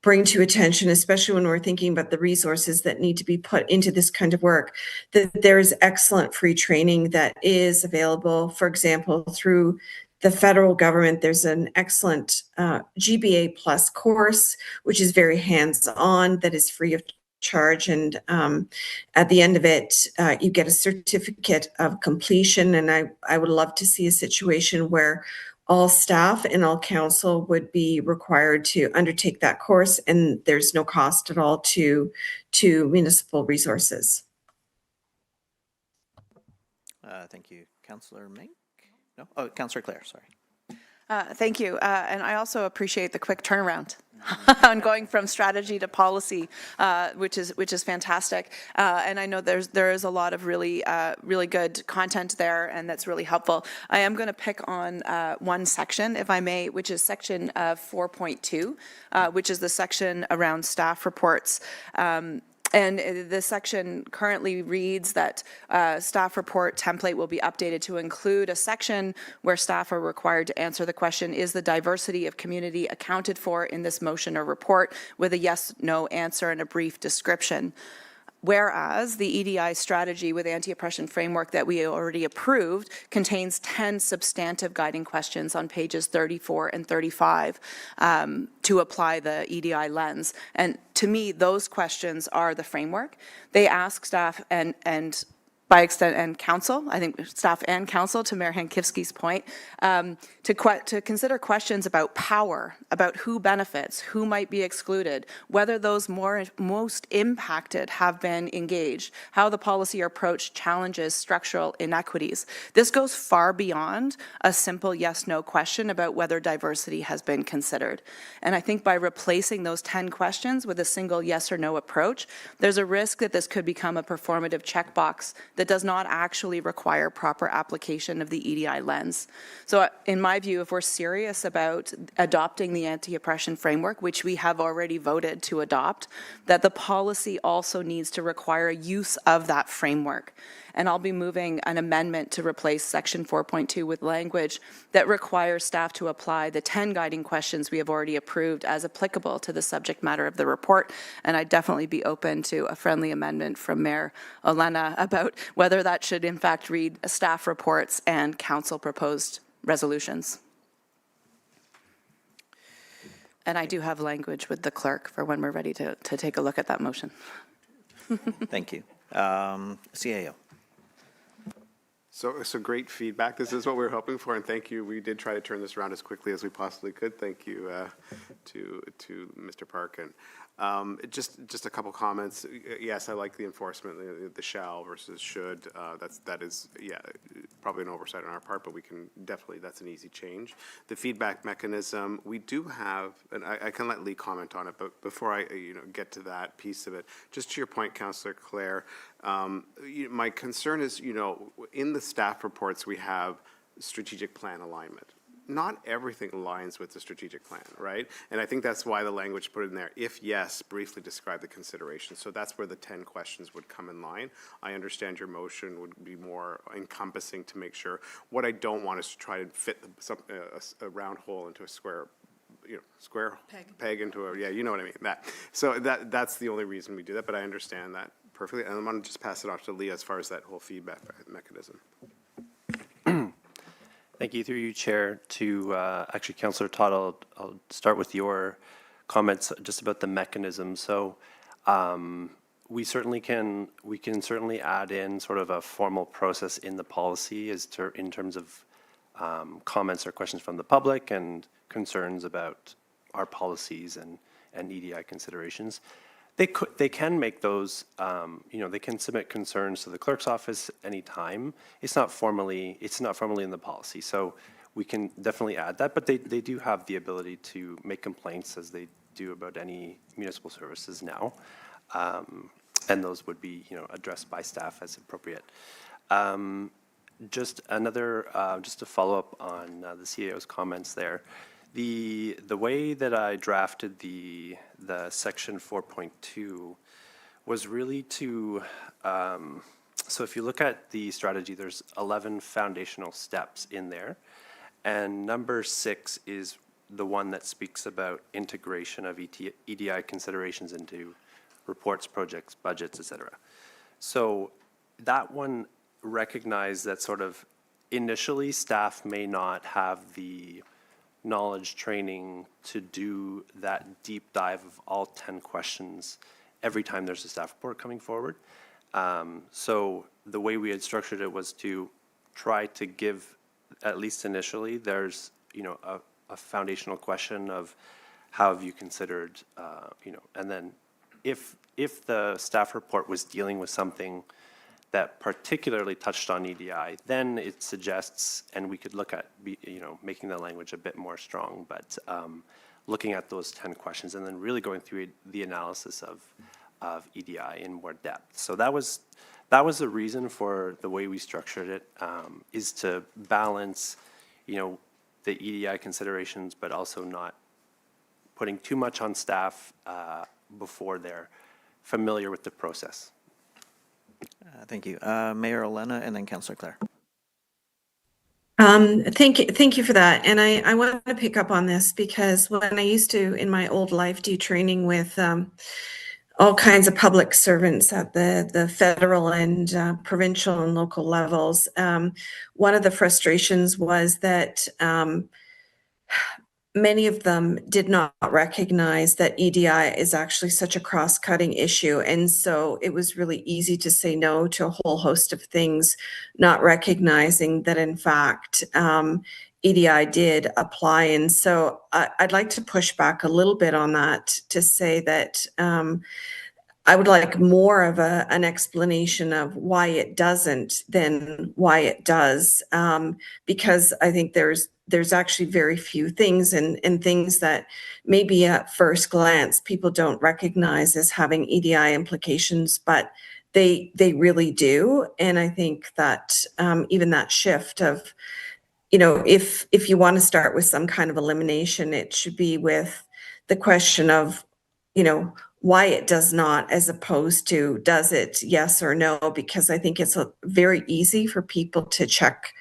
bring to attention, especially when we're thinking about the resources that need to be put into this kind of work, that there's excellent free training that is available. For example, through the federal government, there's an excellent GBA Plus course, which is very hands-on, that is free of charge. And at the end of it, you get a certificate of completion. And I would love to see a situation where all staff and all council would be required to undertake that course, and there's no cost at all to municipal resources. Thank you. Councillor Mink? No? Oh, Councillor Clare, sorry. Thank you. And I also appreciate the quick turnaround on going from strategy to policy, which is fantastic. And I know there is a lot of really good content there, and that's really helpful. I am going to pick on one section, if I may, which is section 4.2, which is the section around staff reports. And the section currently reads that staff report template will be updated to include a section where staff are required to answer the question, is the diversity of community accounted for in this motion or report, with a yes/no answer and a brief description. Whereas the EDI strategy with anti-oppression framework that we already approved contains 10 substantive guiding questions on pages 34 and 35 to apply the EDI lens. And to me, those questions are the framework. They ask staff and by extent, and council, I think staff and council, to Mayor Hankivski's point, to consider questions about power, about who benefits, who might be excluded, whether those most impacted have been engaged, how the policy approach challenges structural inequities. This goes far beyond a simple yes/no question about whether diversity has been considered. And I think by replacing those 10 questions with a single yes or no approach, there's a risk that this could become a performative checkbox that does not actually require proper application of the EDI lens. So in my view, if we're serious about adopting the anti-oppression framework, which we have already voted to adopt, that the policy also needs to require use of that framework. And I'll be moving an amendment to replace section 4.2 with language that requires staff to apply the 10 guiding questions we have already approved as applicable to the subject matter of the report. And I'd definitely be open to a friendly amendment from Mayor Olena about whether that should in fact read staff reports and council proposed resolutions. And I do have language with the clerk for when we're ready to take a look at that motion. Thank you. CAO. So great feedback. This is what we were hoping for, and thank you. We did try to turn this around as quickly as we possibly could. Thank you to Mr. Parkin. Just a couple comments. Yes, I like the enforcement, the shall versus should. That is probably an oversight on our part, but we can definitely, that's an easy change. The feedback mechanism, we do have, and I can let Lee comment on it, but before I get to that piece of it, just to your point, Councillor Clare, my concern is, in the staff reports we have strategic plan alignment. Not everything aligns with the strategic plan, right? And I think that's why the language put in there, if yes, briefly describe the considerations. So that's where the 10 questions would come in line. I understand your motion would be more encompassing to make sure. What I don't want is to try to fit a round hole into a square, square peg into a, you know what I mean, that. So that's the only reason we do that, but I understand that perfectly. And I'm going to just pass it off to Leah as far as that whole feedback mechanism. Thank you, through you, Chair. To actually, Councillor Todd, I'll start with your comments just about the mechanism. So we can certainly add in sort of a formal process in the policy in terms of comments or questions from the public and concerns about our policies and EDI considerations. They can make those, they can submit concerns to the clerk's office anytime. It's not formally in the policy, so we can definitely add that. But they do have the ability to make complaints, as they do about any municipal services now, and those would be addressed by staff as appropriate. Just to follow up on the CAO's comments there. The way that I drafted the section 4.2 was really to, so if you look at the strategy, there's 11 foundational steps in there. And number 6 is the one that speaks about integration of EDI considerations into reports, projects, budgets, et cetera. So that one recognized that sort of initially staff may not have the knowledge training to do that deep dive of all 10 questions every time there's a staff report coming forward. So the way we had structured it was to try to give, at least initially, there's, you know, a foundational question of how have you considered, you know, and then if the staff report was dealing with something that particularly touched on EDI, then it suggests, and we could look at, you know, making the language a bit more strong, but looking at those 10 questions and then really going through the analysis of EDI in more depth. So that was the reason for the way we structured it, is to balance, you know, the EDI considerations, but also not putting too much on staff before they're familiar with the process. Thank you. Mayor Olena and then Councillor Clare. Thank you for that. And I want to pick up on this because when I used to, in my old life, do training with all kinds of public servants at the federal and provincial and local levels, one of the frustrations was that many of them did not recognize that EDI is actually such a cross-cutting issue. And so it was really easy to say no to a whole host of things, not recognizing that in fact, EDI did apply. And so I'd like to push back a little bit on that to say that I would like more of an explanation of why it doesn't than why it does, because I think there's actually very few things and things that maybe at first glance people don't recognize as having EDI implications, but they really do. And I think that even that shift of, you know, if you want to start with some kind of elimination, it should be with the question of, you know, why it does not, as opposed to does it, yes or no, because I think it's very easy for people to check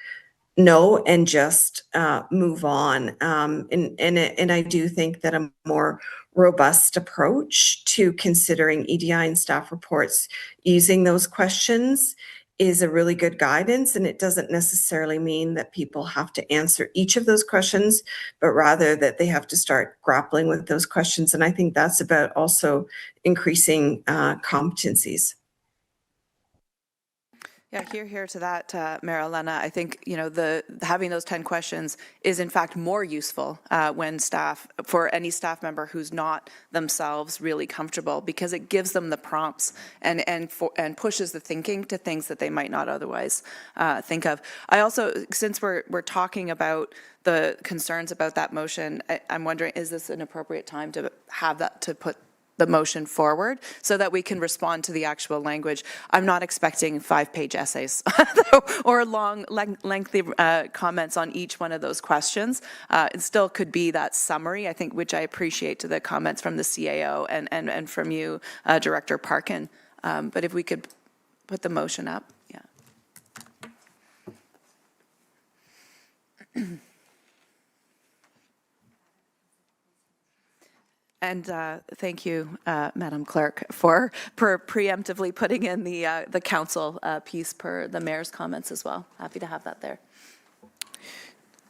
no and just move on. And I do think that a more robust approach to considering EDI and staff reports using those questions is a really good guidance. And it doesn't necessarily mean that people have to answer each of those questions, but rather that they have to start grappling with those questions. And I think that's about also increasing competencies. Yeah, here to that, Mayor Elena. I think, you know, having those 10 questions is in fact more useful when for any staff member who's not themselves really comfortable, because it gives them the prompts and pushes the thinking to things that they might not otherwise think of. I also, since we're talking about the concerns about that motion, I'm wondering, is this an appropriate time to have that, to put the motion forward so that we can respond to the actual language? I'm not expecting 5-page essays or long, lengthy comments on each one of those questions. It still could be that summary, I think, which I appreciate to the comments from the CAO and from you, Director Parkin. But if we could put the motion up, yeah. And thank you, Madam Clerk, for preemptively putting in the council piece per the mayor's comments as well. Happy to have that there.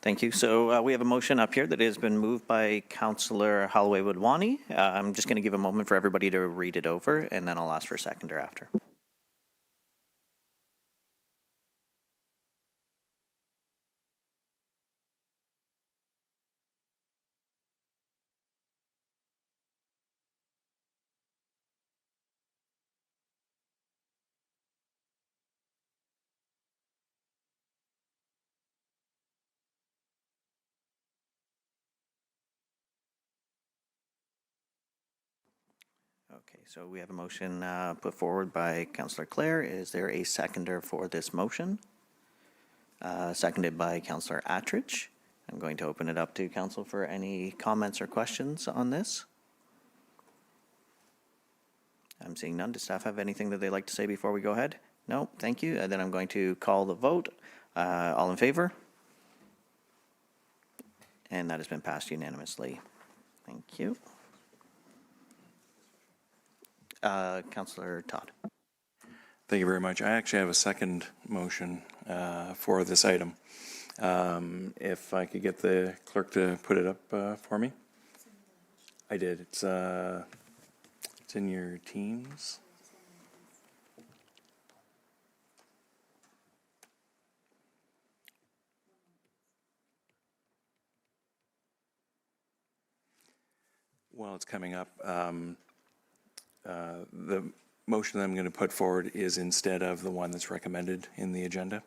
Thank you. So we have a motion up here that has been moved by Councillor Holloway Wadhwani. I'm just going to give a moment for everybody to read it over, and then I'll ask for a seconder after. Okay, so we have a motion put forward by Councillor Clare. Is there a seconder for this motion? Seconded by Councillor Attridge. I'm going to open it up to council for any comments or questions on this. I'm seeing none. Does staff have anything that they'd like to say before we go ahead? No, thank you. Then I'm going to call the vote. All in favor? And that has been passed unanimously. Thank you. Councillor Todd. Thank you very much. I actually have a second motion for this item. If I could get the clerk to put it up for me. I did. It's in your Teams. Well, it's coming up. The motion that I'm going to put forward is instead of the one that's recommended in the agenda.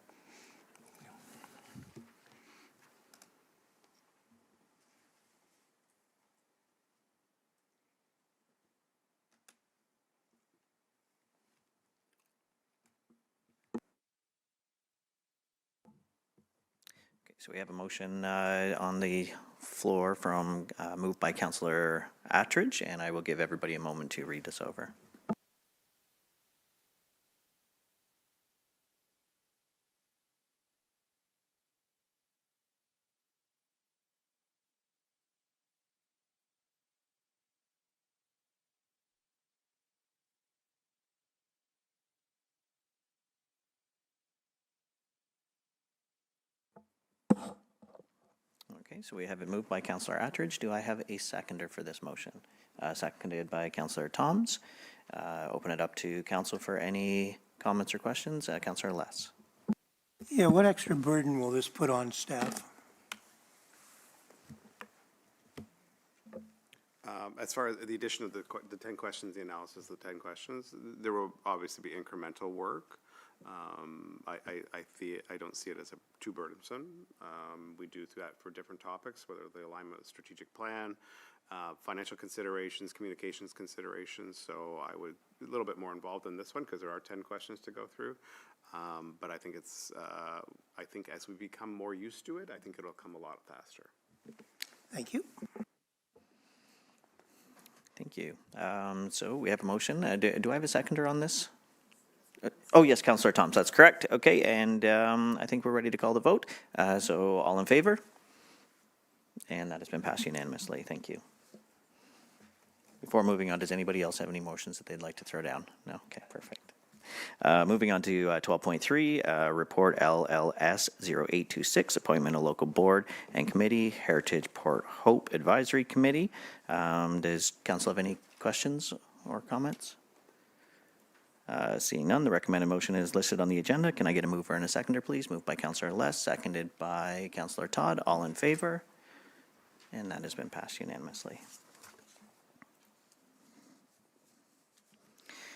Okay, so we have a motion on the floor from moved by Councillor Attridge, and I will give everybody a moment to read this over. Okay, so we have it moved by Councillor Attridge. Do I have a seconder for this motion? Seconded by Councillor Toms. Open it up to council for any comments or questions. Councillor Less. Yeah, what extra burden will this put on staff? As far as the addition of the 10 questions, the analysis of the 10 questions, there will obviously be incremental work. I don't see it as too burdensome. We do that for different topics, whether the alignment with strategic plan, financial considerations, communications considerations. So I would be a little bit more involved in this one because there are 10 questions to go through. But I think I think as we become more used to it, I think it'll come a lot faster. Thank you. Thank you. So we have a motion. Do I have a seconder on this? Oh, yes, Councillor Toms, that's correct. Okay, and I think we're ready to call the vote. So all in favor? And that has been passed unanimously. Thank you. Before moving on, does anybody else have any motions that they'd like to throw down? No? Okay, perfect. Moving on to 12.3, Report LLS 0826, Appointment of Local Board and Committee, Heritage Port Hope Advisory Committee. Does council have any questions or comments? Seeing none, the recommended motion is listed on the agenda. Can I get a mover and a seconder, please? Moved by Councillor Less, seconded by Councillor Todd. All in favor? And that has been passed unanimously.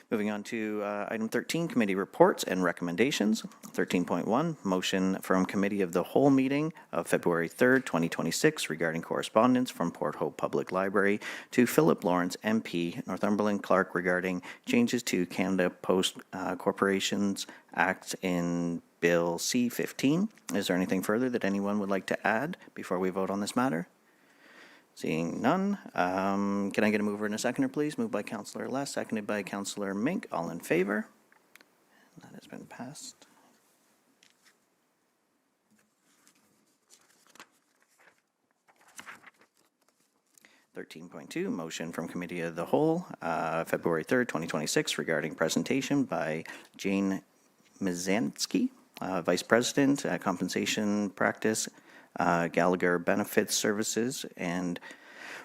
Moving on to item 13, committee reports and recommendations. 13.1, motion from Committee of the Whole meeting of February 3rd, 2026 regarding correspondence from Port Hope Public Library to Philip Lawrence, MP, Northumberland Clark regarding changes to Canada Post Corporations Act in Bill C-15. Is there anything further that anyone would like to add before we vote on this matter? Seeing none, can I get a mover and a seconder, please? Moved by Councillor Less, seconded by Councillor Mink. All in favor? That has been passed. (13.2) Motion from Committee of the Whole, February 3rd, 2026, regarding presentation by Jane Mizanski, Vice President, Compensation Practice, Gallagher Benefits Services, and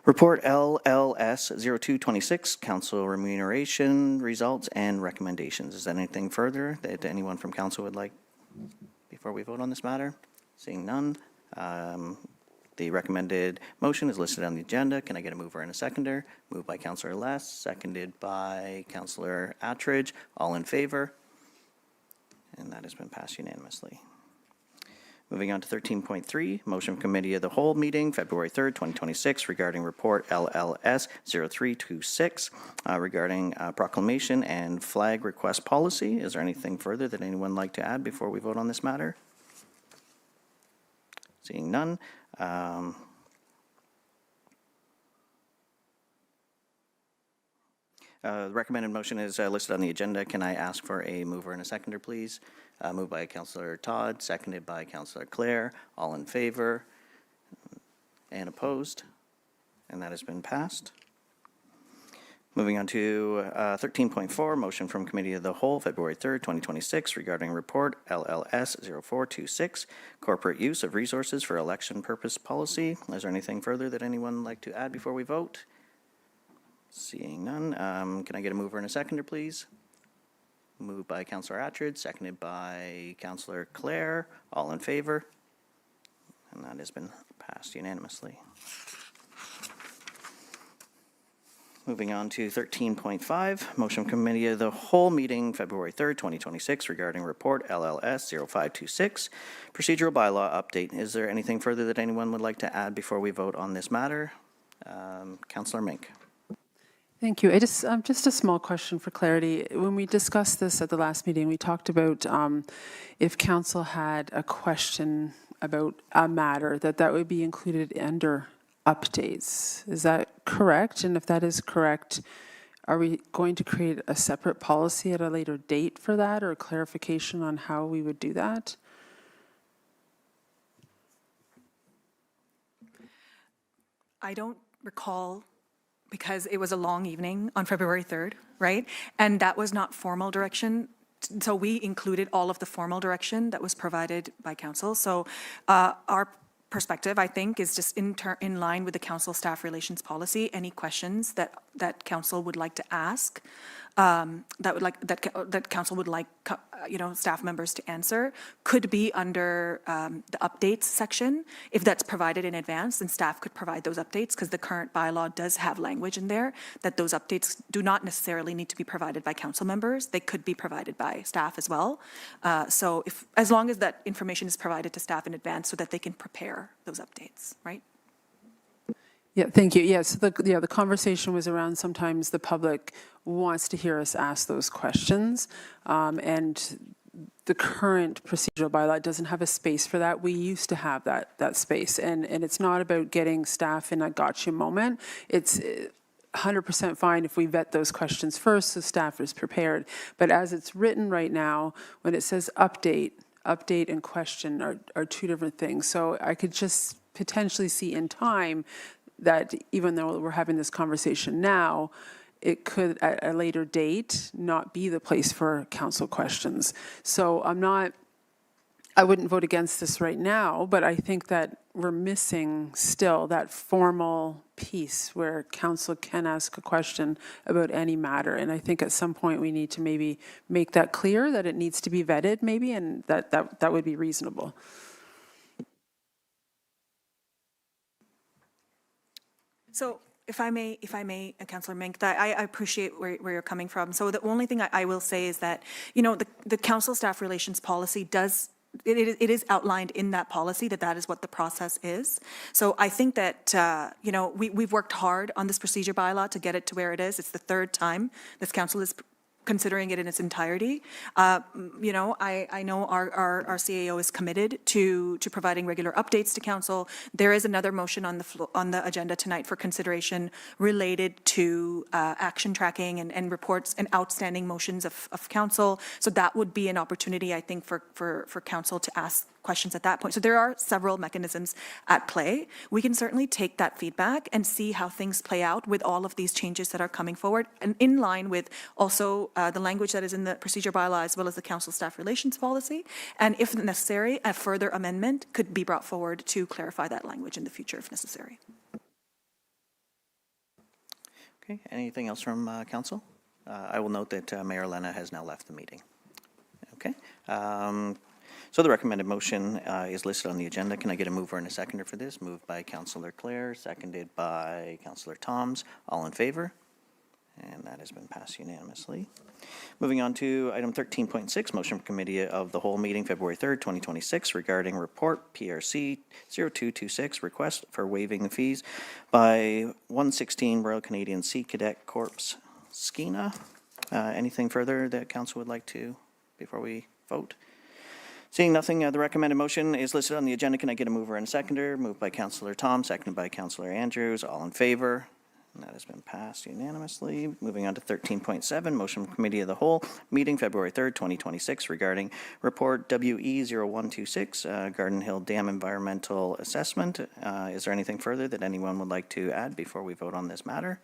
Report LLS 0226, Council Remuneration Results and Recommendations. Is there anything further that anyone from Council would like before we vote on this matter? Seeing none, the recommended motion is listed on the agenda. Can I get a mover and a seconder? Moved by Councillor Less, seconded by Councillor Attridge. All in favor? And that has been passed unanimously. Moving on to 13.3, motion from Committee of the Whole meeting, February 3rd, 2026, regarding Report LLS 0326, regarding proclamation and flag request policy. Is there anything further that anyone would like to add before we vote on this matter? Seeing none. The recommended motion is listed on the agenda. Can I ask for a mover and a seconder, please? Moved by Councillor Todd, seconded by Councillor Clare. All in favor and opposed? And that has been passed. Moving on to 13.4, motion from Committee of the Whole, February 3rd, 2026, regarding report LLS 0426, corporate use of resources for election purpose policy. Is there anything further that anyone would like to add before we vote? Seeing none, can I get a mover and a seconder, please? Moved by Councillor Attridge, seconded by Councillor Clare. All in favor? And that has been passed unanimously. Moving on to 13.5, motion Committee of the Whole meeting February 3rd, 2026 regarding report LLS 0526, procedural bylaw update. Is there anything further that anyone would like to add before we vote on this matter? Councillor Mink. Thank you. Just a small question for clarity. When we discussed this at the last meeting, we talked about if council had a question about a matter, that would be included under updates. Is that correct? And if that is correct, are we going to create a separate policy at a later date for that, or clarification on how we would do that? I don't recall, because it was a long evening on February 3rd, right? And that was not formal direction. So we included all of the formal direction that was provided by council. So our perspective, I think, is just in line with the council staff relations policy. Any questions that council would like to ask, that council would like staff members to answer, could be under the updates section. If that's provided in advance, then staff could provide those updates, because the current bylaw does have language in there that those updates do not necessarily need to be provided by council members. They could be provided by staff as well. So as long as that information is provided to staff in advance so that they can prepare those updates, right? Yeah, thank you. Yes, the conversation was around sometimes the public wants to hear us ask those questions, and the current procedural bylaw doesn't have a space for that. We used to have that space, and it's not about getting staff in a gotcha moment. It's 100% fine if we vet those questions first so staff is prepared. But as it's written right now, when it says update and question are two different things. So I could just potentially see in time that even though we're having this conversation now, it could at a later date not be the place for council questions. So I wouldn't vote against this right now, but I think that we're missing still that formal piece where council can ask a question about any matter. And I think at some point we need to maybe make that clear that it needs to be vetted maybe, and that would be reasonable. So if I may, Councillor Mink, that I appreciate where you're coming from. So the only thing I will say is that, the council staff relations policy does, it is outlined in that policy that is what the process is. So I think that, we've worked hard on this procedure bylaw to get it to where it is. It's the third time this council is considering it in its entirety. I know our CAO is committed to providing regular updates to council. There is another motion on the agenda tonight for consideration related to action tracking and reports and outstanding motions of council. So that would be an opportunity, I think, for council to ask questions at that point. So there are several mechanisms at play. We can certainly take that feedback and see how things play out with all of these changes that are coming forward, and in line with also the language that is in the procedure bylaw as well as the council staff relations policy. And if necessary, a further amendment could be brought forward to clarify that language in the future if necessary. Okay, anything else from council? I will note that Mayor Lena has now left the meeting. Okay. So the recommended motion is listed on the agenda. Can I get a mover and a seconder for this? Moved by Councillor Clare, seconded by Councillor Toms. All in favor? And that has been passed unanimously. Moving on to item 13.6, motion from Committee of the Whole meeting February 3rd, 2026 regarding report PRC 0226, request for waiving the fees by 116 Royal Canadian Sea Cadet Corps, Skeena. Anything further that council would like to before we vote? Seeing nothing, the recommended motion is listed on the agenda. Can I get a mover and a seconder? Moved by Councillor Tom, seconded by Councillor Andrews. All in favor? And that has been passed unanimously. Moving on to 13.7, motion from Committee of the Whole, meeting February 3rd, 2026, regarding report WE0126, Garden Hill Dam Environmental Assessment. Is there anything further that anyone would like to add before we vote on this matter?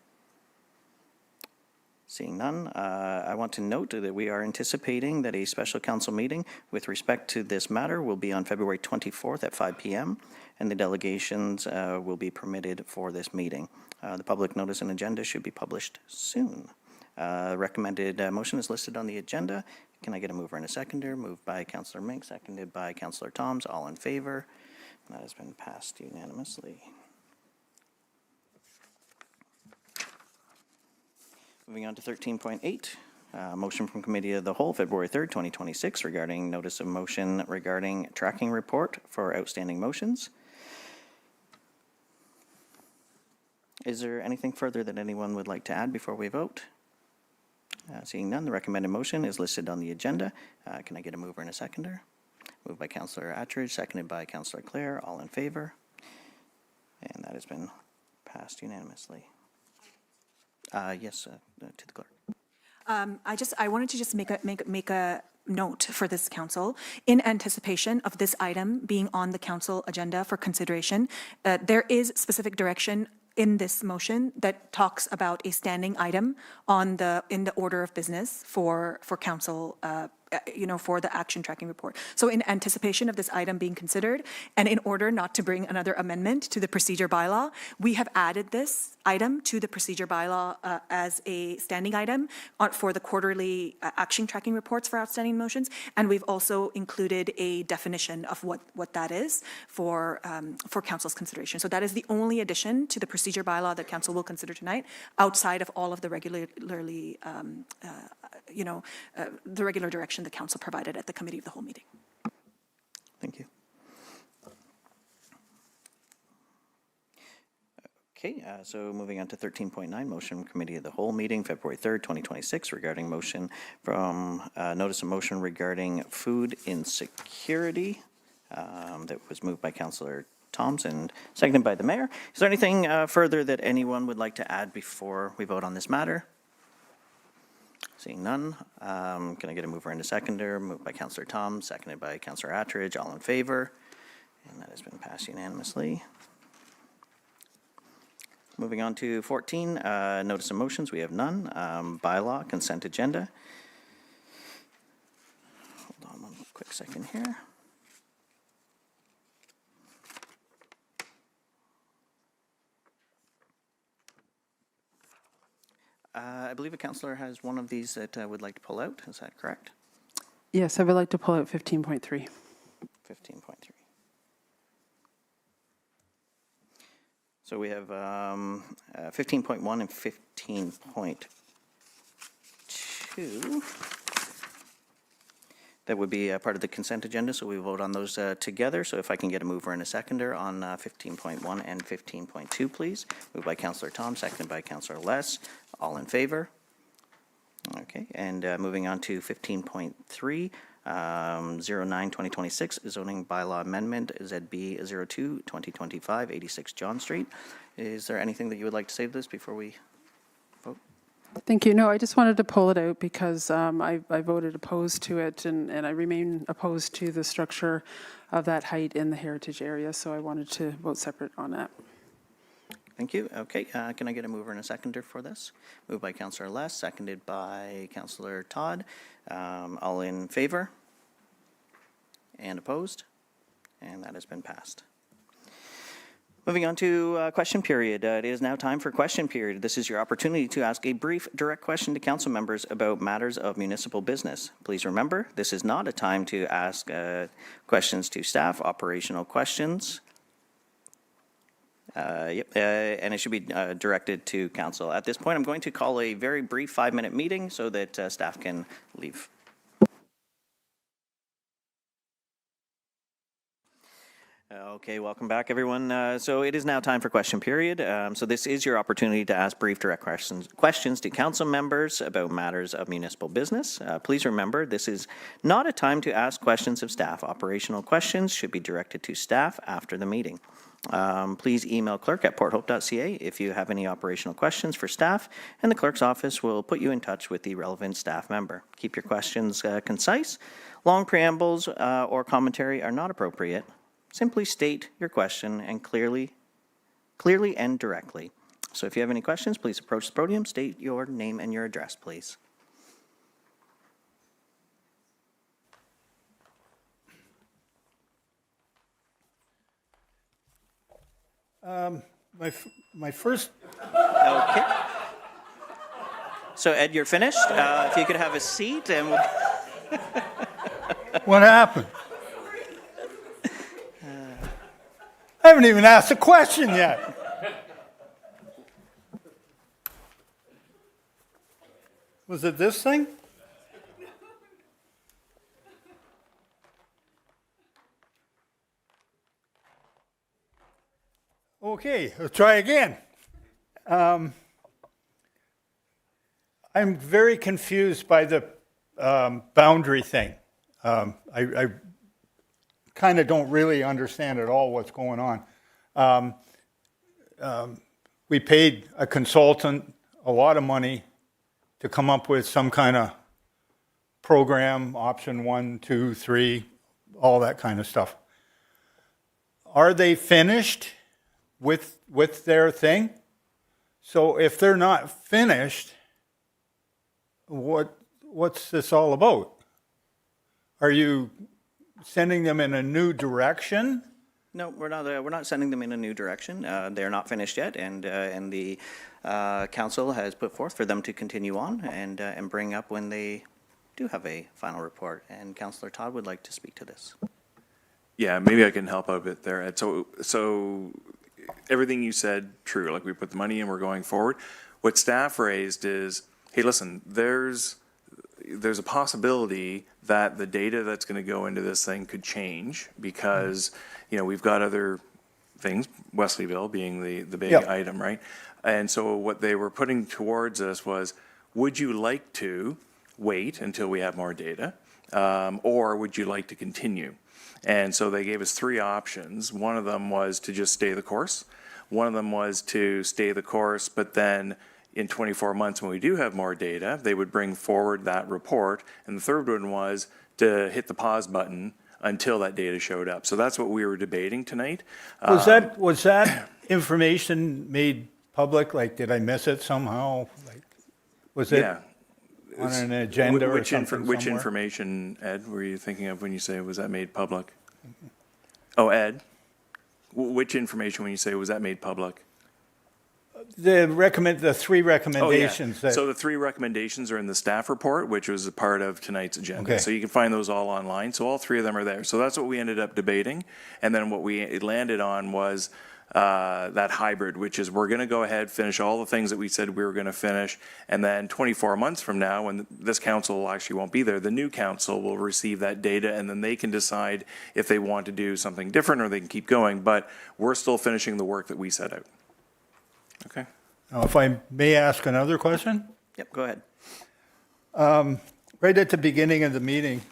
Seeing none, I want to note that we are anticipating that a special council meeting with respect to this matter will be on February 24th at 5 p.m., and the delegations will be permitted for this meeting. The public notice and agenda should be published soon. Recommended motion is listed on the agenda. Can I get a mover and a seconder? Moved by Councillor Mink, seconded by Councillor Toms. All in favor? And that has been passed unanimously. Moving on to 13.8, motion from Committee of the Whole, February 3rd, 2026, regarding notice of motion regarding tracking report for outstanding motions. Is there anything further that anyone would like to add before we vote? Seeing none, the recommended motion is listed on the agenda. Can I get a mover and a seconder? Moved by Councillor Attridge, seconded by Councillor Clare. All in favor? And that has been passed unanimously. Yes, to the clerk. I wanted to just make a note for this council. In anticipation of this item being on the council agenda for consideration, there is specific direction in this motion that talks about a standing item in the order of business for council, for the action tracking report. So in anticipation of this item being considered, and in order not to bring another amendment to the procedure bylaw, we have added this item to the procedure bylaw as a standing item for the quarterly action tracking reports for outstanding motions. And we've also included a definition of what that is for council's consideration. So that is the only addition to the procedure bylaw that council will consider tonight, outside of all of the regularly, the regular direction the council provided at the Committee of the Whole meeting. Thank you. Okay, so moving on to 13.9, motion from Committee of the Whole meeting, February 3rd, 2026, regarding motion from, notice of motion regarding food insecurity that was moved by Councillor Toms and seconded by the Mayor. Is there anything further that anyone would like to add before we vote on this matter? Seeing none, can I get a mover and a seconder? Moved by Councillor Toms, seconded by Councillor Attridge. All in favor? And that has been passed unanimously. Moving on to 14, notice of motions, we have none. Bylaw, consent agenda. Hold on one quick second here. I believe a councillor has one of these that would like to pull out. Is that correct? Yes, I would like to pull out 15.3. 15.3. So we have 15.1 and 15.2. That would be part of the consent agenda, so we vote on those together. So if I can get a mover and a seconder on 15.1 and 15.2, please. Moved by Councillor Tom, seconded by Councillor Less. All in favor? Okay, and moving on to 15.3, 09-2026, zoning bylaw amendment, ZB 02-2025, 86 John Street. Is there anything that you would like to say to this before we vote? Thank you. No, I just wanted to pull it out because I voted opposed to it, and I remain opposed to the structure of that height in the heritage area, so I wanted to vote separate on that. Thank you. Okay, can I get a mover and a seconder for this? Moved by Councillor Less, seconded by Councillor Todd. All in favor? And opposed? And that has been passed. Moving on to question period. It is now time for question period. This is your opportunity to ask a brief, direct question to council members about matters of municipal business. Please remember, this is not a time to ask questions to staff, operational questions. And it should be directed to council. At this point, I'm going to call a very brief 5-minute meeting so that staff can leave. Okay, welcome back, everyone. So it is now time for question period. So this is your opportunity to ask brief, direct questions to council members about matters of municipal business. Please remember, this is not a time to ask questions of staff. Operational questions should be directed to staff after the meeting. Please email clerk@porthope.ca if you have any operational questions for staff, and the clerk's office will put you in touch with the relevant staff member. Keep your questions concise. Long preambles or commentary are not appropriate. Simply state your question and clearly and directly. So if you have any questions, please approach the podium, state your name and your address, please. My first. Okay. So Ed, you're finished. If you could have a seat and we'll... What happened? I haven't even asked a question yet. Was it this thing? Okay, let's try again. I'm very confused by the boundary thing. I kind of don't really understand at all what's going on. We paid a consultant a lot of money to come up with some kind of program, option 1, 2, 3, all that kind of stuff. Are they finished with their thing? So if they're not finished, what's this all about? Are you sending them in a new direction? No, we're not sending them in a new direction. They're not finished yet, and the council has put forth for them to continue on and bring up when they do have a final report. And Councillor Todd would like to speak to this. Yeah, maybe I can help out a bit there, Ed. So everything you said, true. Like, we put the money in, we're going forward. What staff raised is, hey, listen, there's a possibility that the data that's going to go into this thing could change because, we've got other things, Wesleyville being the big item, right? And so what they were putting towards us was, would you like to wait until we have more data? Or would you like to continue? And so they gave us 3 options. One of them was to just stay the course. One of them was to stay the course, but then in 24 months, when we do have more data, they would bring forward that report. And the third one was to hit the pause button until that data showed up. So that's what we were debating tonight. Was that information made public? Like, did I miss it somehow? Like, was it on an agenda or something Which somewhere? information, Ed, were you thinking of when you say, was that made public? Oh, Ed? Which information when you say, was that made public? The 3 recommendations. Oh, yeah. So the 3 recommendations are in the staff report, which was a part of tonight's agenda. Okay. So you can find those all online. So all 3 of them are there. So that's what we ended up debating. And then what we landed on was that hybrid, which is we're going to go ahead, finish all the things that we said we were going to finish. And then 24 months from now, when this council actually won't be there, the new council will receive that data, and then they can decide if they want to do something different or they can keep going. But we're still finishing the work that we set out. Okay. Now, if I may ask another question? Yep, go ahead. Right at the beginning of the meeting,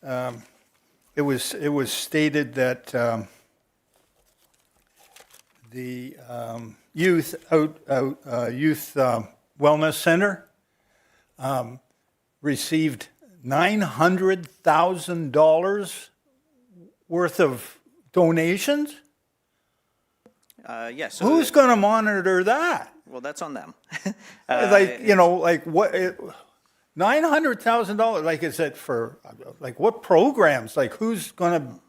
it was stated that the youth wellness center received $900,000 worth of donations. Yes. Who's going to monitor that? Well, that's on them. What? $900,000. Like, is it for what programs? Like, who's going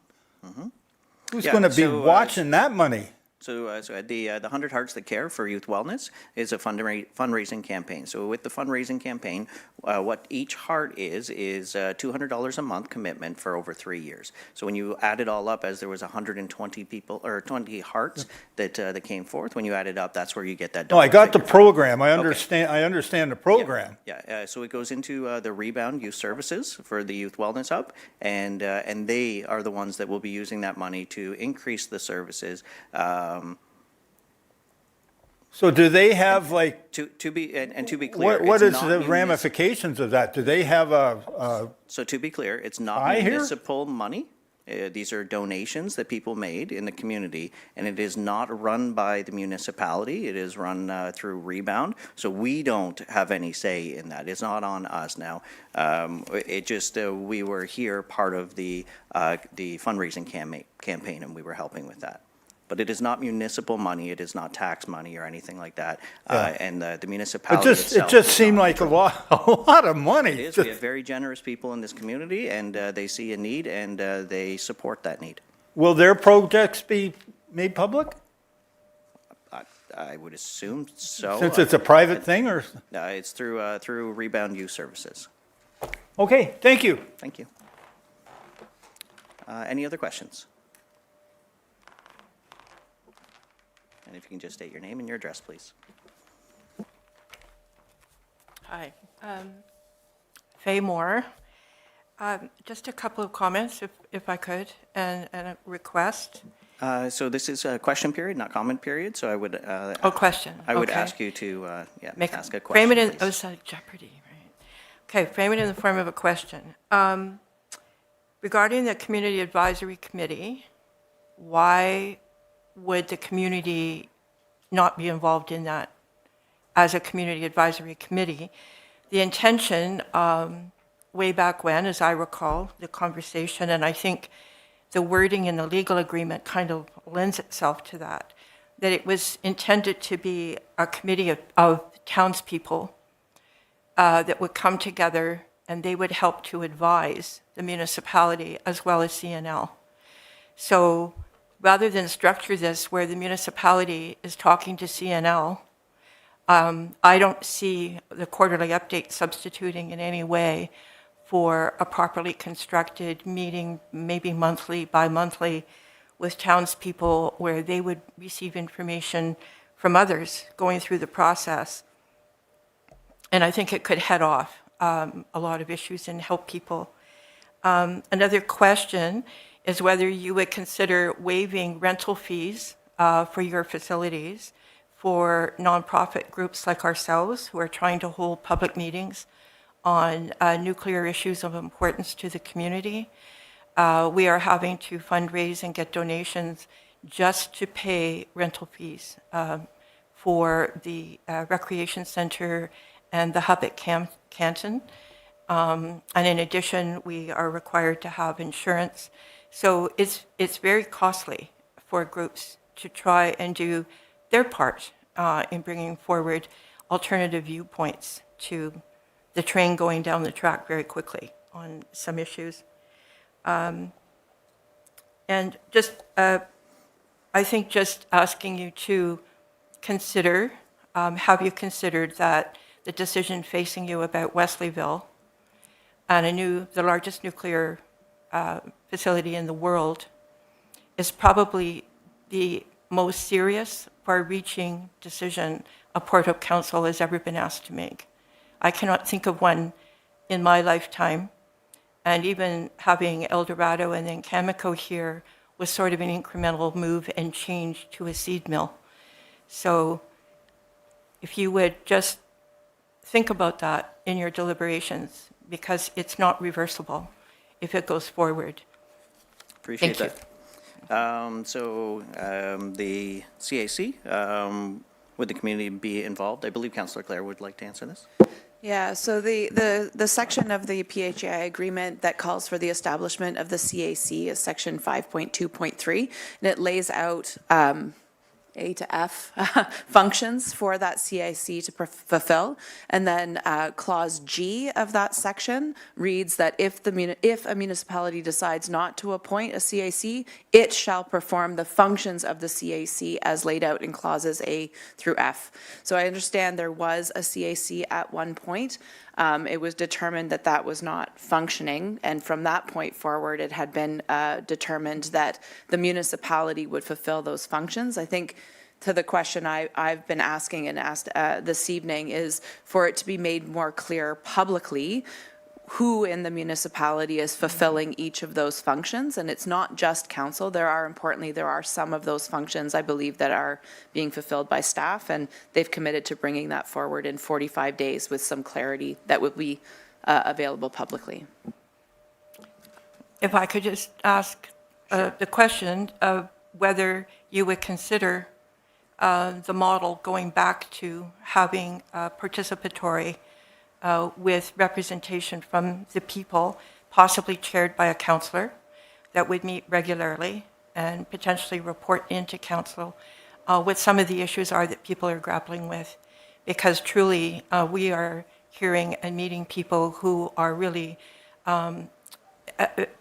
to be watching that money? So the 100 Hearts That Care for Youth Wellness is a fundraising campaign. So with the fundraising campaign, what each heart is $200 a month commitment for over 3 years. So when you add it all up, as there was 120 people or 20 hearts that came forth, when you add it up, that's where you get that. No, I got the dollar figure. program. I understand the program. Yeah, so it goes into the Rebound Youth Services for the Youth Wellness Hub, and they are the ones that will be using that money to increase the services. So do they have like, To be clear, what it's is not the munis- ramifications of that? Do they have a, So to be clear, it's not I hear- municipal money. These are donations that people made in the community, and it is not run by the municipality. It is run through Rebound. So we don't have any say in that. It's not on us now. It just, we were here part of the fundraising campaign, and we were helping with that. But it is not municipal money. It is not tax money or anything like that. And the it municipality just itself. seemed like a lot of money. It is. We have very generous people in this community, and they see a need, and they support that need. Will their projects be made public? I would assume so. Since it's a private thing, or? It's through Rebound Youth Services. Okay, thank you. Thank you. Any other questions? And if you can just state your name and your address, please. Hi, Faye Moore. Just a couple of comments, if I could, and a request. So this is a question period, not comment period, so I would. Question. I would Okay. ask you to, ask a question, Frame it in, please. oh, it's like Jeopardy, right? Okay, frame it in the form of a question. Regarding the Community Advisory Committee, why would the community not be involved in that as a Community Advisory Committee? The intention, way back when, as I recall, the conversation, and I think the wording in the legal agreement kind of lends itself to that, that it was intended to be a committee of townspeople that would come together and they would help to advise the municipality as well as CNL. So rather than structure this where the municipality is talking to CNL, I don't see the quarterly update substituting in any way for a properly constructed meeting, maybe monthly, bi-monthly, with townspeople where they would receive information from others going through the process. And I think it could head off a lot of issues and help people. Another question is whether you would consider waiving rental fees for your facilities for nonprofit groups like ourselves who are trying to hold public meetings on nuclear issues of importance to the community. We are having to fundraise and get donations just to pay rental fees for the recreation center and the hub at Canton. And in addition, we are required to have insurance. So it's very costly for groups to try and do their part in bringing forward alternative viewpoints to the train going down the track very quickly on some issues. And just, I think just asking you to consider, have you considered that the decision facing you about Wesleyville and the largest nuclear facility in the world is probably the most serious, far-reaching decision a Port Hope Council has ever been asked to make. I cannot think of one in my lifetime, and even having El Dorado and then Cameco here was sort of an incremental move and change to a seed mill. So if you would just think about that in your deliberations, because it's not reversible if it goes forward. Appreciate Thank that. The CAC, would the community be involved? I believe Councillor Clare would like to answer this. Yeah, so the section of the PHAI agreement that calls for the establishment of the CAC is section 5.2.3, and it lays out A to F functions for that CAC to fulfill. And then Clause G of that section reads that if a municipality decides not to appoint a CAC, it shall perform the functions of the CAC as laid out in clauses A through F. So I understand there was a CAC at one point. It was determined that that was not functioning, and from that point forward, it had been determined that the municipality would fulfill those functions. I think to the question I've been asking and asked this evening is for it to be made more clear publicly who in the municipality is fulfilling each of those functions. And it's not just council. There are some of those functions, I believe, that are being fulfilled by staff, and they've committed to bringing that forward in 45 days with some clarity that would be available publicly. If I could just ask the question of whether you would consider the model going back to having participatory with representation from the people, possibly chaired by a councillor that would meet regularly and potentially report into council what some of the issues are that people are grappling with. Because truly, we are hearing and meeting people who are really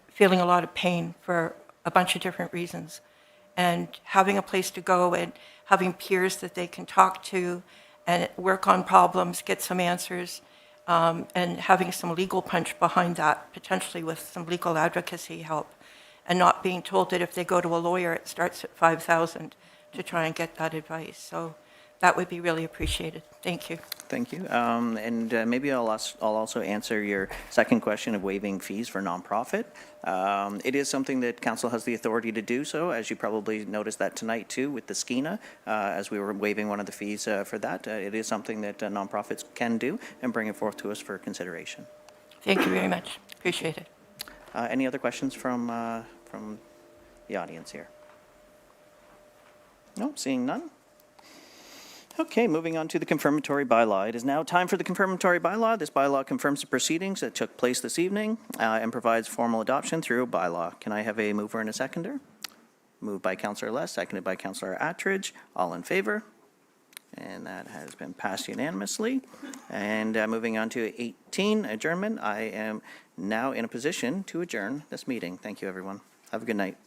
feeling a lot of pain for a bunch of different reasons. And having a place to go and having peers that they can talk to and work on problems, get some answers, and having some legal punch behind that, potentially with some legal advocacy help, and not being told that if they go to a lawyer, it starts at $5,000 to try and get that advice. So that would be really appreciated. Thank you. Thank you. And maybe I'll also answer your second question of waiving fees for nonprofit. It is something that council has the authority to do so, as you probably noticed that tonight too with the SKENA, as we were waiving one of the fees for that. It is something that nonprofits can do and bring it forth to us for consideration. Thank you very much. Appreciate it. Any other questions from the audience here? No, seeing none. Okay, moving on to the confirmatory bylaw. It is now time for the confirmatory bylaw. This bylaw confirms the proceedings that took place this evening and provides formal adoption through a bylaw. Can I have a mover and a seconder? Moved by Councillor Les, seconded by Councillor Attridge. All in favor? And that has been passed unanimously. And moving on to 18, adjournment. I am now in a position to adjourn this meeting. Thank you, everyone. Have a good night.